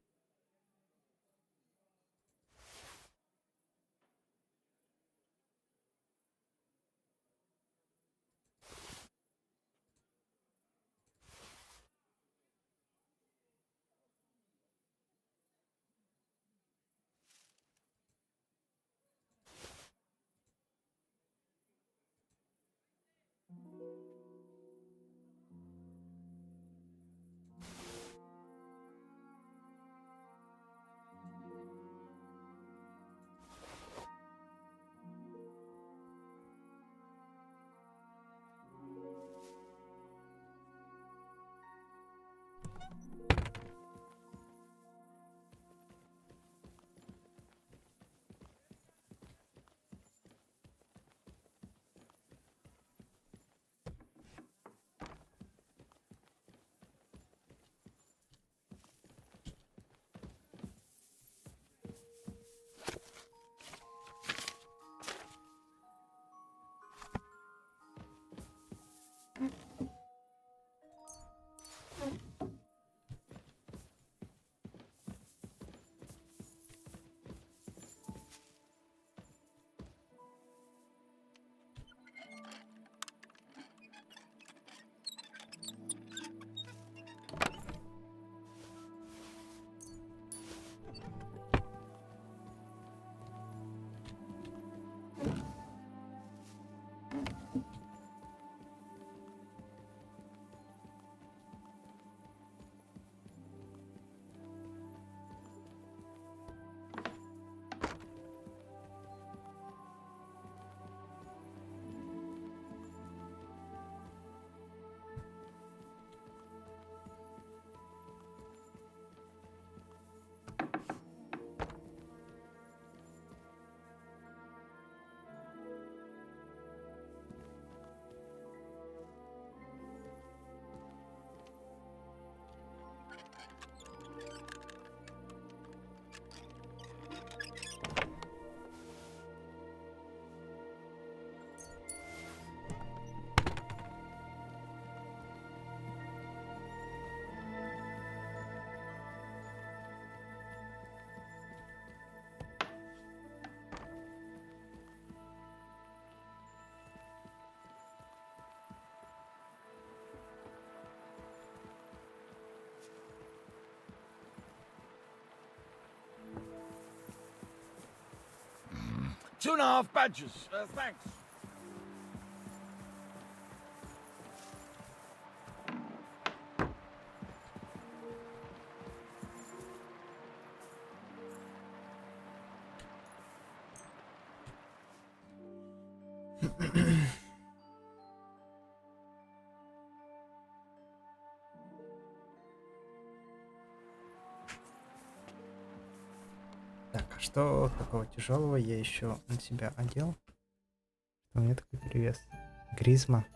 Two and a half badges. Thanks. Так, а что такого тяжелого я еще на себя одел? У меня такой перевес. Гризма.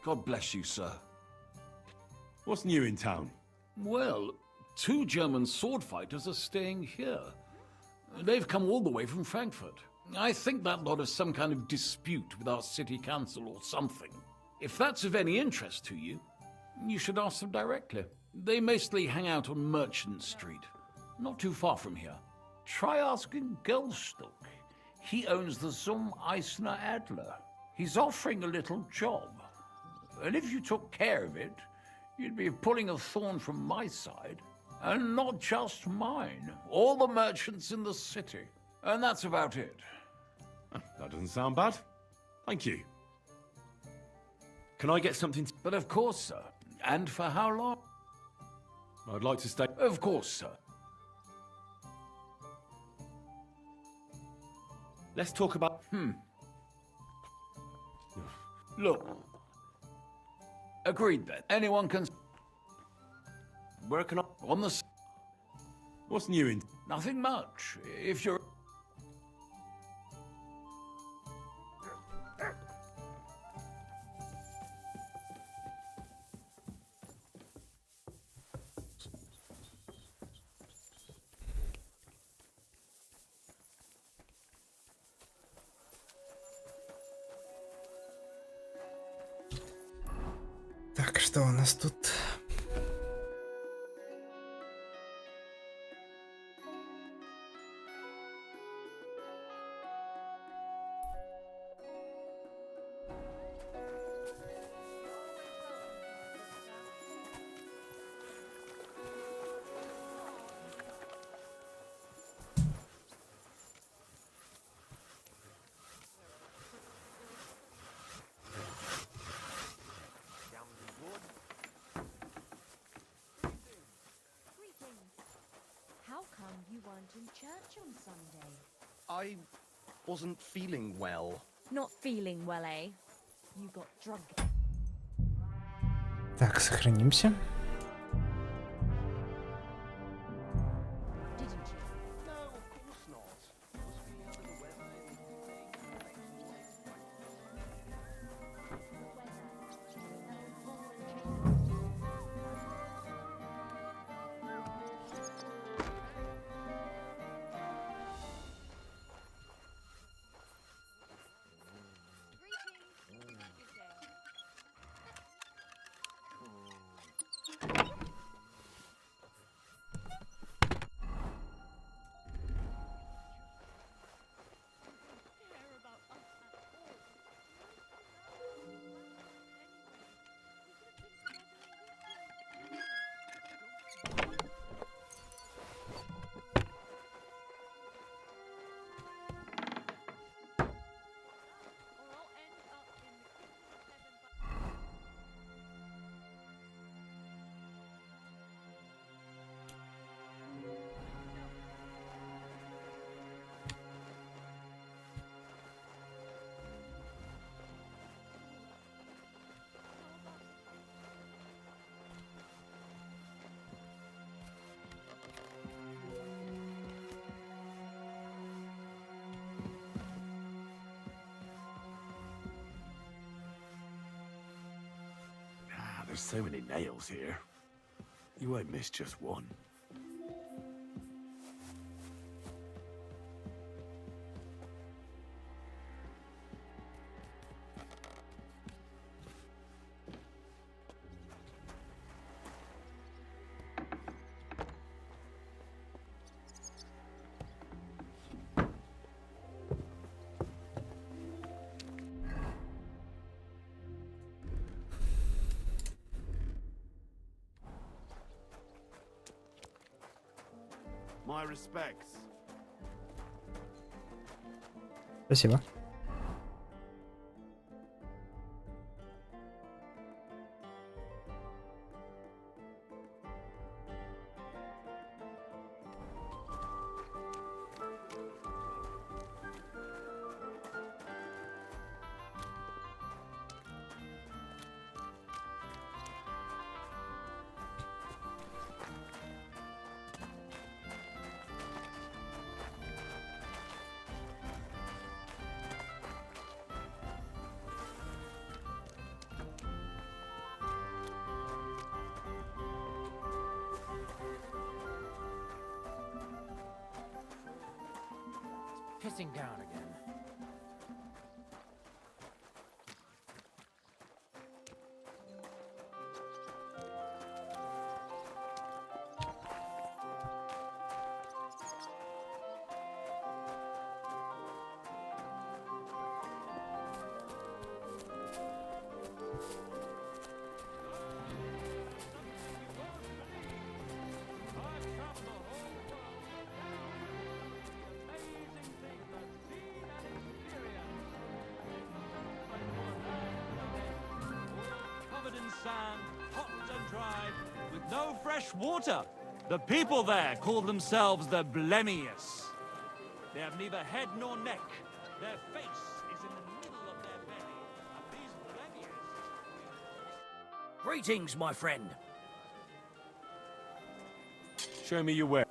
God bless you, sir. What's new in town? Well, 2 German sword fighters are staying here. They've come all the way from Frankfurt. I think that lot has some kind of dispute with our city council or something. If that's of any interest to you, you should ask them directly. They mostly hang out on Merchant Street, not too far from here. Try asking Gelstock. He owns the Zum Eisner Adler. He's offering a little job. And if you took care of it, you'd be pulling a thorn from my side. And not just mine. All the merchants in the city. And that's about it. That doesn't sound bad. Thank you. Can I get something? But of course, sir. And for how long? I'd like to stay. Of course, sir. Let's talk about. Look. Agreed then. Anyone can. Where can I? On the. What's new in? Nothing much. If you're. Так, что у нас тут? How come you weren't in church on Sunday? I wasn't feeling well. Not feeling well, eh? You got drunk. Так, сохранимся. Didn't you? No, of course not. Was feeling under the weather. There's so many nails here. You won't miss just one. My respects. Спасибо. pissing down again. Covered in sand, hot and dry, with no fresh water. The people there call themselves the Blemius. They have neither head nor neck. Their face is in the middle of their belly. And these Blemius... Greetings, my friend. Show me your way.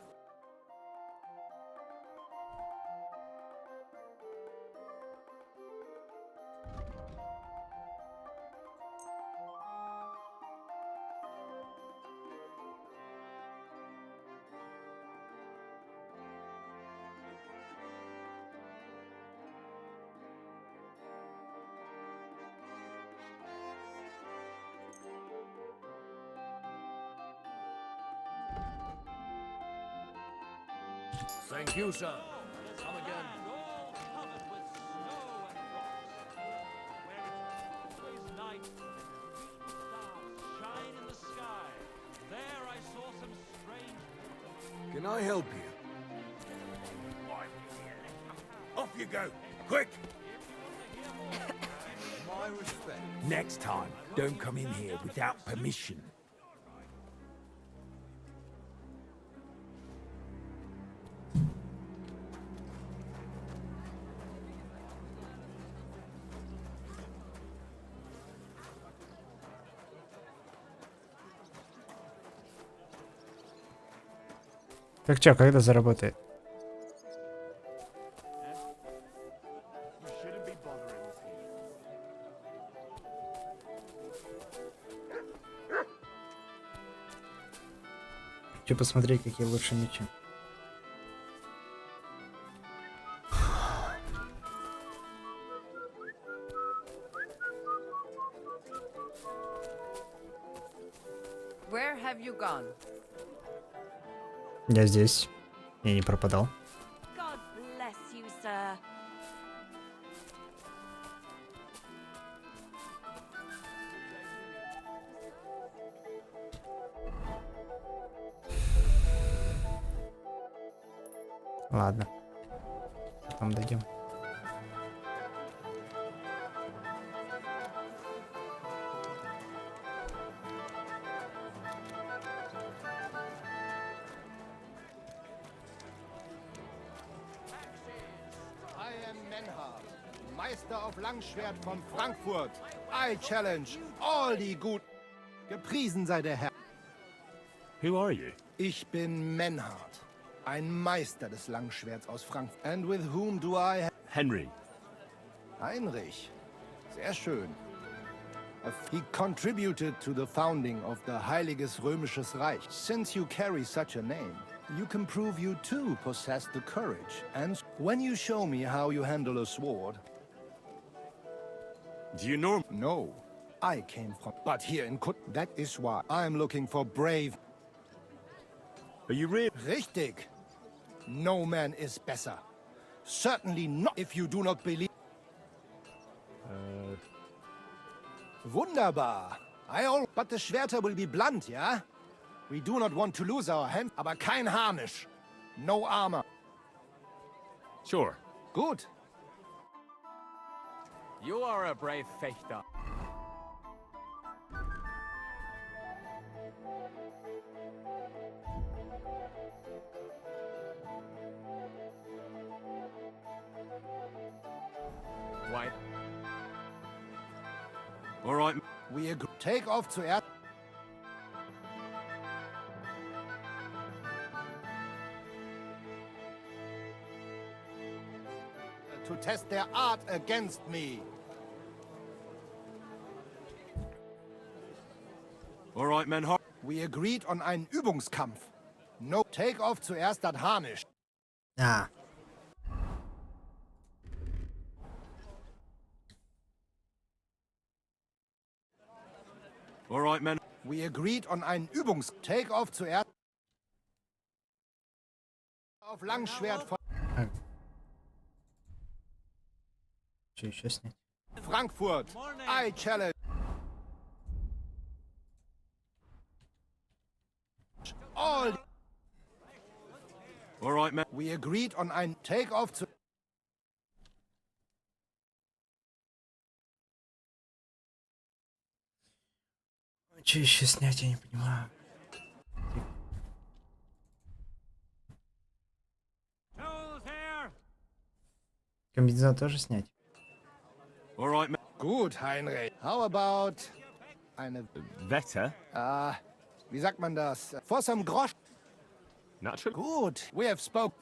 Thank you, sir. Come again. All covered with snow and rocks. Where it's always night, stars shine in the sky. There I saw some strange... Can I help you? Off you go, quick! My respect. Next time, don't come in here without permission. Так чё, когда заработает? Хочу посмотреть, какие лучше мечи. Where have you gone? Я здесь. Я не пропадал. God bless you, sir. Ладно. Потом дадим. Meister auf Langschwert von Frankfurt. I challenge all die gut. Gepriesen sei der Herr. Who are you? Ich bin Menhard, ein Meister des Langschwerts aus Frankfurt. And with whom do I have... Henry. Heinrich. Sehr schön. He contributed to the founding of the Heiliges Römisches Reich. Since you carry such a name, you can prove you too possess the courage. And when you show me how you handle a sword... Do you know? No. I came from... But here in Kut... That is why I'm looking for brave... Are you real? Richtig. No man is better. Certainly not if you do not believe... Wunderbar. But the Schwerter will be blunt, yeah? We do not want to lose our hand, aber kein Harnisch. No armor. Sure. Gut. You are a brave fechter. Wait. All right. We agree. Take off zuerst. To test their art against me. All right, Menhard. We agreed on einen Übungskampf. No, take off zuerst das Harnisch. Ah. All right, men. We agreed on einen Take-off zuerst auf Langschwert von Что еще снять? Frankfurt. I challenge all. All right, men. We agreed on einen Take-off zu Что еще снять, я не понимаю. Комбинезон тоже снять? All right, men. Gut, Heinrich. How about eine Wette? wie sagt man das? For some Grosch. Natural. Gut, we have spoke.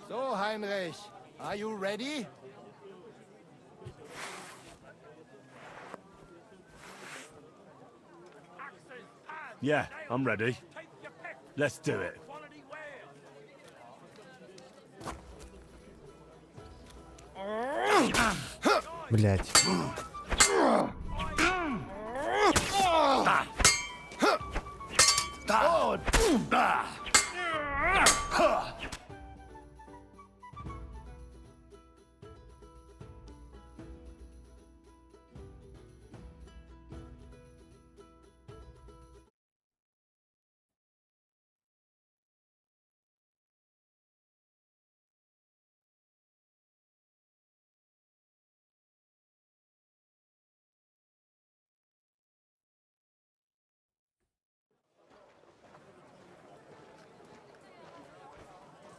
So, Heinrich, are you ready? Yeah, I'm ready. Let's do it. Блять.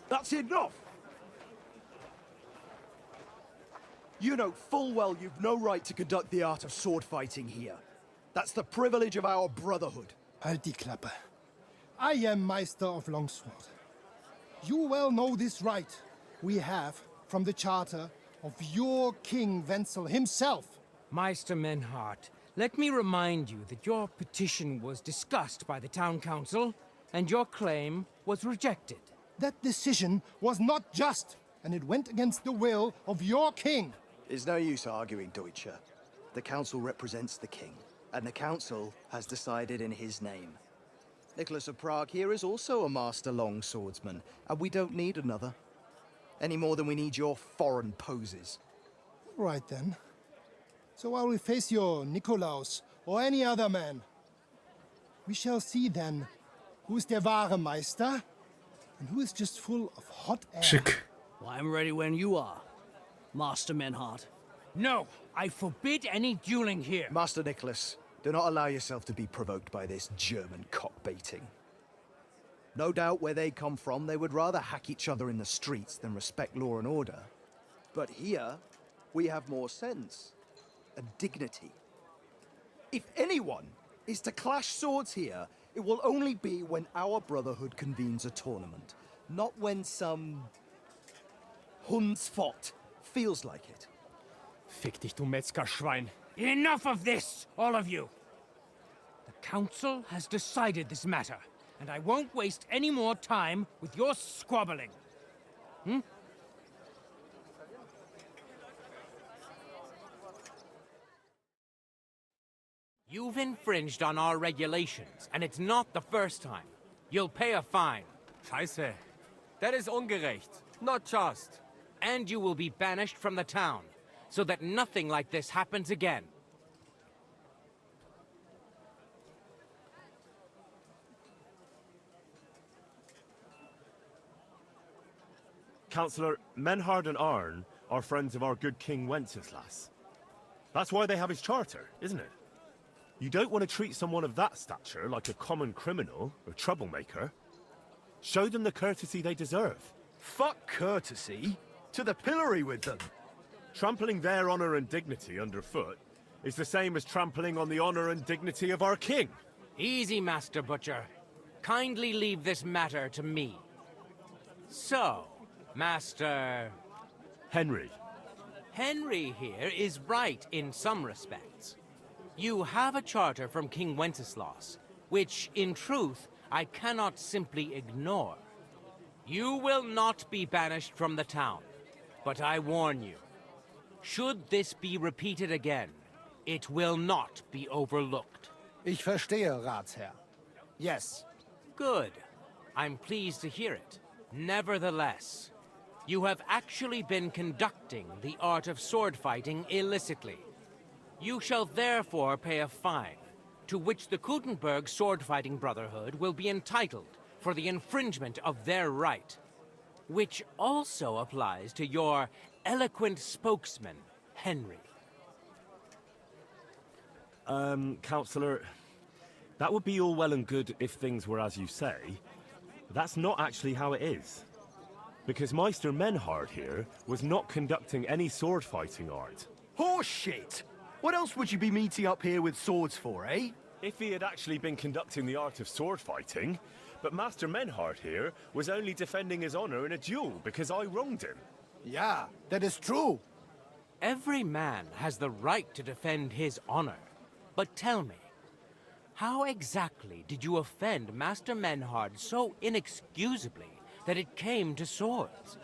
That's enough! You know full well you've no right to conduct the art of sword fighting here. That's the privilege of our brotherhood. Halt die Klappe. I am Meister of Longsword. You well know this right we have from the charter of your King Wenzel himself. Meister Menhart, let me remind you that your petition was discussed by the town council, and your claim was rejected. That decision was not just, and it went against the will of your king. It's no use arguing, Deutscher. The council represents the king, and the council has decided in his name. Nicholas of Prague here is also a master longswordsman, and we don't need another. Any more than we need your foreign poses. Right then. So I will face your Nikolaus or any other man. We shall see then who's der wahre Meister and who is just full of hot air. Well, I'm ready when you are, Master Menhart. No, I forbid any dueling here. Master Nicholas, do not allow yourself to be provoked by this German cock-baiting. No doubt where they come from, they would rather hack each other in the streets than respect law and order. But here, we have more sense and dignity. If anyone is to clash swords here, it will only be when our brotherhood convenes a tournament, not when some Hundsfott feels like it. Fick dich, du Metzgerschwein. Enough of this, all of you! The council has decided this matter, and I won't waste any more time with your squabbling. Hmm? You've infringed on our regulations, and it's not the first time. You'll pay a fine. Scheiße. That is ungerecht. Not just. And you will be banished from the town, so that nothing like this happens again. Councillor, Menhard and Arn are friends of our good King Wenceslas. That's why they have his charter, isn't it? You don't want to treat someone of that stature like a common criminal or troublemaker. Show them the courtesy they deserve. Fuck courtesy. To the pillory with them. Trampling their honor and dignity underfoot is the same as trampling on the honor and dignity of our king. Easy, Master Butcher. Kindly leave this matter to me. So, Master... Henry. Henry here is right in some respects. You have a charter from King Wenceslas, which, in truth, I cannot simply ignore. You will not be banished from the town, but I warn you, Should this be repeated again, it will not be overlooked. Ich verstehe, Ratsherr. Yes. Good. I'm pleased to hear it. Nevertheless, you have actually been conducting the art of sword fighting illicitly. You shall therefore pay a fine, to which the Kutenberg Sword Fighting Brotherhood will be entitled for the infringement of their right, which also applies to your eloquent spokesman, Henry. Counselor, that would be all well and good if things were as you say, but that's not actually how it is. Because Meister Menhard here was not conducting any sword fighting art. Horseshit! What else would you be meeting up here with swords for, eh? If he had actually been conducting the art of sword fighting, but Master Menhard here was only defending his honor in a duel because I wronged him. Yeah, that is true. Every man has the right to defend his honor. But tell me, how exactly did you offend Master Menhard so inexcusably that it came to swords?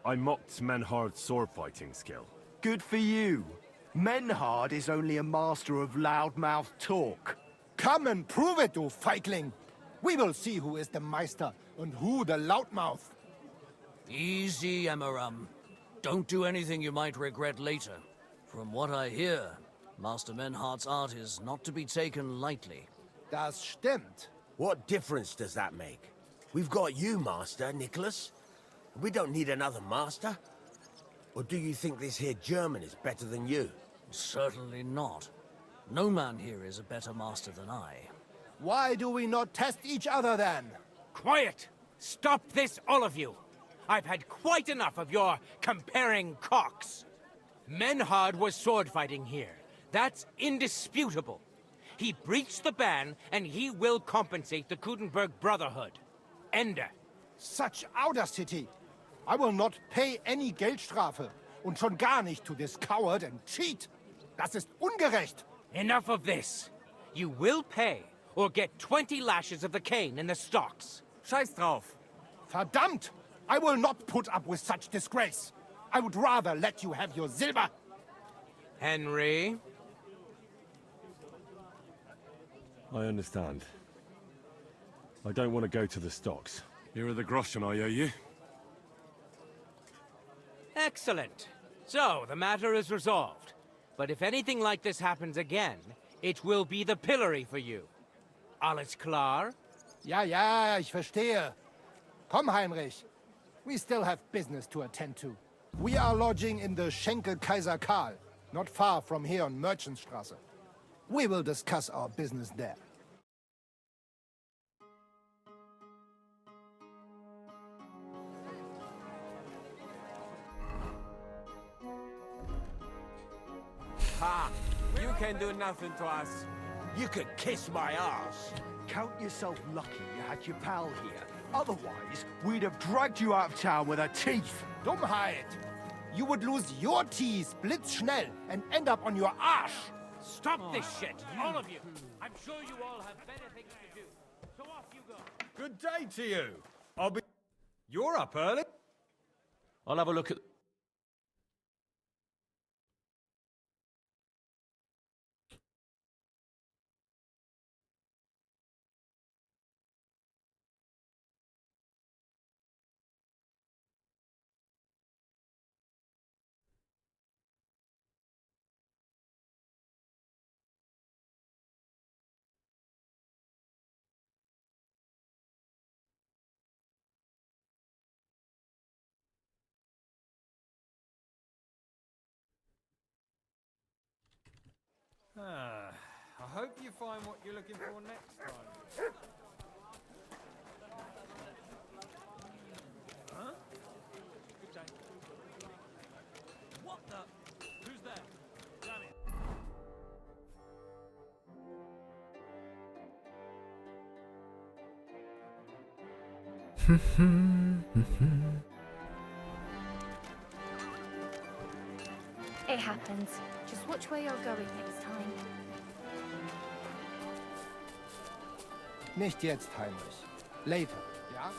I mocked Menhard's sword fighting skill. Good for you. Menhard is only a master of loudmouth talk. Come and prove it, you feigling. We will see who is the Meister and who the loudmouth. Easy, Emmeram. Don't do anything you might regret later. From what I hear, Master Menhard's art is not to be taken lightly. Das stimmt. What difference does that make? We've got you, Master, Nicholas. We don't need another master. Or do you think this here German is better than you? Certainly not. No man here is a better master than I. Why do we not test each other then? Quiet! Stop this, all of you! I've had quite enough of your comparing cocks. Menhard was sword fighting here. That's indisputable. He breached the ban, and he will compensate the Kutenberg Brotherhood. Ende. Such audacity! I will not pay any Geldstrafe. Und schon gar nicht to this coward and cheat. Das ist ungerecht. Enough of this. You will pay, or get 20 lashes of the cane in the stocks. Scheiß drauf. Verdammt! I will not put up with such disgrace. I would rather let you have your silver. Henry? I understand. I don't want to go to the stocks. Here are the groschen I owe you. Excellent. So, the matter is resolved. But if anything like this happens again, it will be the pillory for you. Alles klar? Ja, ja, ich verstehe. Komm, Heinrich. We still have business to attend to. We are lodging in the Schenkel Kaiser Karl, not far from here on Merchantstrasse. We will discuss our business there. Ha! You can do nothing to us. You could kiss my ass. Count yourself lucky you had your pal here. Otherwise, we'd have dragged you out of town with our teeth. Dummheit! You would lose your teeth blitzschnell and end up on your Arsch. Stop this shit, all of you. I'm sure you all have better things to do. So off you go. Good day to you. I'll be... You're up early? I'll have a look at... I hope you find what you're looking for next time. Huh? Good day. What the? Who's there? Damn it. It happens. Just watch where you're going next time. Nicht jetzt, Heinrich. Later, ja?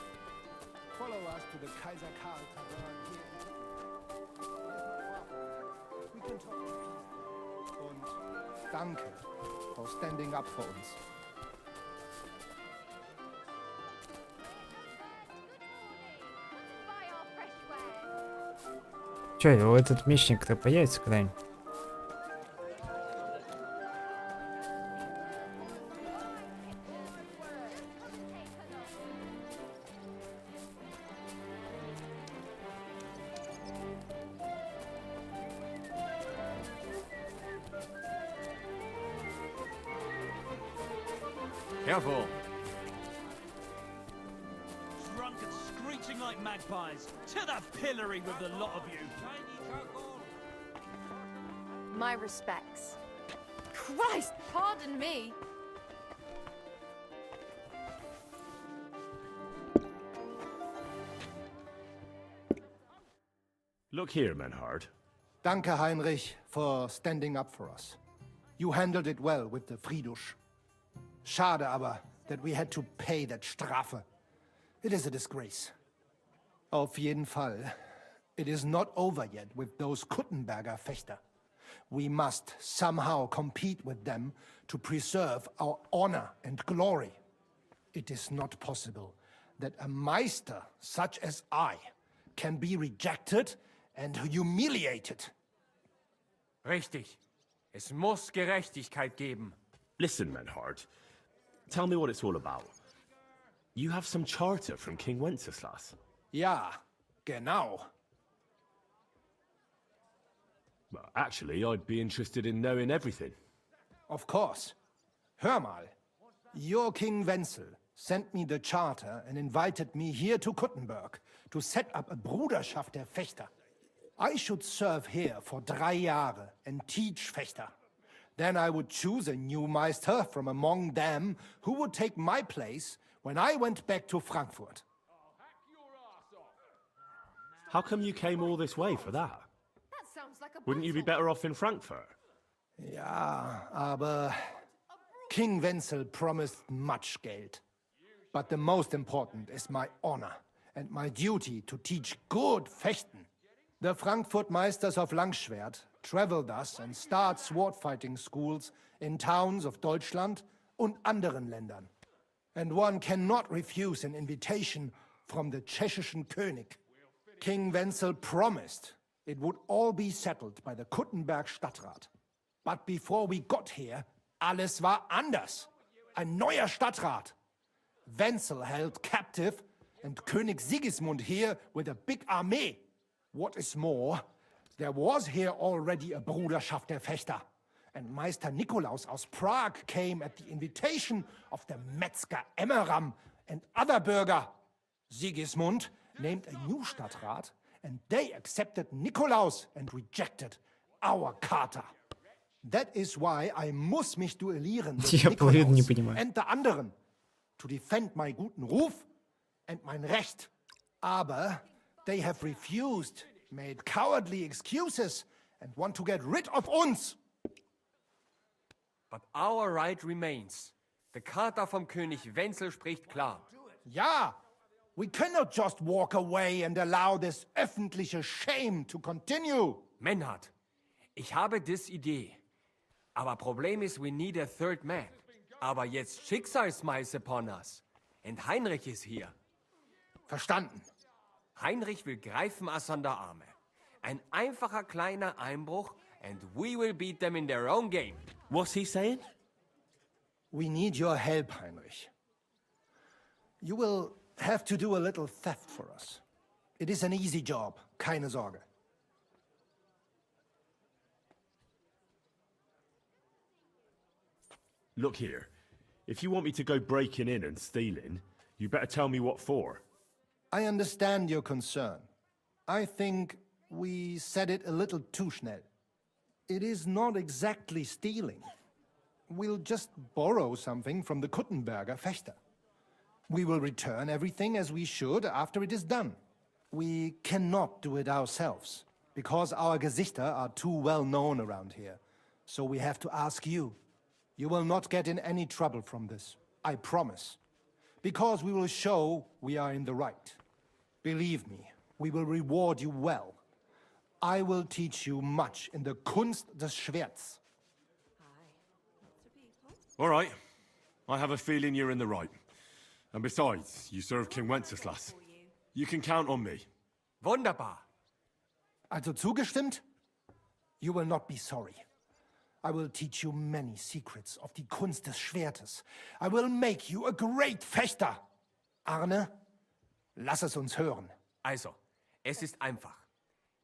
Follow us to the Kaiser Karl Tavern here. We can talk peacefully. Und danke for standing up for uns. Че, этот мечник-то появится когда-нибудь? Careful. Drunk and screeching like magpies. To the pillory with the lot of you. My respects. Christ, pardon me. Look here, Menhard. Danke, Heinrich, for standing up for us. You handled it well with the Friedusch. Schade aber, that we had to pay that Strafe. It is a disgrace. Auf jeden Fall, it is not over yet with those Kuttenberger Fechter. We must somehow compete with them to preserve our honor and glory. It is not possible that a Meister such as I can be rejected and humiliated. Richtig. Es muss Gerechtigkeit geben. Listen, Menhard. Tell me what it's all about. You have some charter from King Wenceslas. Ja, genau. Well, actually, I'd be interested in knowing everything. Of course. Hör mal. Your King Wenzel sent me the charter and invited me here to Kuttenberg to set up a Bruderschaft der Fechter. I should serve here for 3 Jahre and teach Fechter. Then I would choose a new Meister from among them who would take my place when I went back to Frankfurt. How come you came all this way for that? Wouldn't you be better off in Frankfurt? Ja, aber King Wenzel promised much Geld. But the most important is my honor and my duty to teach good Fechten. The Frankfurt Meisters of Langschwert travel thus and start sword fighting schools in towns of Deutschland und anderen Ländern. And one cannot refuse an invitation from the tschechischen König. King Wenzel promised it would all be settled by the Kuttenberg Stadtrat. But before we got here, alles war anders. Ein neuer Stadtrat. Wenzel held captive and König Sigismund here with a big army. What is more, there was here already a Bruderschaft der Fechter, and Meister Nikolaus aus Prague came at the invitation of the Metzger Emmeram and other Bürger. Sigismund named a new Stadtrat, and they accepted Nikolaus and rejected our Charta. That is why I muss mich duellieren mit Nikolaus and the anderen, to defend my guten Ruf and mein Recht. Aber they have refused, made cowardly excuses, and want to get rid of uns. But our right remains. The Charta vom König Wenzel spricht klar. Ja, we cannot just walk away and allow this öffentliche shame to continue. Menhard, ich habe dis Idee. Aber Problem ist, we need a third man. Aber jetzt Schicksalsmeis upon us. And Heinrich ist hier. Verstanden. Heinrich will greifen us an der Arme. Ein einfacher kleiner Einbruch and we will beat them in their own game. What's he saying? We need your help, Heinrich. You will have to do a little theft for us. It is an easy job, keine Sorge. Look here. If you want me to go breaking in and stealing, you better tell me what for. I understand your concern. I think we said it a little too schnell. It is not exactly stealing. We'll just borrow something from the Kuttenberger Fechter. We will return everything as we should after it is done. We cannot do it ourselves, because our Gesichter are too well known around here. So we have to ask you. You will not get in any trouble from this. I promise. Because we will show we are in the right. Believe me, we will reward you well. I will teach you much in the Kunst des Schwerts. All right. I have a feeling you're in the right. And besides, you serve King Wenceslas. You can count on me. Wunderbar. Also zugestimmt? You will not be sorry. I will teach you many secrets of die Kunst des Schwertes. I will make you a great Fechter. Arne, lass es uns hören. Also, es ist einfach.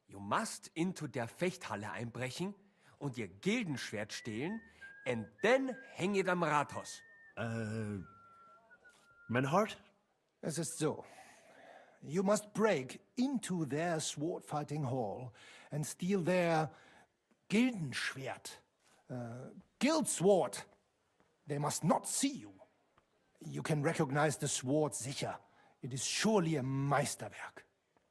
You must into der Fechthalle einbrechen und ihr Gildenschwert stehlen and then hang it am Rathaus. Menhard? Es ist so. You must break into their sword-fighting hall and steal their Gildenschwert. Guild sword. They must not see you. You can recognize the sword sicher. It is surely a Meisterwerk.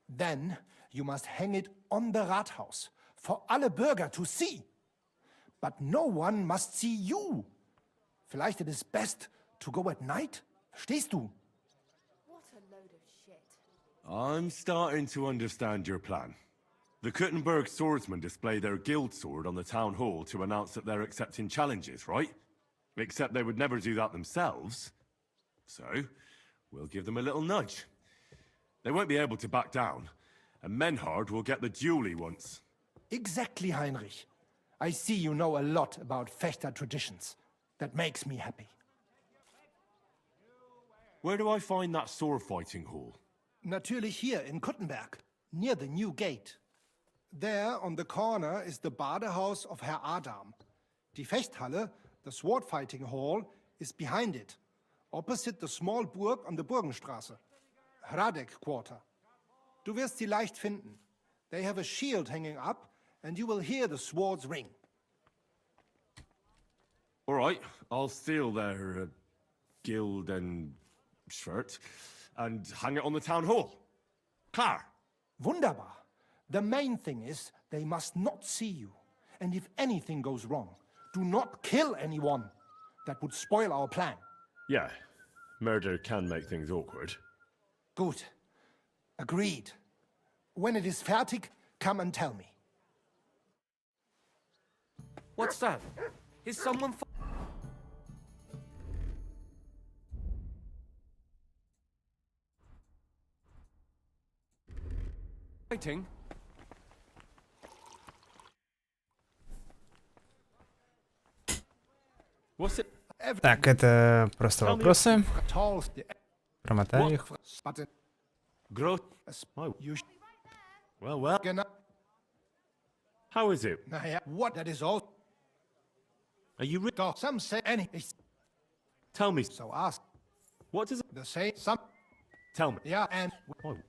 Then you must hang it on the Rathaus for alle Bürger to see. But no one must see you. Vielleicht it is best to go at night? Verstehst du? What a load of shit. I'm starting to understand your plan. The Kuttenberg swordsmen display their guild sword on the town hall to announce that they're accepting challenges, right? Except they would never do that themselves. So, we'll give them a little nudge. They won't be able to back down, and Menhard will get the duel he wants. Exactly, Heinrich. I see you know a lot about Fechter traditions. That makes me happy. Where do I find that sword fighting hall? Natürlich hier in Kuttenberg, near the new gate. There, on the corner, is the Badehaus of Herr Adam. Die Fechthalle, the sword fighting hall, is behind it, opposite the small Burg on the Burgenstraße. Hradek Quarter. Du wirst sie leicht finden. They have a shield hanging up, and you will hear the swords ring. All right, I'll steal their guild and shirt and hang it on the town hall. Klar. Wunderbar. The main thing is they must not see you. And if anything goes wrong, do not kill anyone. That would spoil our plan. Yeah, murder can make things awkward. Good. Agreed. When it is fertig, come and tell me. What's that? Is someone fighting? What's it? Так, это просто вопросы. Промотаю их. Well. How is it? What? That is all. Are you Some say anything. Tell me. So ask. What does it? The say some. Tell me. Yeah, and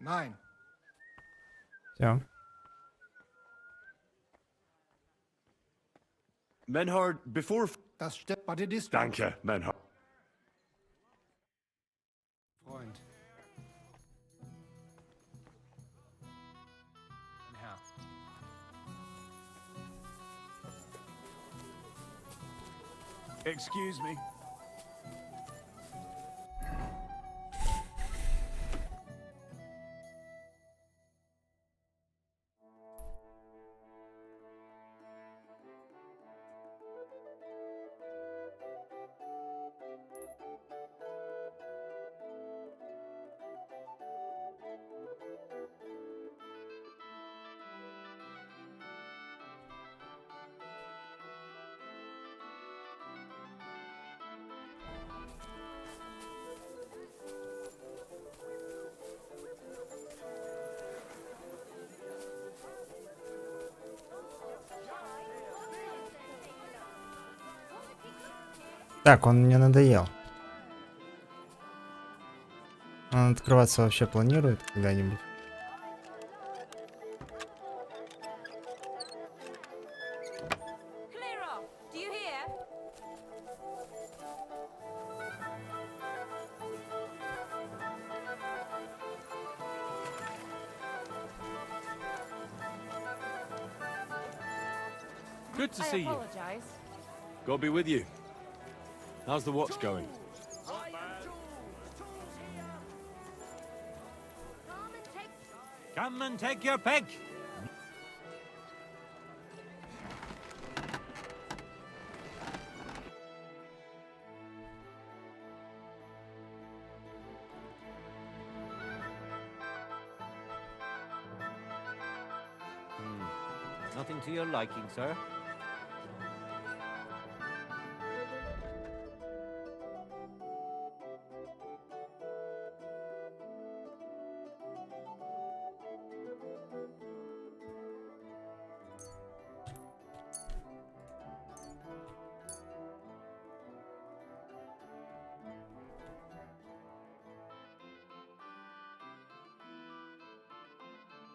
9. Все. Menhard, before... Das stimmt, but it is... Danke, Menhard. Freund. Herr. Excuse me. Так, он мне надоел. Он открываться вообще планирует когда-нибудь? Good to see you. Apologize. God be with you. How's the watch going? Come and take your pick. Nothing to your liking, sir?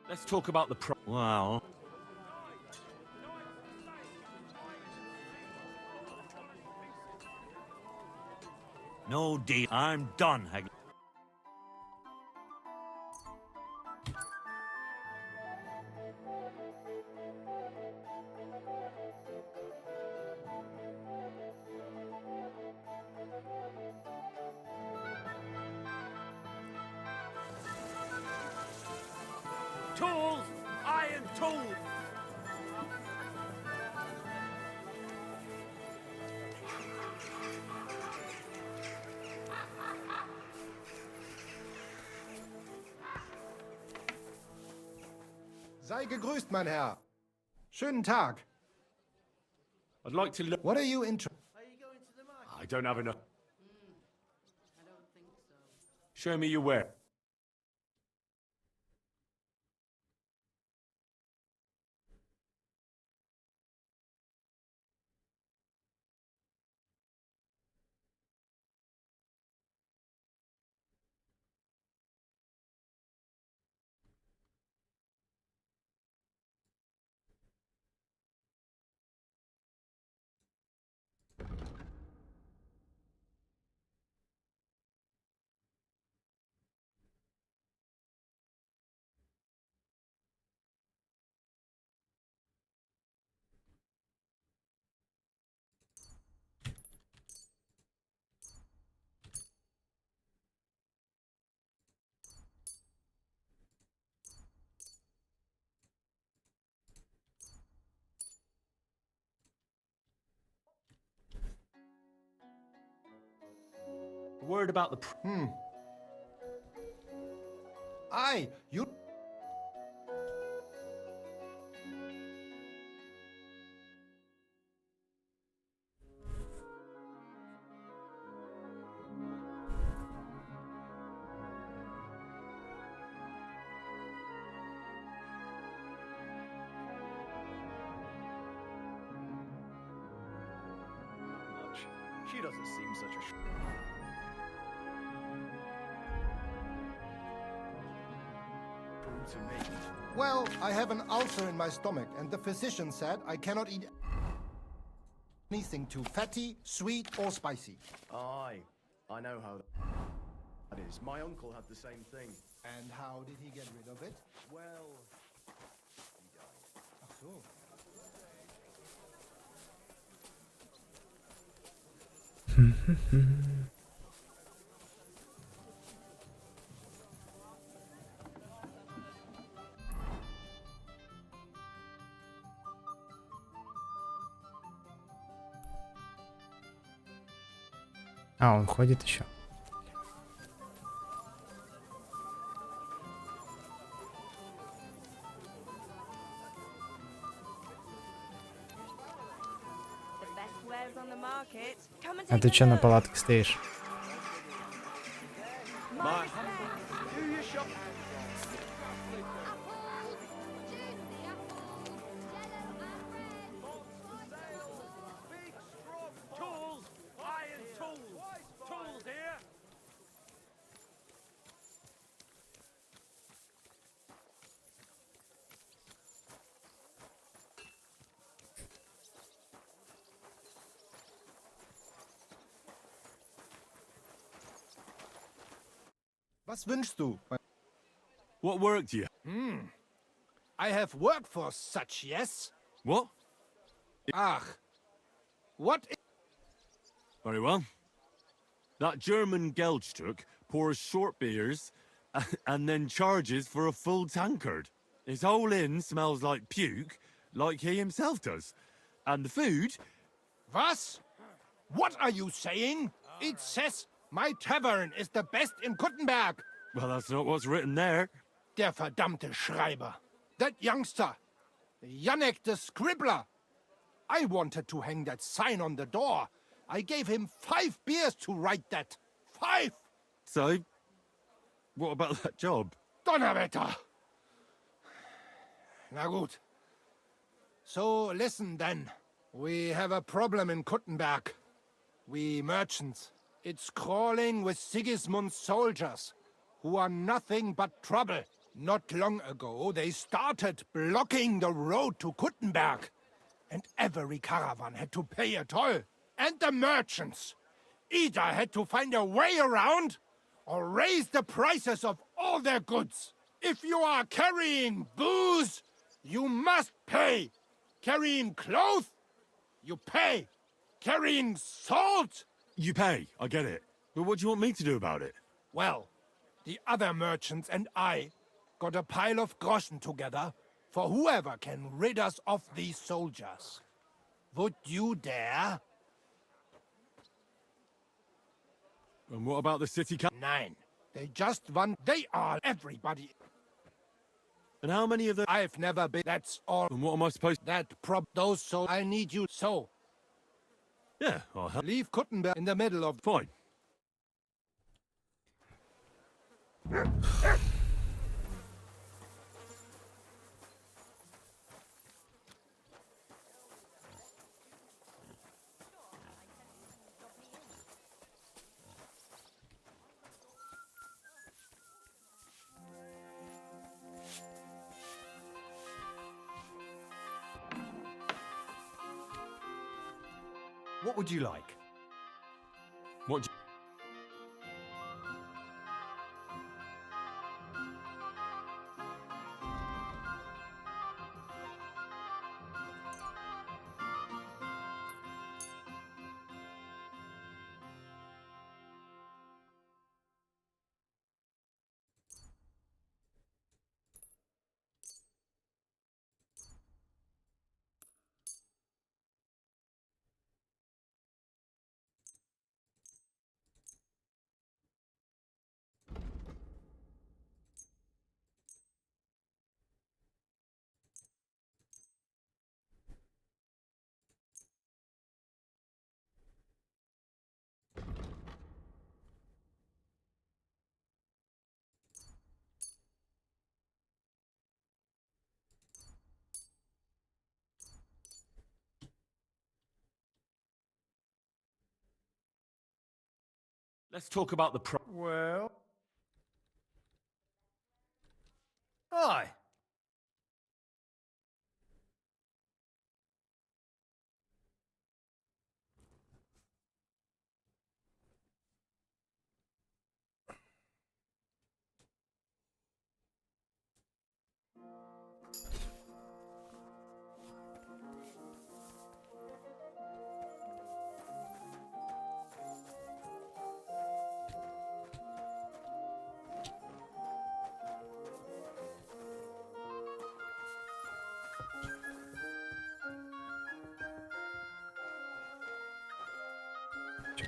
Let's talk about the Wow. No deal. I'm done, Hag. Tools! Iron tools! Sei gegrüßt, mein Herr. Schönen Tag. I'd like to look. What are you interested? I don't have enough. Show me your ware. A word about the. Aye, you. She doesn't seem such a. To me. Well, I have an ulcer in my stomach, and the physician said I cannot eat anything too fatty, sweet, or spicy. Aye, I know how that is. My uncle had the same thing. And how did he get rid of it? Well, he died. Ach so. А, он ходит еще. А ты че на палатке стоишь? Was wünschst du? What work do you? I have worked for such, yes? What? Ach. What? Very well. That German Geldstück pours short beers, and then charges for a full tankard. His whole inn smells like puke, like he himself does. And the food... Was? What are you saying? It says my tavern is the best in Kuttenberg. Well, that's not what's written there. Der verdammte Schreiber. That youngster. Janek the scribbler. I wanted to hang that sign on the door. I gave him 5 beers to write that. 5! So, what about that job? Donnerwetter! Na gut. So, listen then. We have a problem in Kuttenberg. We merchants. It's crawling with Sigismund's soldiers, who are nothing but trouble. Not long ago, they started blocking the road to Kuttenberg. And every caravan had to pay a toll. And the merchants. Either had to find a way around, or raise the prices of all their goods. If you are carrying booze, you must pay. Carrying clothes, you pay. Carrying salt? You pay, I get it. But what do you want me to do about it? Well, the other merchants and I got a pile of groschen together for whoever can rid us of these soldiers. Would you dare? And what about the city Nein. They just want... They are everybody. And how many of them? I've never been... That's all. And what am I supposed... Those so... I need you so. Yeah, I'll help. Leave Kuttenberg in the middle of... Fine. What would you like? What do Let's talk about the Well... Aye.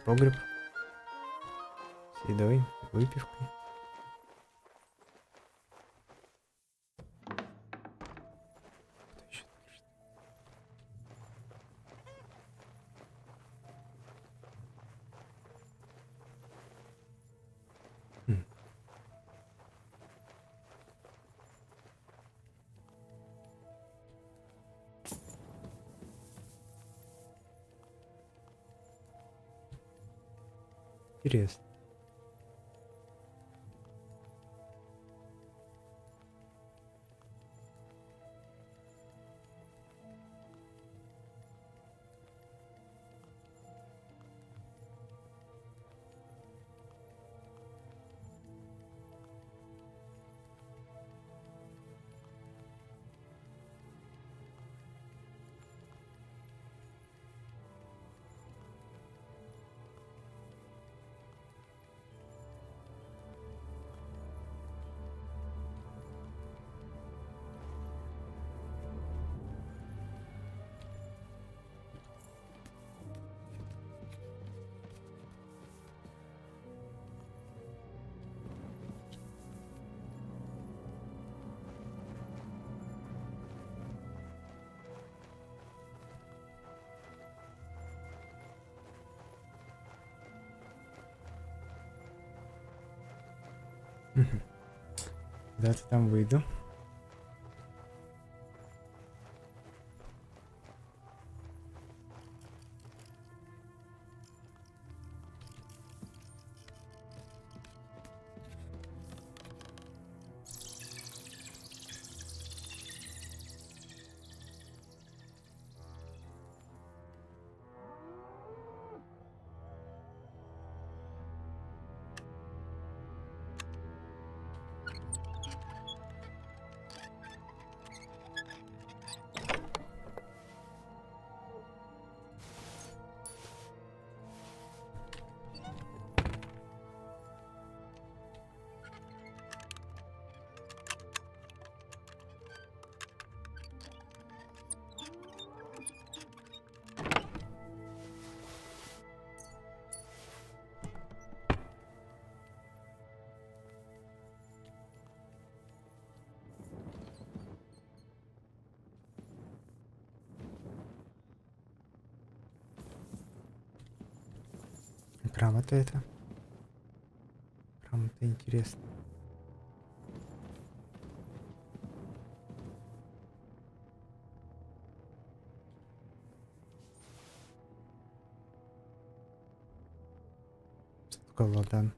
Погреб с едой, выпивкой. Интересно. Куда-то там выйду. Грамота это. Грамота интересно. Что такое ладан?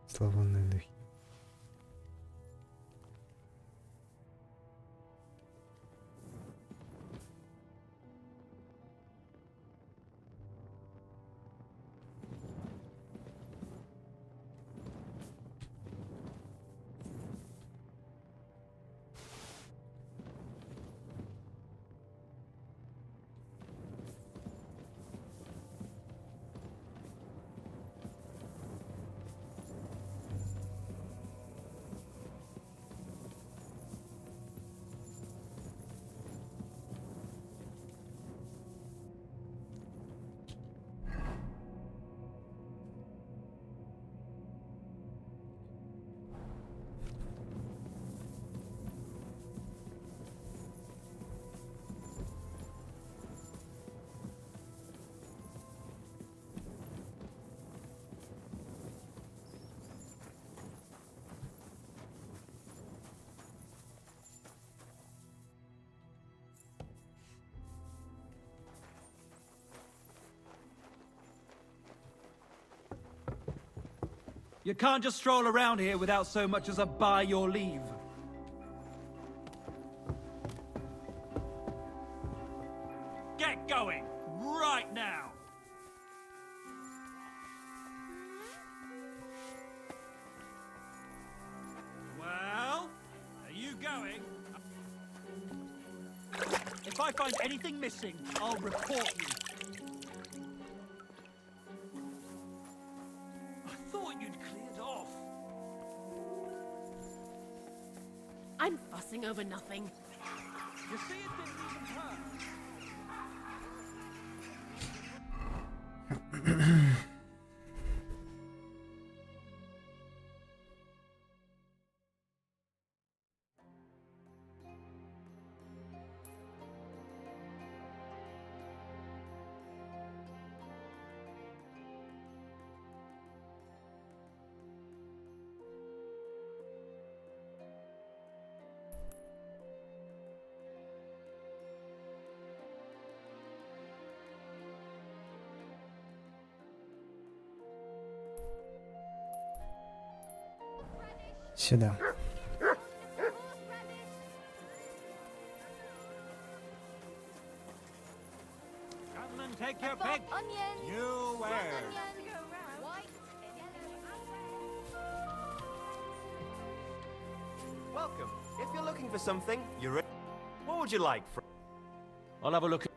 Славонные духи. You can't just stroll around here without so much as a by your leave. Get going, right now! Well, are you going? If I find anything missing, I'll report you. I'm fussing over nothing. You see, it didn't even hurt. Сюда. Come and take your pick. Onion. You where? White. Welcome. If you're looking for something, you're in. What would you like? I'll have a look.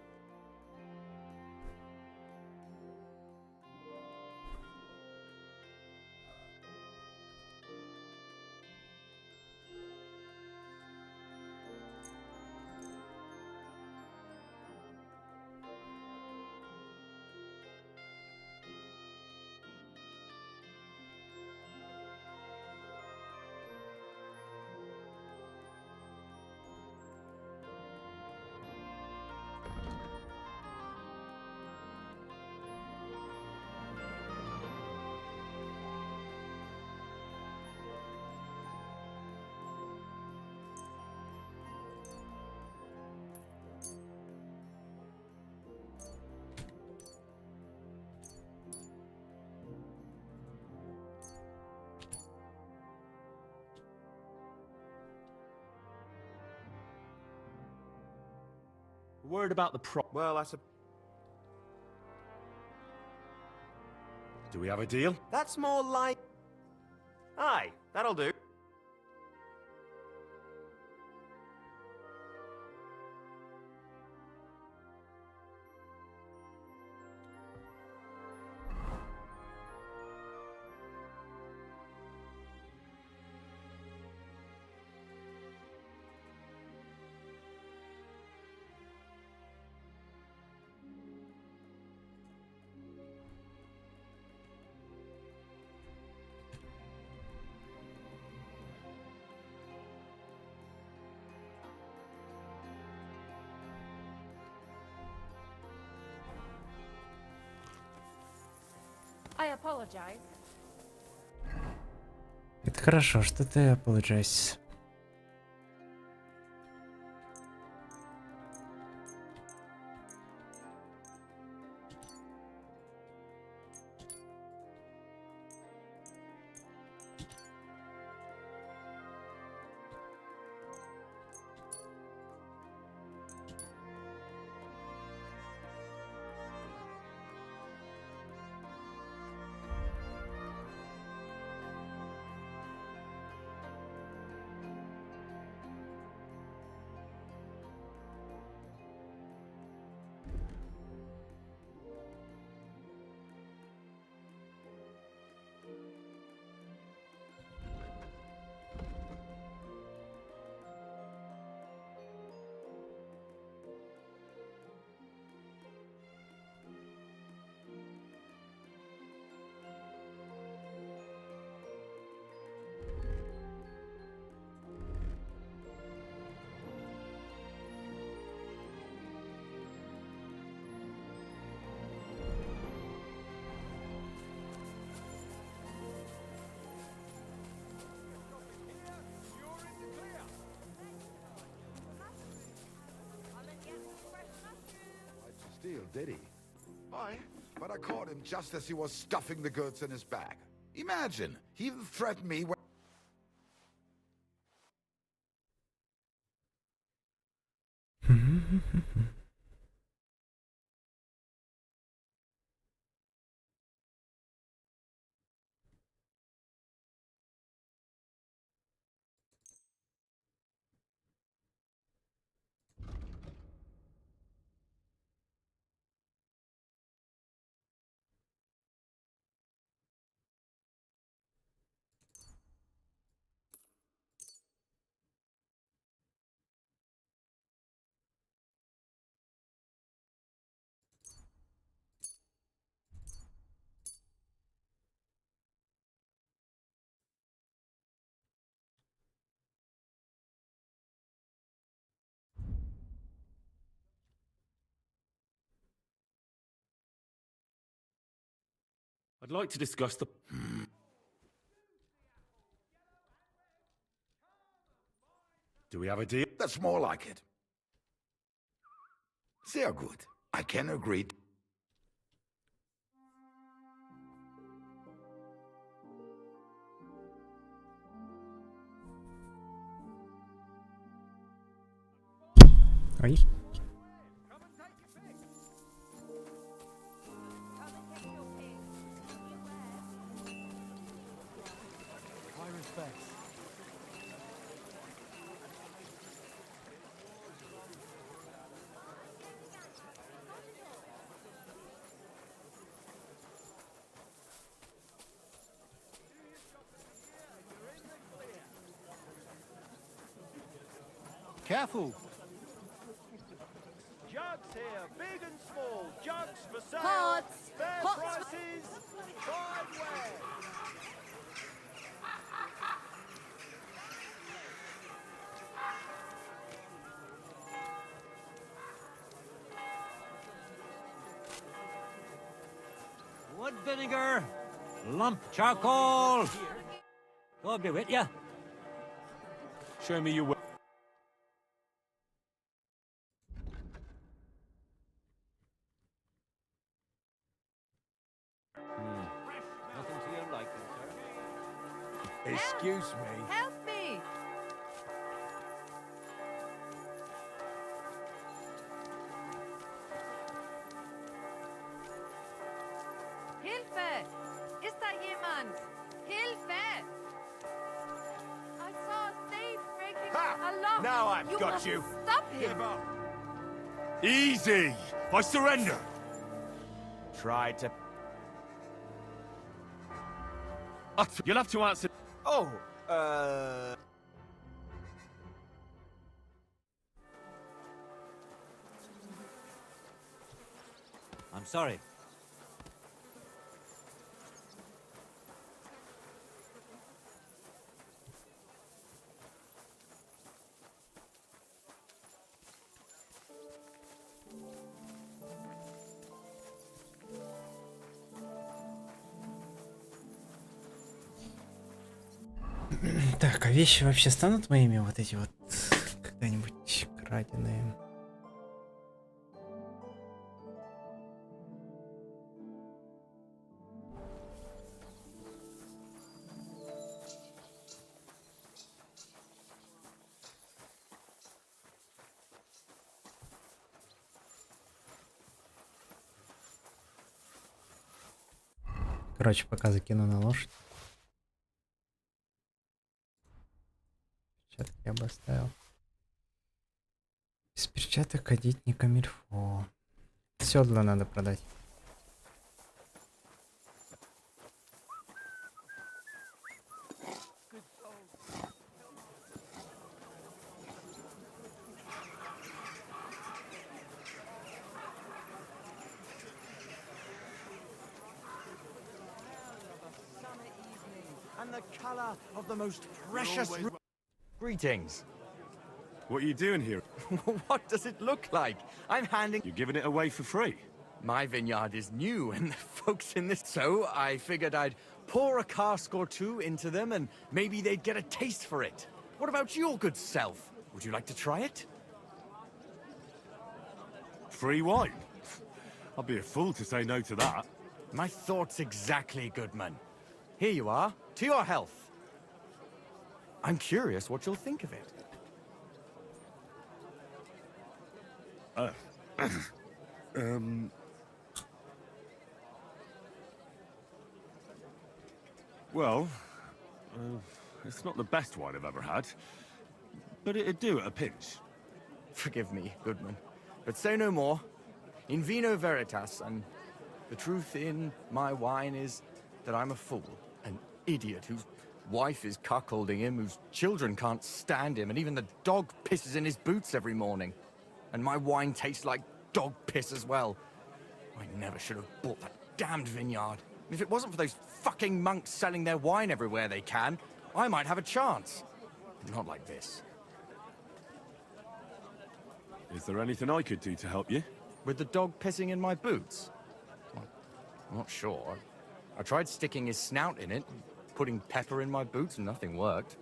Worried about the Well, I suppose. Do we have a deal? That's more like. Aye, that'll do. I apologize. Это хорошо, что ты apologize. Steal, did he? Aye, but I caught him just as he was stuffing the goods in his bag. Imagine, he even threatened me when... I'd like to discuss the... Do we have a deal? That's more like it. Sehr gut. I can agree. Ой. My respects. Careful. Jugs here, big and small. Jugs for sale. Pots. Fair Pots. prices. Fine wares. Wood vinegar, lump charcoal. God be with ya. Show me your way. Nothing to your liking, sir. Excuse me. Help me! Hilfe! Ist da jemand? Hilfe! I saw a thief breaking a lock. Now I've you got must you. Stop him. Give up. Easy! I surrender! Try to... You'll have to answer... Oh, I'm sorry. Так, а вещи вообще станут моими, вот эти вот когда-нибудь краденые? Короче, пока закину на лошадь. Перчатки я бы оставил. Без перчаток ходить не камильфо. Седла надо продать. and the color of the most precious... Greetings. What are you doing here? What does it look like? I'm handing... You're giving it away for free? My vineyard is new, and the folks in this... So I figured I'd pour a cask or two into them, and maybe they'd get a taste for it. What about your good self? Would you like to try it? Free wine? I'd be a fool to say no to that. My thoughts exactly, Goodman. Here you are. To your health. I'm curious what you'll think of it. Well, it's not the best wine I've ever had, but it'd do at a pinch. Forgive me, Goodman, but say no more. In vino veritas, and the truth in my wine is that I'm a fool, an idiot whose wife is cuckolding him, whose children can't stand him, and even the dog pisses in his boots every morning. And my wine tastes like dog piss as well. I never should have bought that damned vineyard. If it wasn't for those fucking monks selling their wine everywhere they can, I might have a chance. Not like this. Is there anything I could do to help you? With the dog pissing in my boots? Well, I'm not sure. I tried sticking his snout in it, putting pepper in my boots, and nothing worked.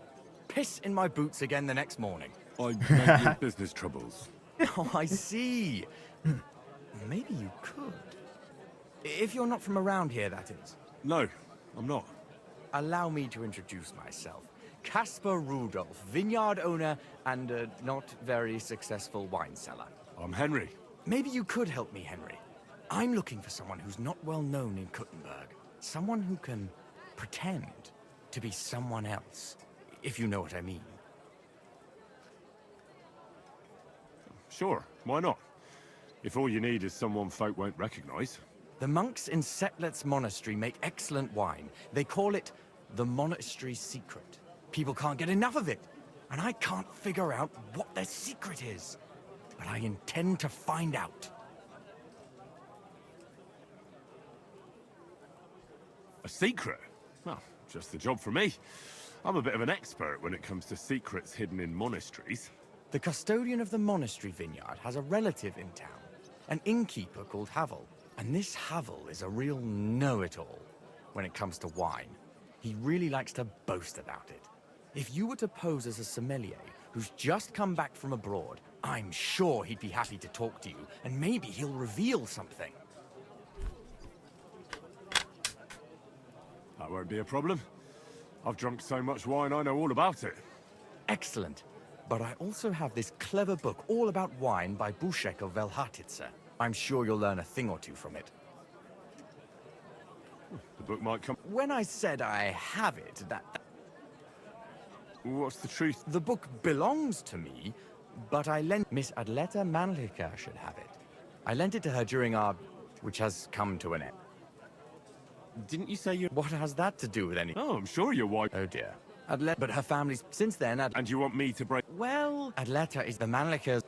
Piss in my boots again the next morning. I may be in business troubles. Oh, I see. Maybe you could. If you're not from around here, that is. No, I'm not. Allow me to introduce myself. Caspar Rudolph, vineyard owner and a not very successful wine seller. I'm Henry. Maybe you could help me, Henry. I'm looking for someone who's not well known in Kuttenberg. Someone who can pretend to be someone else, if you know what I mean. Sure, why not? If all you need is someone folk won't recognize. The monks in Setlet's monastery make excellent wine. They call it the monastery secret. People can't get enough of it, and I can't figure out what their secret is. But I intend to find out. A secret? Well, just the job for me. I'm a bit of an expert when it comes to secrets hidden in monasteries. The custodian of the monastery vineyard has a relative in town, an innkeeper called Havel. And this Havel is a real know-it-all when it comes to wine. He really likes to boast about it. If you were to pose as a sommelier who's just come back from abroad, I'm sure he'd be happy to talk to you, and maybe he'll reveal something. That won't be a problem. I've drunk so much wine, I know all about it. Excellent. But I also have this clever book all about wine by Buschek of Velhartitze. I'm sure you'll learn a thing or two from it. The book might come. When I said I have it, What's the truth? The book belongs to me, but I lent Miss Adleta Manlika should have it. I lent it to her during our, which has come to an end. Didn't you say you? What has that to do with any? Oh, I'm sure your wife. Oh dear. Adleta, but her family's since then. And you want me to break? Well, Adleta is the Manlika's.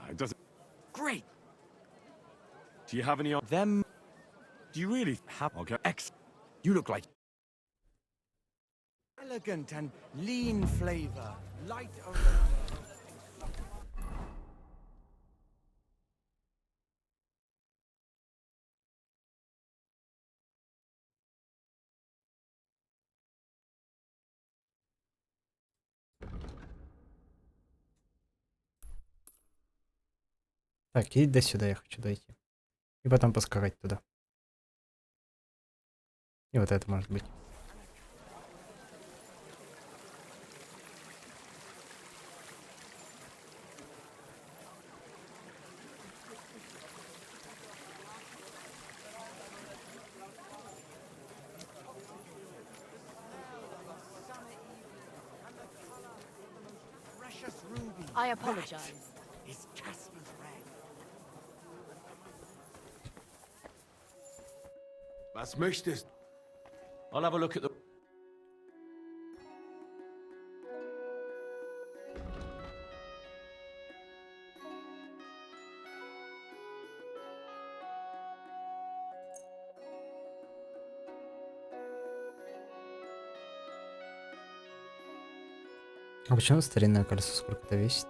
It doesn't. Great. Do you have any on them? Do you really have? Okay. You look like elegant and lean flavor, light aroma. Так, и до сюда я хочу дойти. И потом поскакать туда. И вот это может быть. I apologize. Is Casper's red. Was möchtest? I'll have a look at the... А почему старинное колесо сколько-то весит?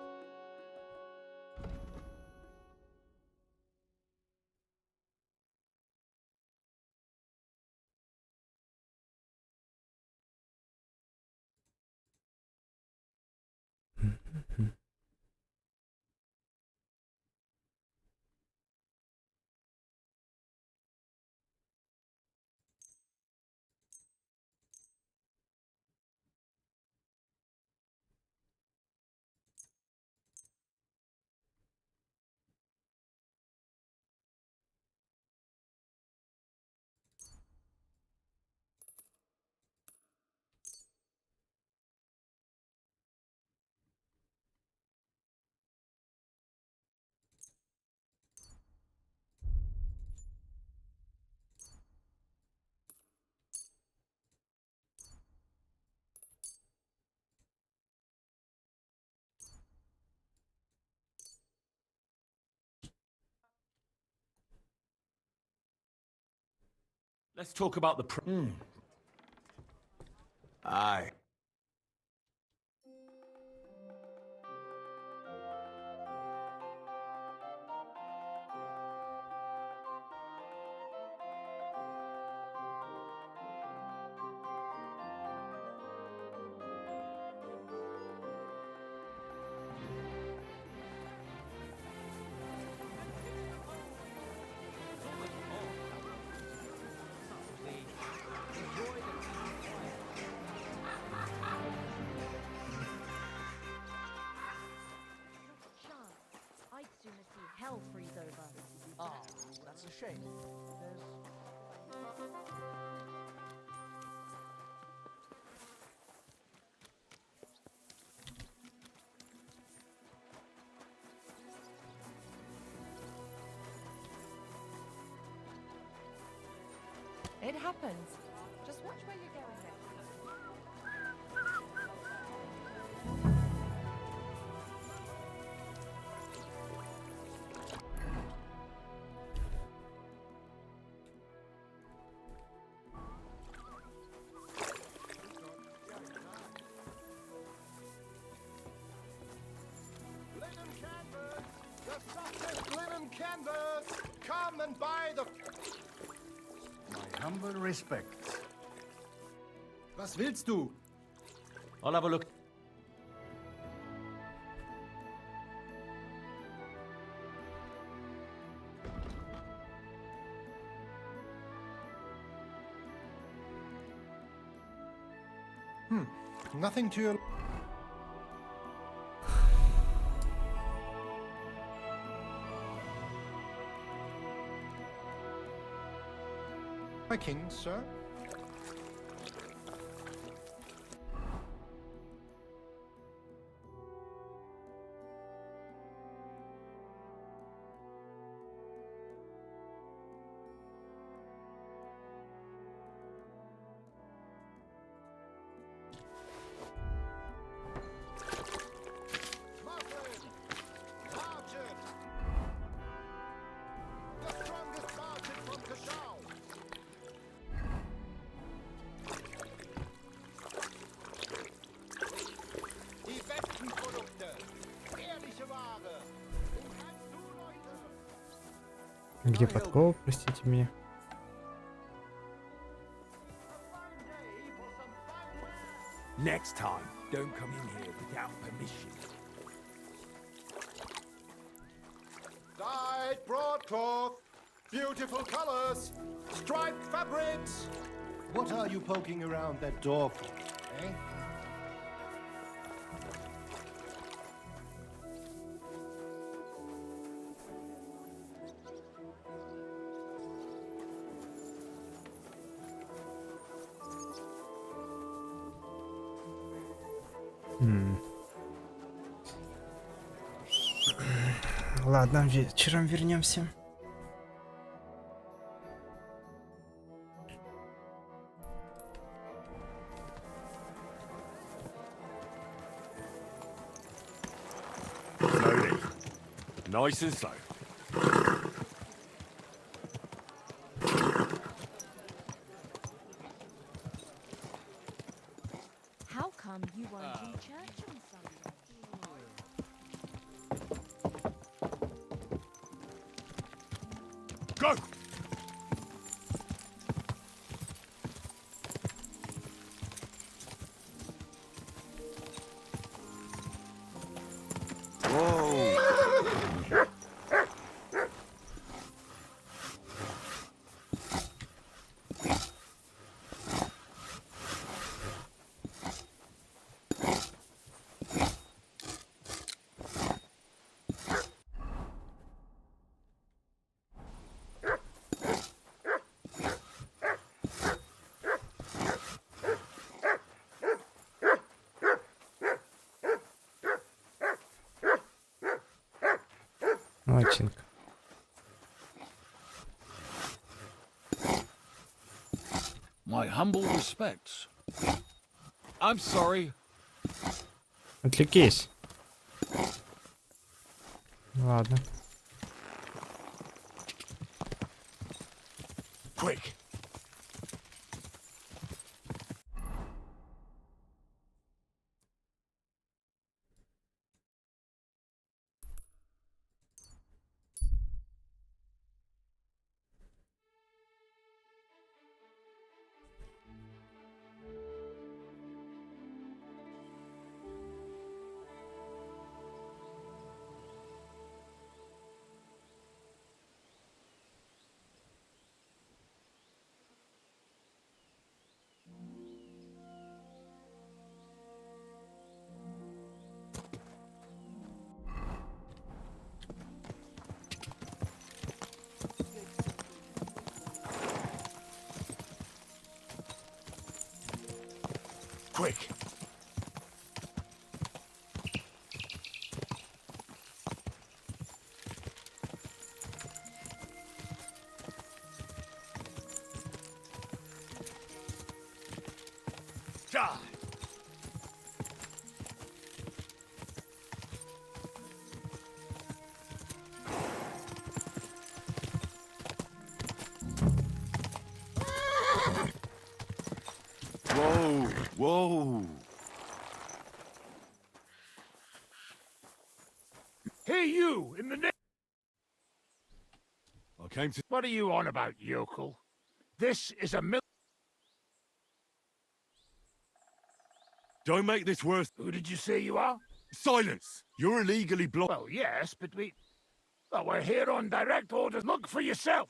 Let's talk about the... Aye. I'd sooner see hell freeze over. Oh, that's a shame. It happens. Just watch where you're going next. Linen canvas! The softest linen canvas! Come and buy the... My humble respects. Was willst du? I'll have a look. Nothing to your... My king, sir. Где подкол, простите меня? Next time, don't come in here without permission. Dyed broadcloth, beautiful colors, striped fabrics. What are you poking around that door for, eh? Ладно, вечером вернемся. Slowly. Nice and slow. How come you weren't in church on Sunday? Go! Очень. My humble respects. I'm sorry. Отвлекись. Ладно. Quick. Quick. Die. Whoa, whoa. Hey, you, in the name. I came to... What are you on about, yokel? This is a Don't make this worse. Who did you say you are? Silence! You're illegally blocked. Well, yes, but well, we're here on direct orders. Look for yourself.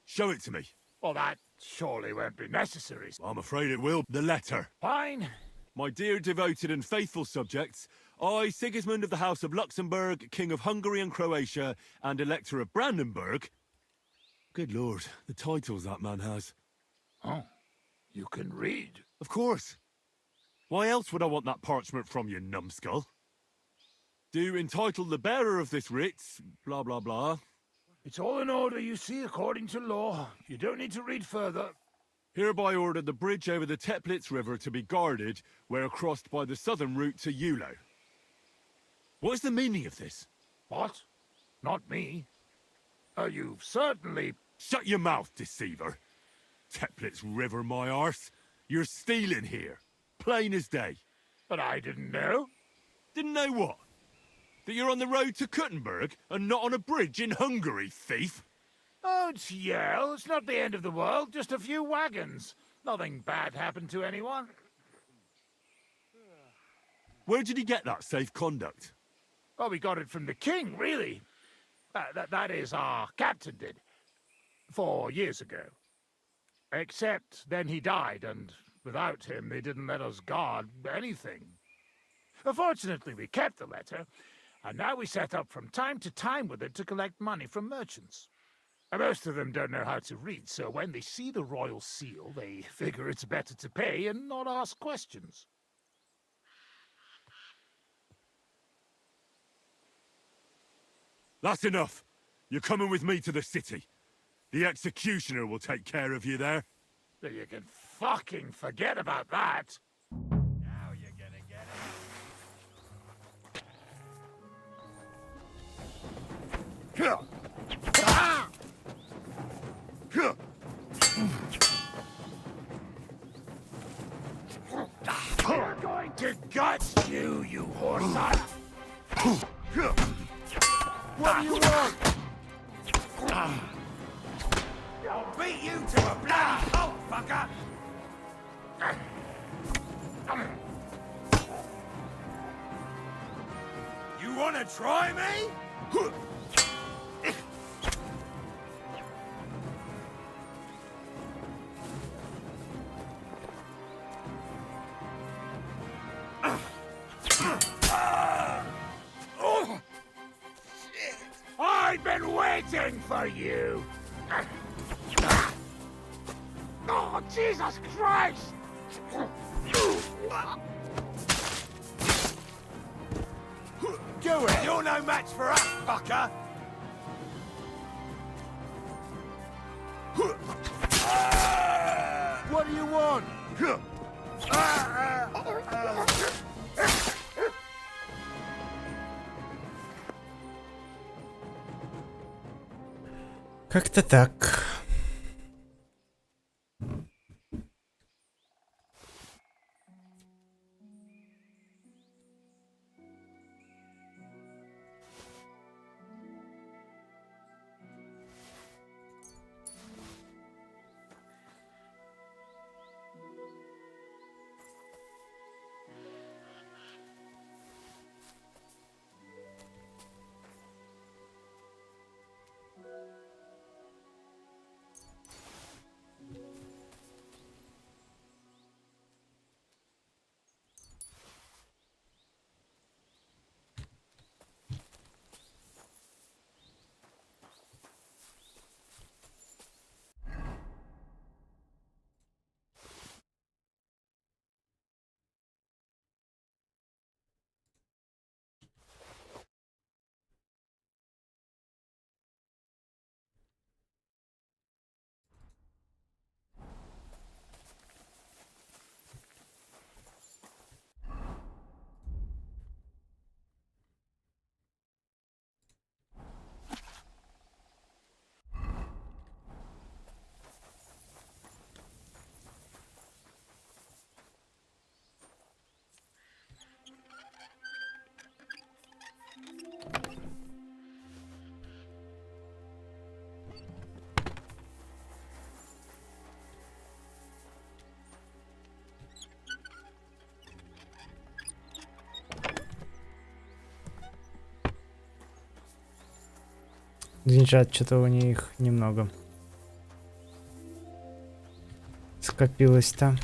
Show it to me. Well, that surely won't be necessary. I'm afraid it will. The letter. Fine. My dear devoted and faithful subjects, I, Sigismund of the House of Luxembourg, King of Hungary and Croatia, and Elector of Brandenburg, Good lord, the titles that man has. Oh, you can read? Of course. Why else would I want that parchment from you, numbskull? Do entitle the bearer of this writ, blah blah blah. It's all in order, you see, according to law. You don't need to read further. Hereby order the bridge over the Teplitz River to be guarded where crossed by the southern route to Yulo. What is the meaning of this? What? Not me. You've certainly... Shut your mouth, deceiver. Teplitz River, my arse. You're stealing here. Plain as day. But I didn't know. Didn't know what? That you're on the road to Kuttenberg and not on a bridge in Hungary, thief? Oh, it's Yale. It's not the end of the world. Just a few wagons. Nothing bad happened to anyone. Where did he get that safe conduct? Well, we got it from the king, really. That is, our captain did. 4 years ago. Except then he died, and without him they didn't let us guard anything. Fortunately, we kept the letter, and now we set up from time to time with it to collect money from merchants. Most of them don't know how to read, so when they see the royal seal, they figure it's better to pay and not ask questions. That's enough. You're coming with me to the city. The executioner will take care of you there. You can fucking forget about that. Now you're gonna get it. Ah! We're going to gut you, you whoreson! What do you want? I'll beat you to a bloody pulp, fucker! You wanna try me? I've been waiting for you! Oh, Jesus Christ! Do it! You're no match for us, fucker! What do you want? Как-то так. Деньжат что-то у них немного скопилось-то.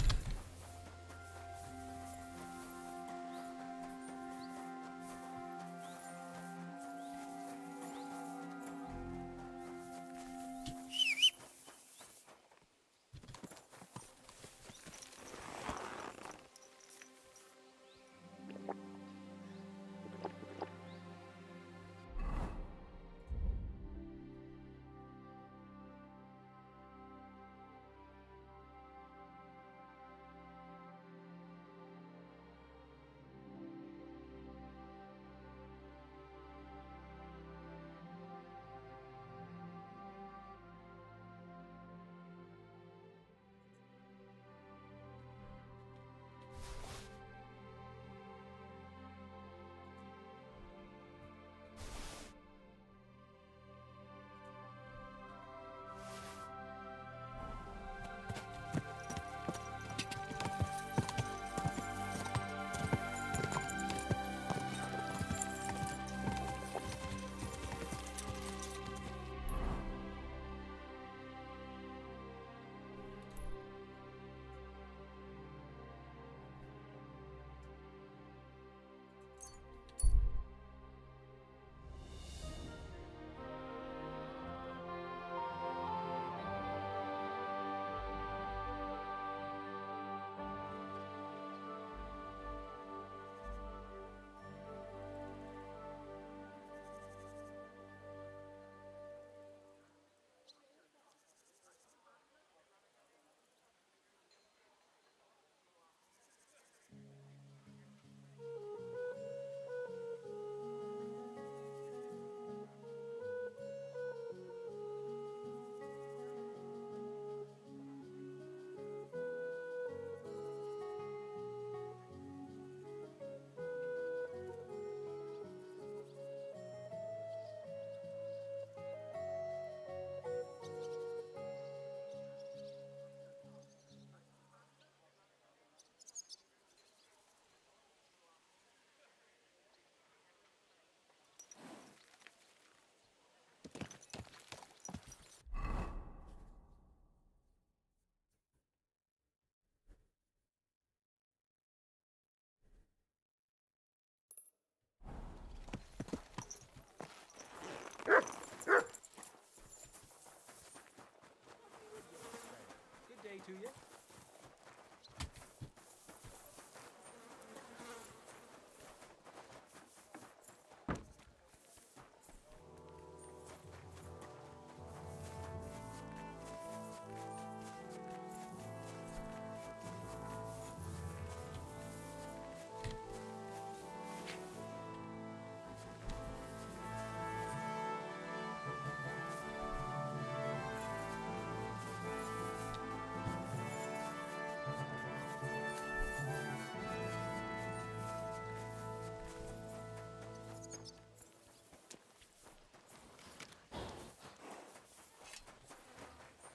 to you?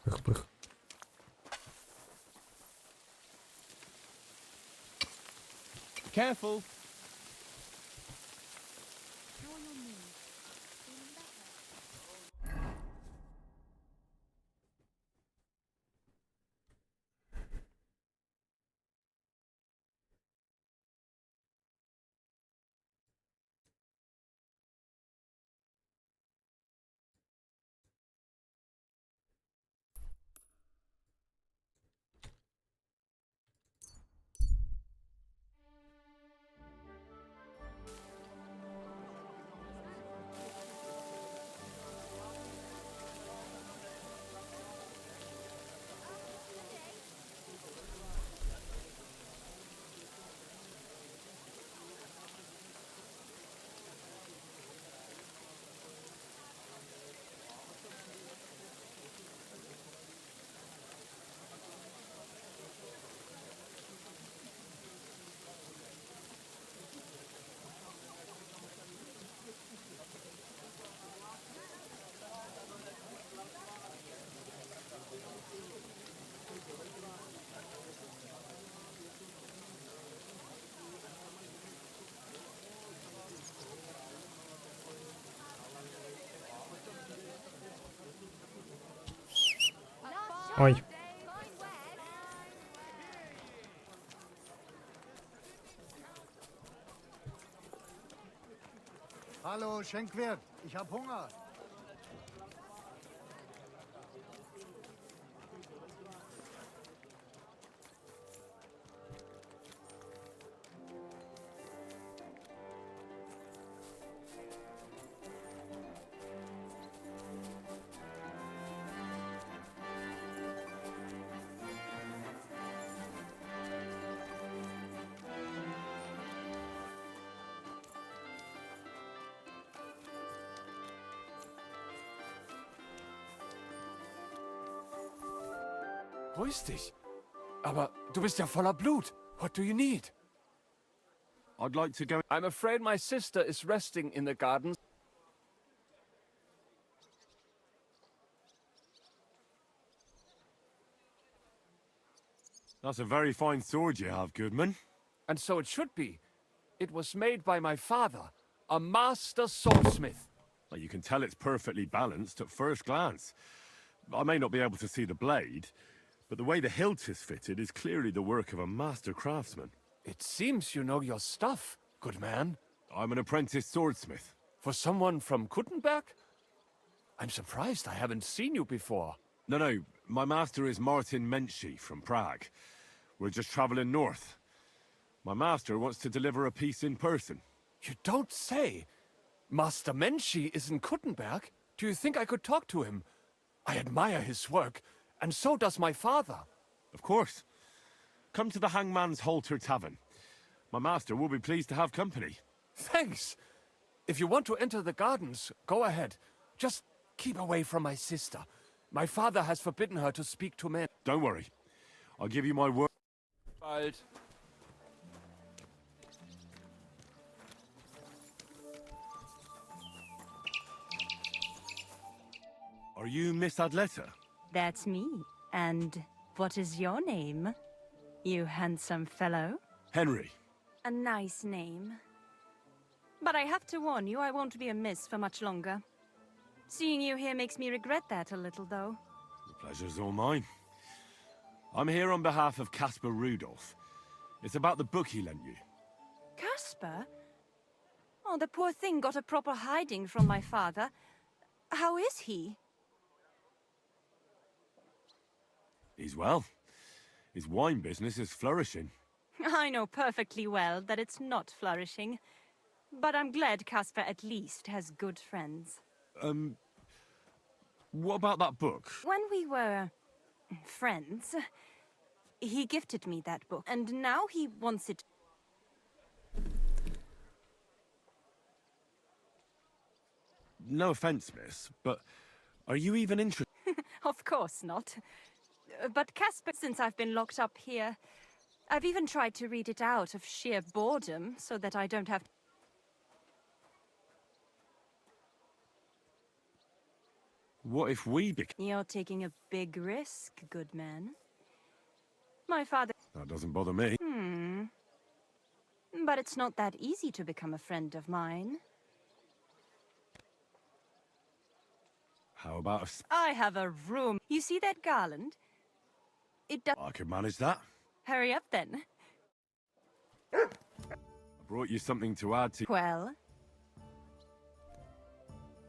Пых-пых. Careful. Ой. Hallo, Schenkwirt. Ich hab Hunger. Grüß dich. Aber du bist ja voller Blut. What do you need? I'd like to go... I'm afraid my sister is resting in the gardens. That's a very fine sword you have, Goodman. And so it should be. It was made by my father, a master swordsmith. Well, you can tell it's perfectly balanced at first glance. I may not be able to see the blade, but the way the hilt is fitted is clearly the work of a master craftsman. It seems you know your stuff, good man. I'm an apprentice swordsmith. For someone from Kuttenberg? I'm surprised I haven't seen you before. No, my master is Martin Menschy from Prague. We're just traveling north. My master wants to deliver a piece in person. You don't say! Master Menschy is in Kuttenberg? Do you think I could talk to him? I admire his work, and so does my father. Of course. Come to the Hangman's Halter Tavern. My master will be pleased to have company. Thanks. If you want to enter the gardens, go ahead. Just keep away from my sister. My father has forbidden her to speak to men. Don't worry. I'll give you my word. Bald. Are you Miss Adletta? That's me. And what is your name, you handsome fellow? Henry. A nice name. But I have to warn you, I won't be a miss for much longer. Seeing you here makes me regret that a little, though. The pleasure's all mine. I'm here on behalf of Caspar Rudolph. It's about the book he lent you. Caspar? Oh, the poor thing got a proper hiding from my father. How is he? He's well. His wine business is flourishing. I know perfectly well that it's not flourishing. But I'm glad Casper at least has good friends. What about that book? When we were friends, he gifted me that book, and now he wants it. No offense, miss, but are you even interested? Of course not. But Casper, since I've been locked up here, I've even tried to read it out of sheer boredom so that I don't have to. What if we become... You're taking a big risk, good man. My father... That doesn't bother me. But it's not that easy to become a friend of mine. How about I have a room. You see that garland? It does... I could manage that. Hurry up then. I brought you something to add to... Well...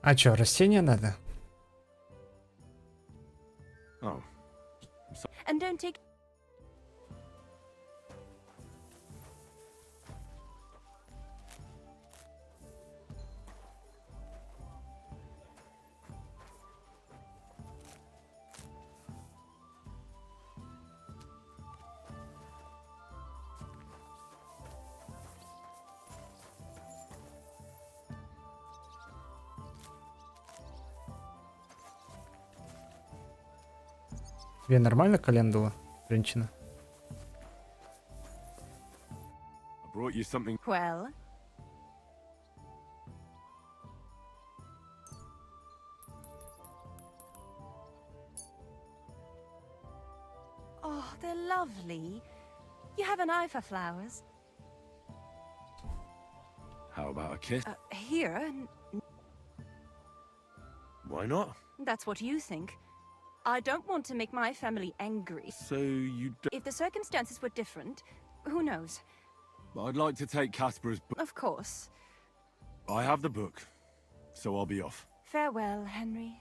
А чё, растения надо? Oh. And don't take... Тебе нормально календула, женщина? I brought you something... Well... Oh, they're lovely. You have an eye for flowers. How about a kiss? Here? Why not? That's what you think. I don't want to make my family angry. So you don't... If the circumstances were different, who knows? I'd like to take Casper's book. Of course. I have the book, so I'll be off. Farewell, Henry.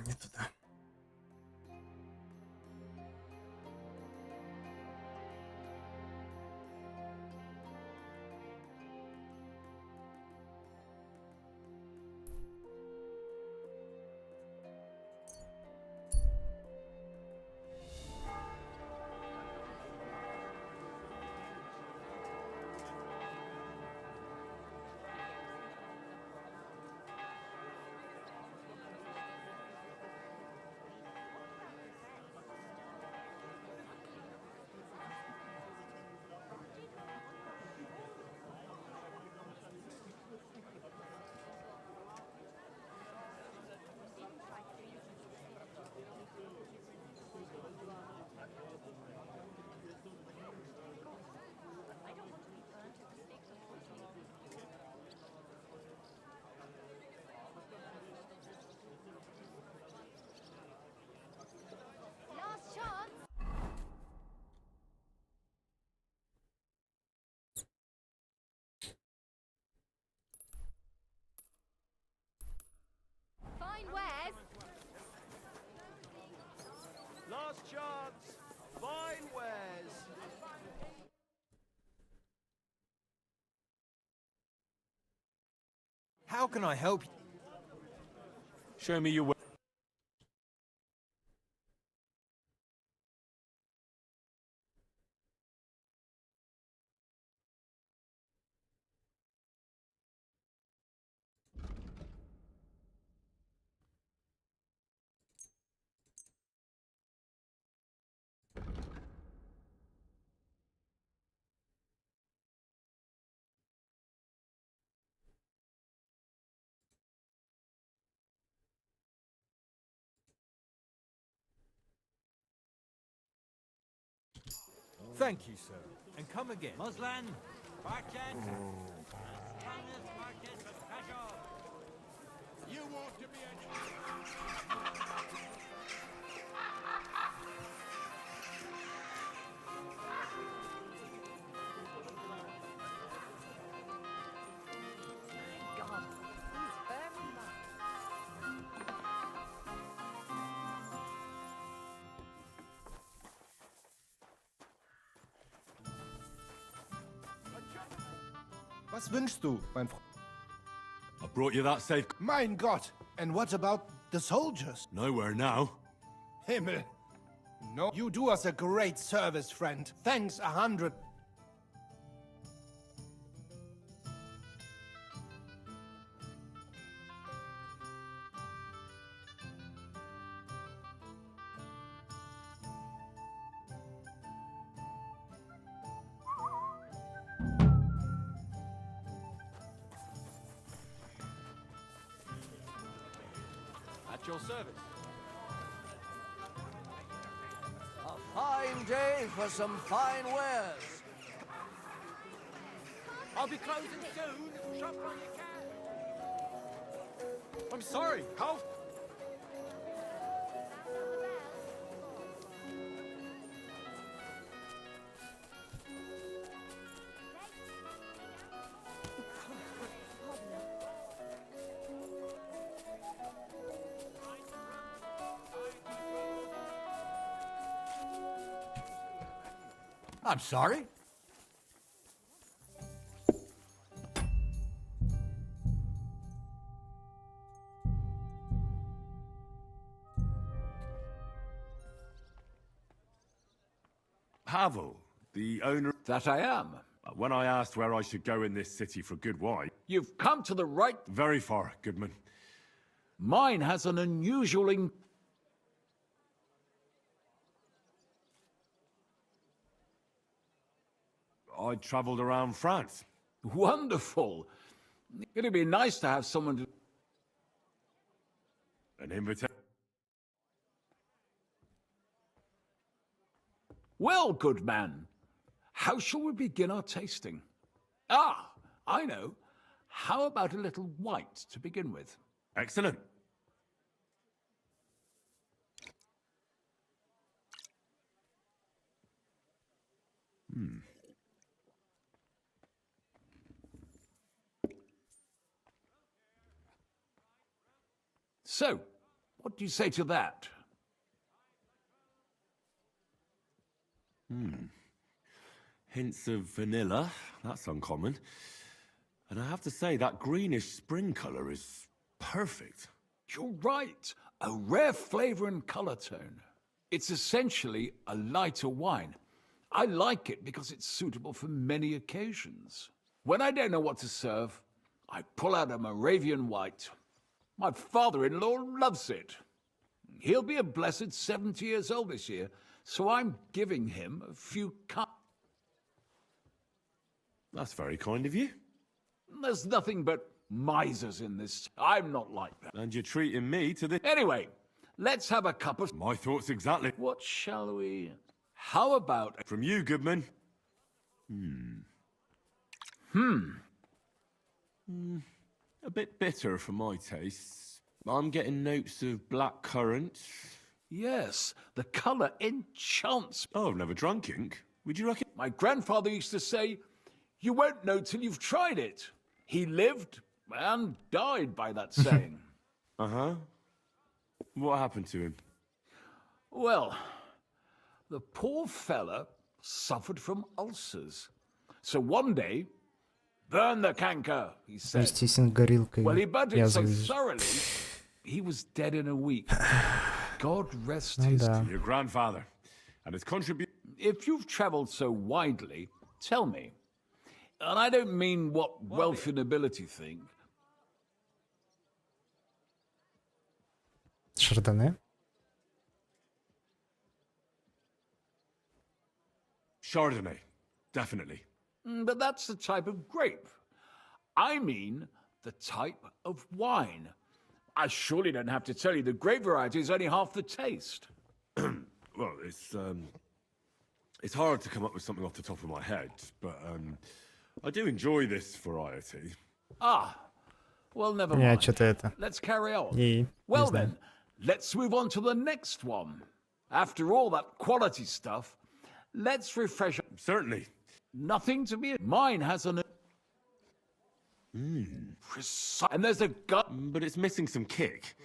Не туда. Last chance. Fine wares. Last chance. Fine wares. How can I help you? Show me your way. Thank you, sir. And come again. Muslan, You want to be God, he's very much. Was wünschst du, mein Freund? I brought you that safe. Mein Gott! And what about the soldiers? Nowhere now. Himmel! No, you do us a great service, friend. Thanks 100. at your service. A fine day for some fine wares. I'll be closing soon. Shop when you can. I'm sorry. How? I'm sorry? Pavel, the owner... That I am. When I asked where I should go in this city for good wine... You've come to the right... Very far, Goodman. Mine has an unusual... I travelled around France. Wonderful. It'd be nice to have someone to... An invitation. Well, good man, how shall we begin our tasting? Ah, I know. How about a little white to begin with? Excellent. So, what do you say to that? Hints of vanilla. That's uncommon. And I have to say, that greenish spring colour is perfect. You're right. A rare flavor and color tone. It's essentially a lighter wine. I like it because it's suitable for many occasions. When I don't know what to serve, I pull out a Moravian white. My father-in-law loves it. He'll be a blessed 70 years old this year, so I'm giving him a few cups. That's very kind of you. There's nothing but misers in this. I'm not like that. And you're treating me to the... Anyway, let's have a cup of... My thoughts exactly. What shall we... How about... From you, Goodman. A bit bitter for my tastes. I'm getting notes of black currant. Yes, the colour enchants. Oh, I've never drunk ink. Would you reckon? My grandfather used to say, you won't know till you've tried it. He lived and died by that saying. Uh-huh. What happened to him? Well, the poor fella suffered from ulcers. So one day, burn the canker, he said. Естественно, горилкой Well, he burnt it so язвой. thoroughly, he was dead in a week. God rest Ну his... да. Your grandfather. And his contribution... If you've traveled so widely, tell me. And I don't mean what wealthy nobility think. Шардоне? Chardonnay. Definitely. But that's the type of grape. I mean the type of wine. I surely don't have to tell you the grape variety is only half the taste. Well, it's, It's hard to come up with something off the top of my head, but I do enjoy this variety. Ah, well, never Я mind. что-то это... Let's carry on. И... Well не знаю. then, let's move on to the next one. After all that quality stuff, let's refresh. Certainly. Nothing to be. Mine has an. And there's a gun. But it's missing some kick.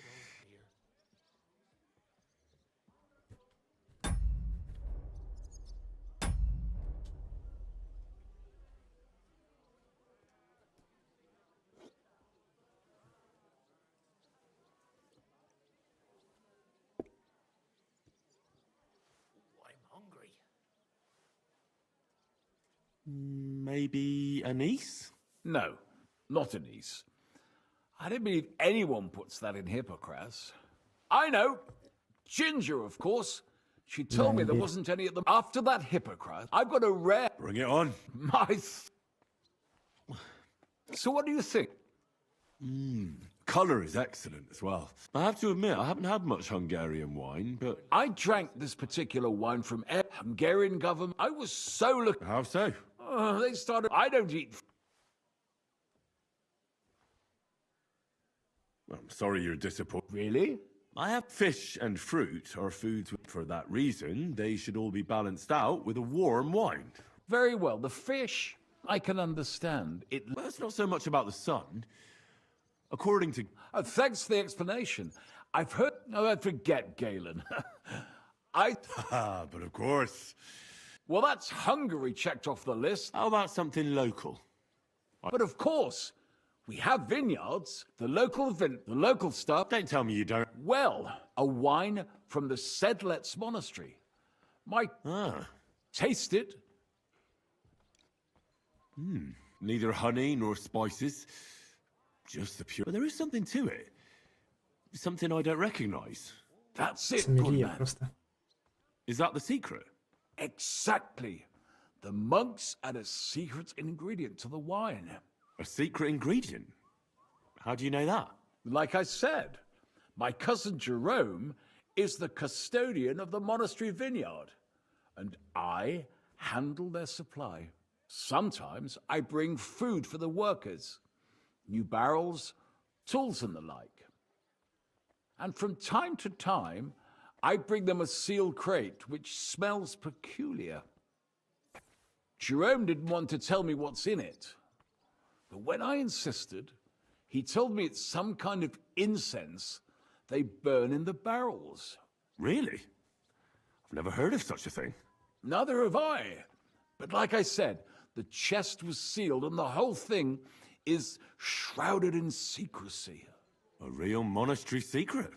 Maybe anise? No, not anise. I don't believe anyone puts that in Hippocras. I know. Ginger, of course. She told me there wasn't any at the... After that Hippocras, I've got a rare... Bring it on. So what do you think? Colour is excellent as well. I have to admit, I haven't had much Hungarian wine, but... I drank this particular wine from Hungarian government. I was so lucky. How so? They started... I don't eat... I'm sorry you're disappointed. Really? I have fish and fruit are foods. For that reason, they should all be balanced out with a warm wine. Very well. The fish, I can understand. Well, it's not so much about the sun. According to... Oh, thanks for the explanation. I've heard... Oh, forget Galen. But of course. Well, that's Hungary checked off the list. How about something local? But of course, we have vineyards, the local stuff. Don't tell me you don't. Well, a wine from the Sedlets Monastery. Taste it. Neither honey nor spices. Just the pure... But there is something to it. Something I don't recognize. That's it, good man. Просто. Is that the secret? Exactly. The monks add a secret ingredient to the wine. A secret ingredient? How do you know that? Like I said, my cousin Jerome is the custodian of the monastery vineyard, and I handle their supply. Sometimes I bring food for the workers, new barrels, tools and the like. And from time to time, I bring them a sealed crate which smells peculiar. Jerome didn't want to tell me what's in it. But when I insisted, he told me it's some kind of incense they burn in the barrels. Really? I've never heard of such a thing. Neither have I. But like I said, the chest was sealed and the whole thing is shrouded in secrecy. A real monastery secret.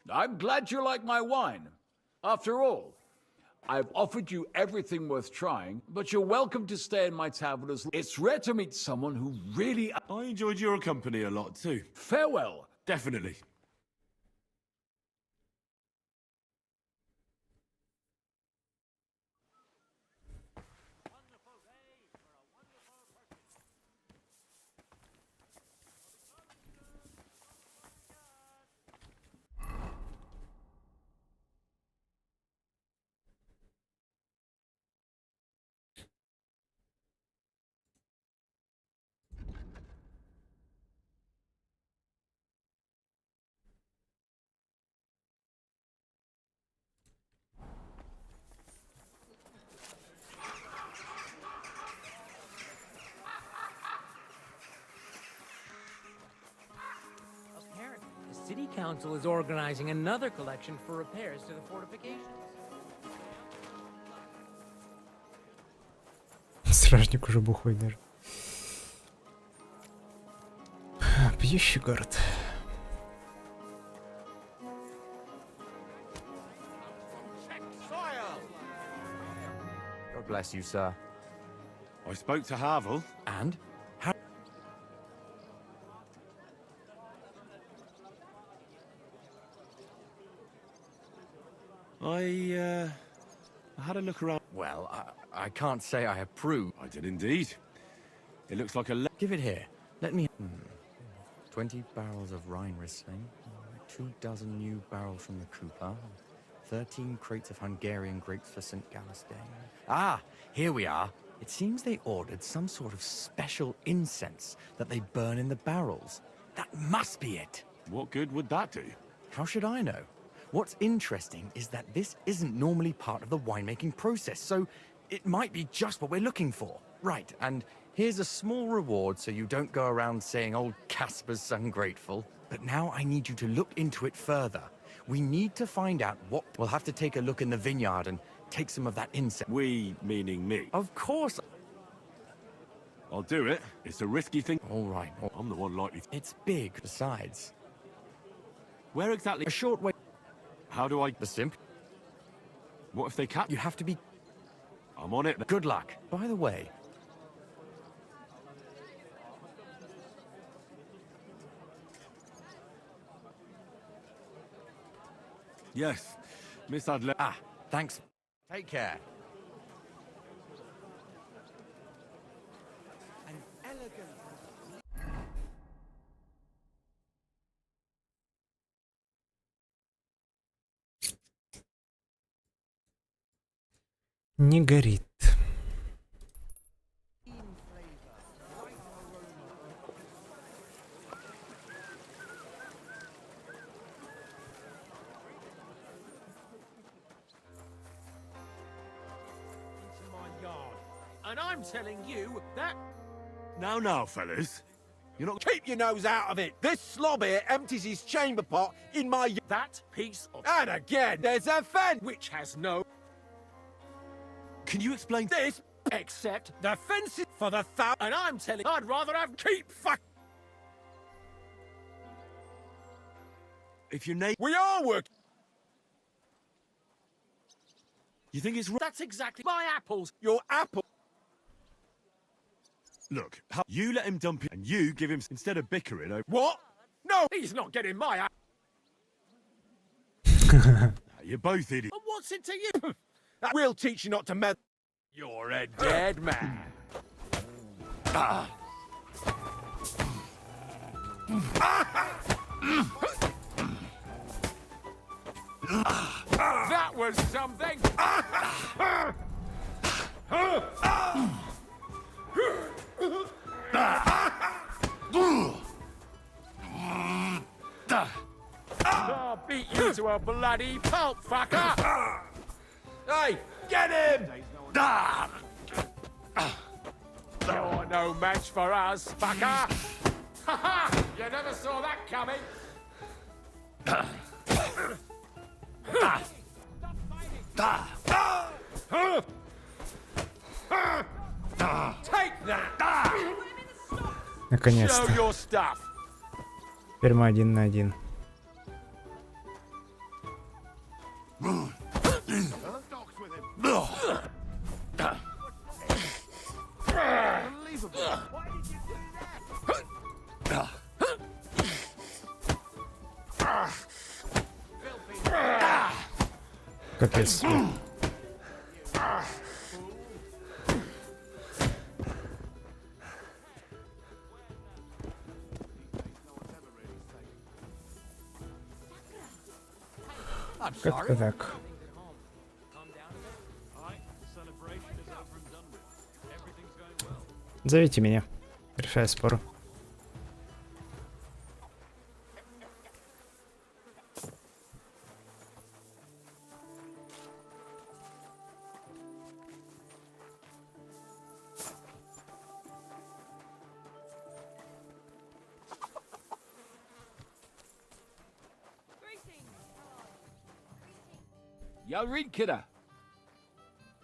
I'm glad you like my wine. After all, I've offered you everything worth trying, but you're welcome to stay in my tavern as... It's rare to meet someone who really... I enjoyed your company a lot too. Farewell. Definitely. The City Council is organizing another collection for repairs to the fortifications. Стражник уже бухой даже. Пьющий город. God bless you, sir. I spoke to Havel. And? I had a look around. Well, I can't say I approve. I did indeed. It looks like a... Give it here. Let me... 20 barrels of Rhine Riesling, 24 new barrels from the Cooper, 13 crates of Hungarian grapes for St. Gallus Day. Ah, here we are. It seems they ordered some sort of special incense that they burn in the barrels. That must be it. What good would that do? How should I know? What's interesting is that this isn't normally part of the winemaking process, so it might be just what we're looking for. Right, and here's a small reward so you don't go around saying old Casper's ungrateful. But now I need you to look into it further. We need to find out what... We'll have to take a look in the vineyard and take some of that incense. We, meaning me? Of course. I'll do it. It's a risky thing. All right. I'm the one likely... It's big, besides. Where exactly? A short way... How do I... The simp? What if they catch... You have to be... I'm on it. Good luck. By the way... Yes. Miss Adler... Ah, thanks. Take care. An elegant... Не горит. And I'm telling you that... Now, fellas. You're not... Keep your nose out of it! This slob here empties his chamber pot in my... That piece of... And again, there's a fence! Which has no... Can you explain... This... Except... The fence is for the And I'm telling... I'd rather have... Keep fuck... If your name... We are working... You think it's... That's exactly... My apples! Your apple... Look, you let him dump it, and you give him... Instead of bickering over... What? No! He's not getting my... You're both idiots. And what's it to you? We'll teach you not to meddle. You're a dead man. That was something. I'll beat you to a bloody pulp, fucker! Hey, get him! You're no match for us, fucker! Ha ha! You never saw that coming! Take that! Наконец-то. Show your stuff! Теперь мы 1 на 1. Капец. Как-то так. Зовите меня. Решаю спор. Yeah, read, kidder.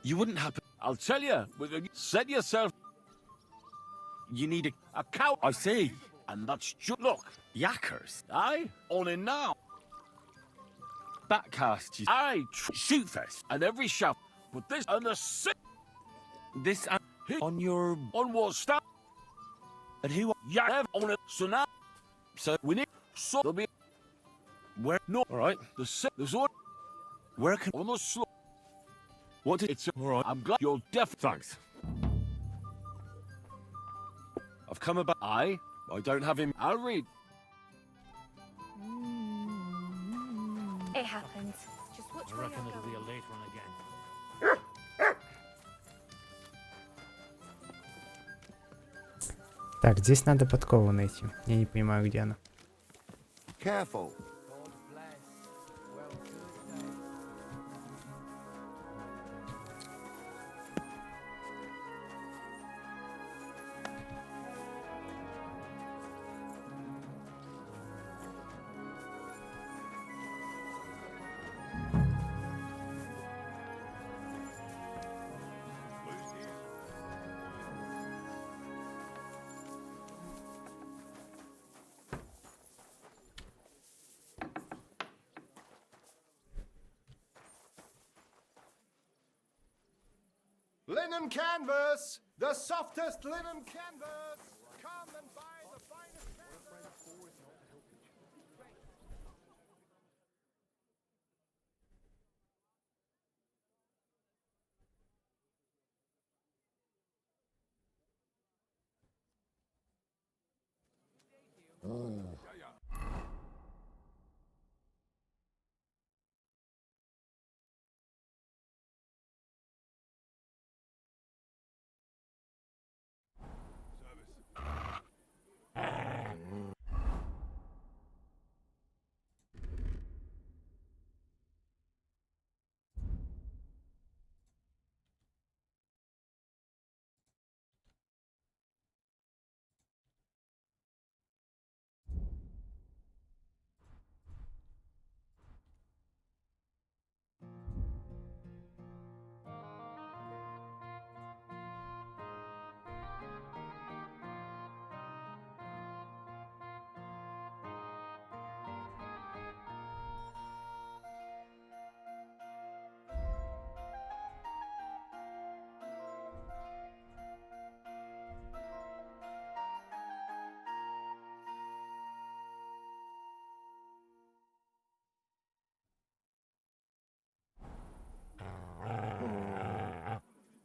You wouldn't happen... I'll tell you, set yourself... You need a cow. I see. And that's just... Look. Yakkers. Aye, on in now. Backcast, you... Aye, shoot first. And every shot. But this and the sick... This... on your... On what stuff? And who... Yeah, on it. So now... So... We need... So there'll be... Where... No. Alright. The sick... There's one... Where can... On the slope. What did... It's... Alright. I'm glad you're deaf. Thanks. I've come about... I don't have him... I'll read. It happens. Just what... I reckon it'll be a late one again. Так, здесь надо подкову найти. Я не понимаю, где она. Careful. Linen canvas! The softest linen canvas! Come and buy the finest canvas!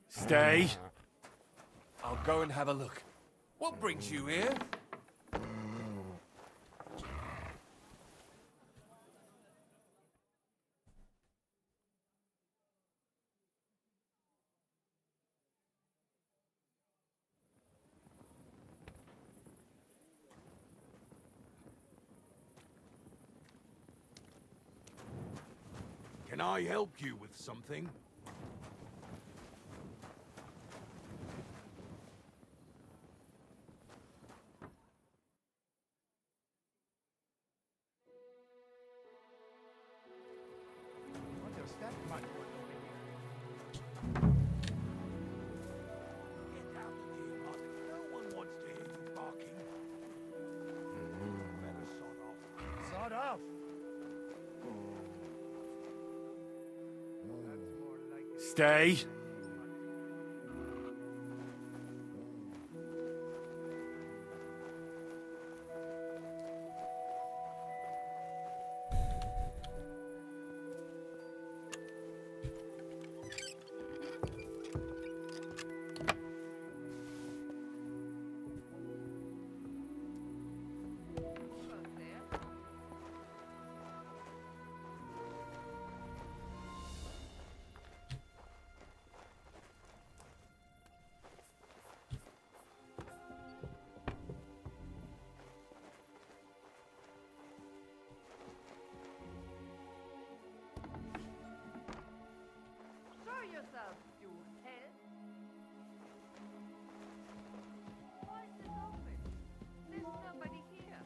Stay. I'll go and have a look. What brings you here? Can I help you with something? What does that much work over here? Get out of here, Martin. No one wants to hear you barking. Better sod off. Sod off! That's more like it. Stay. Show yourself, you head. Why is it open? There's nobody here.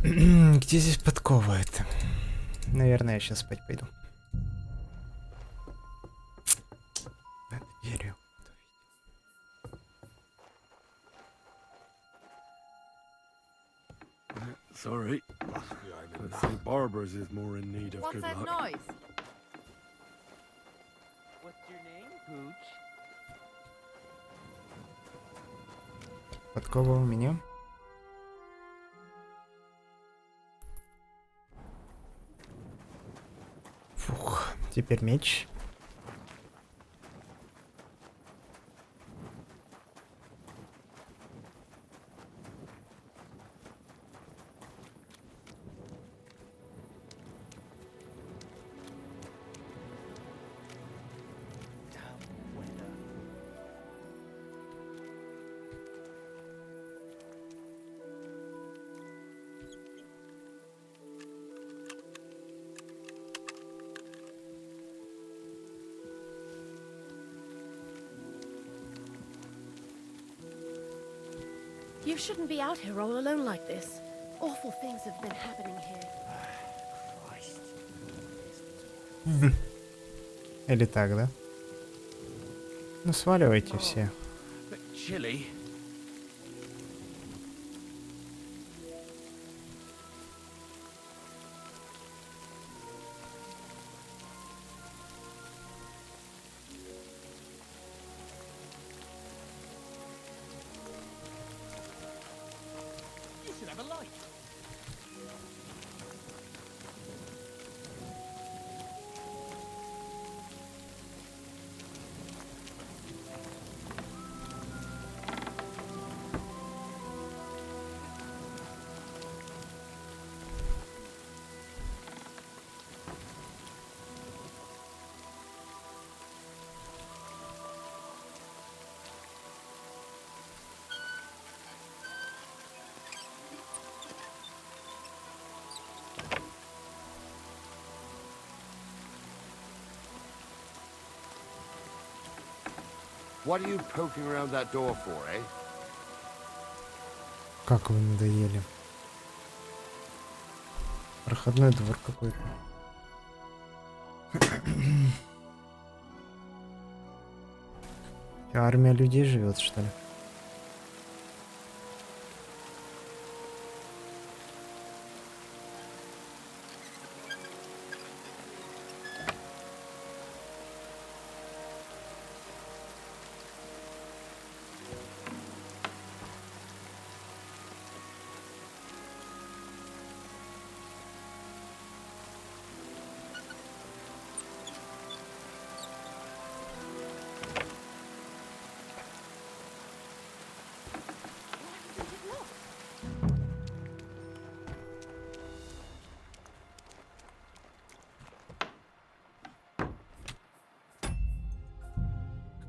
Где здесь подкова это? Наверное, я сейчас спать пойду. Дверью. Sorry. But St. Barbara's is more in need of What's good that luck. noise? What's your name, Pooch? Подкова у меня. Фух, теперь меч. You shouldn't be out here all alone like this. Awful things have been happening here. Или так, да? Ну сваливайте все. Bit chilly. You should have a light. What are you poking around that door for, eh? Как вы надоели. Проходной двор какой-то. Армия людей живет, что ли?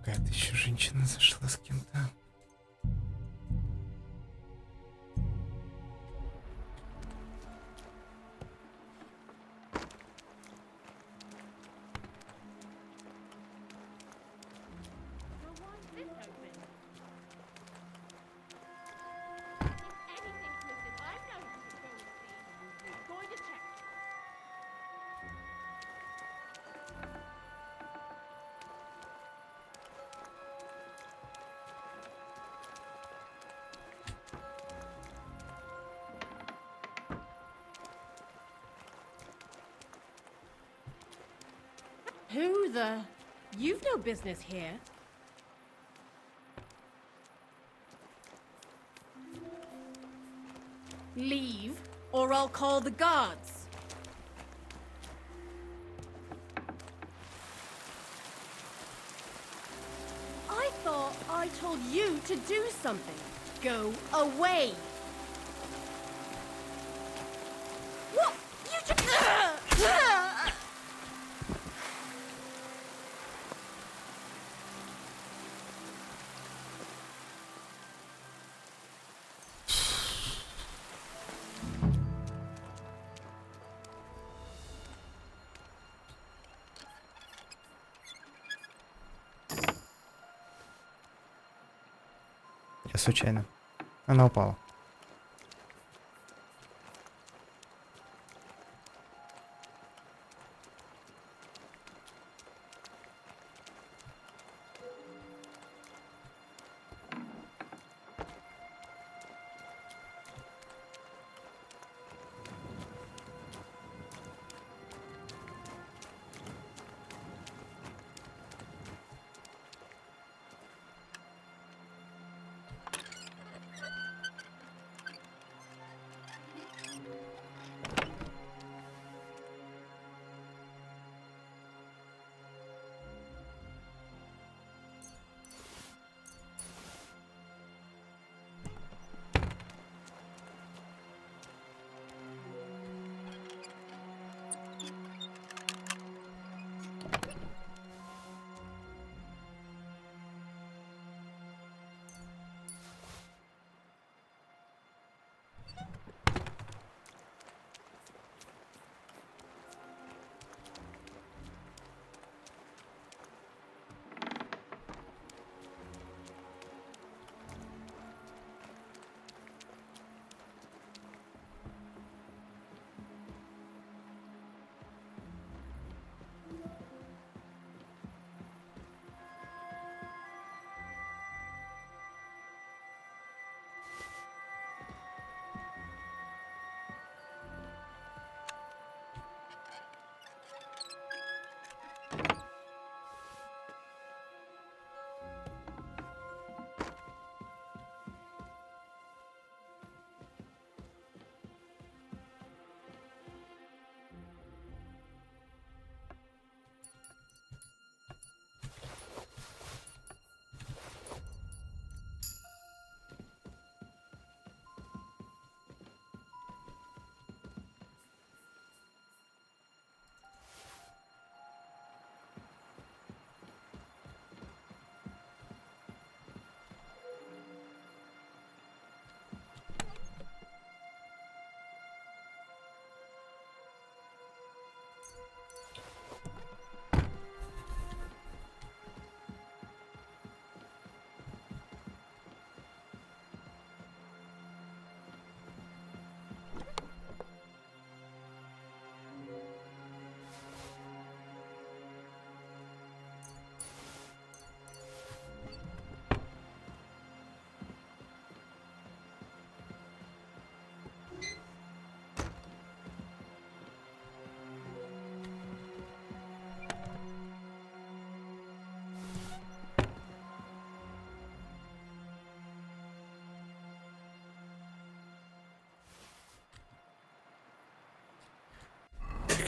Какая-то еще женщина зашла с кем-то. Who the? You've no business here. Leave, or I'll call the guards. I thought I told you to do something. Go away. What? You just... Я случайно. Она упала.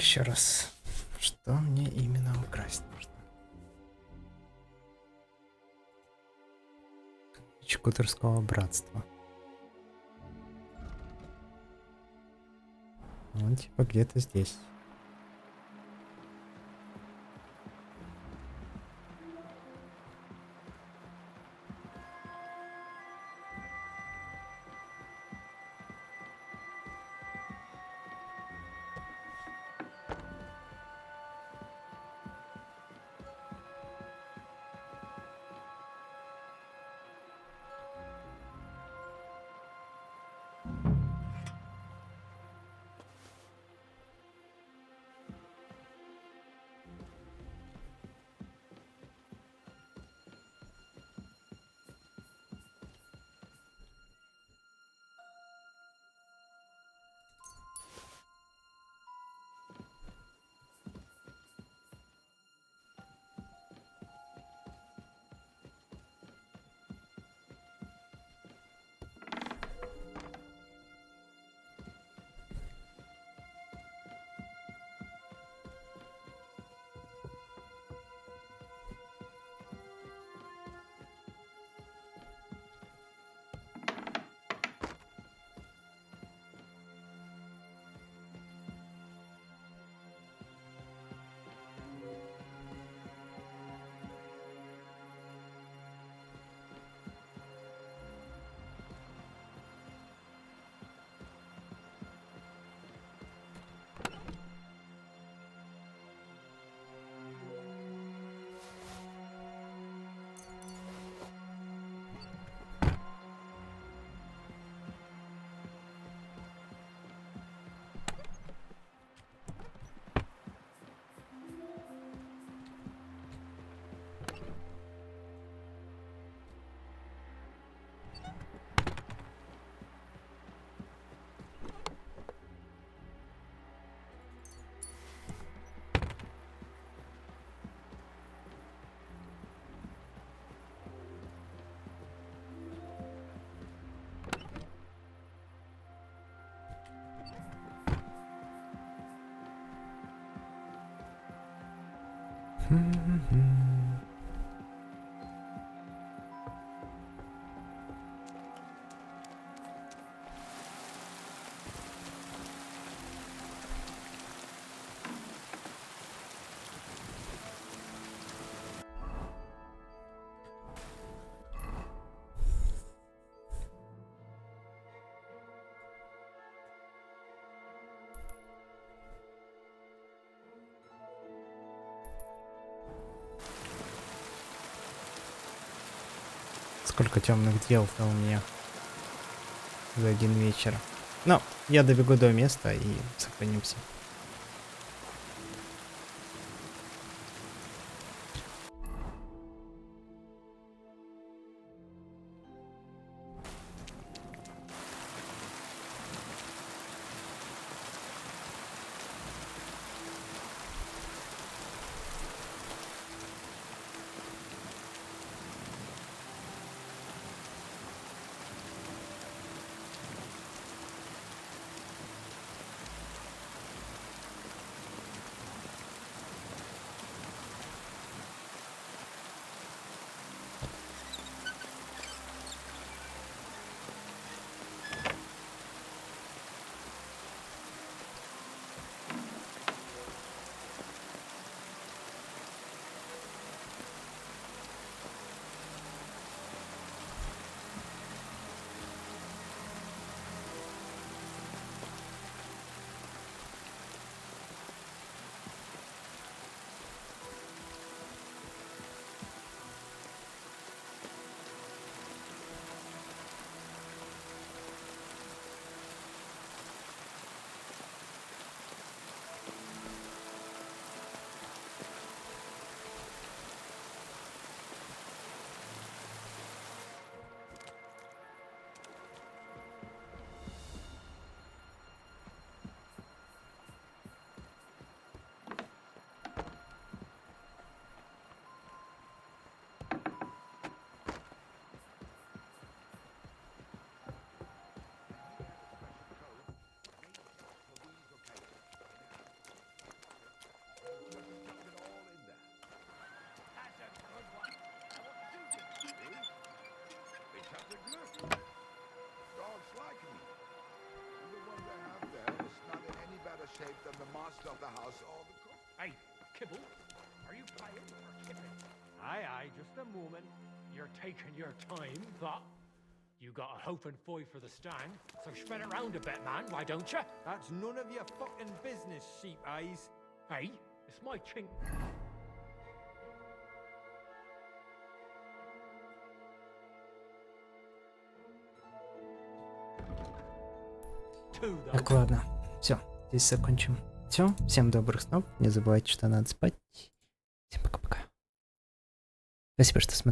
еще раз. Что мне именно украсть нужно? Чекутерского братства. Он типа где-то здесь. Сколько темных дел-то у меня за один вечер. Но я добегу до места и сохранимся. kibble? Are you playing or kipping? Aye, aye, just a moment. You're taking your time, but you got a hope and foy for the stand, so spread it round a bit, man, why don't you? That's none of your fucking business, sheep eyes. Hey, it's my chink. Так, ладно. Все, здесь закончим. Все, всем добрых снов. Не забывайте, что надо спать. Всем пока-пока. Спасибо, что смотрели.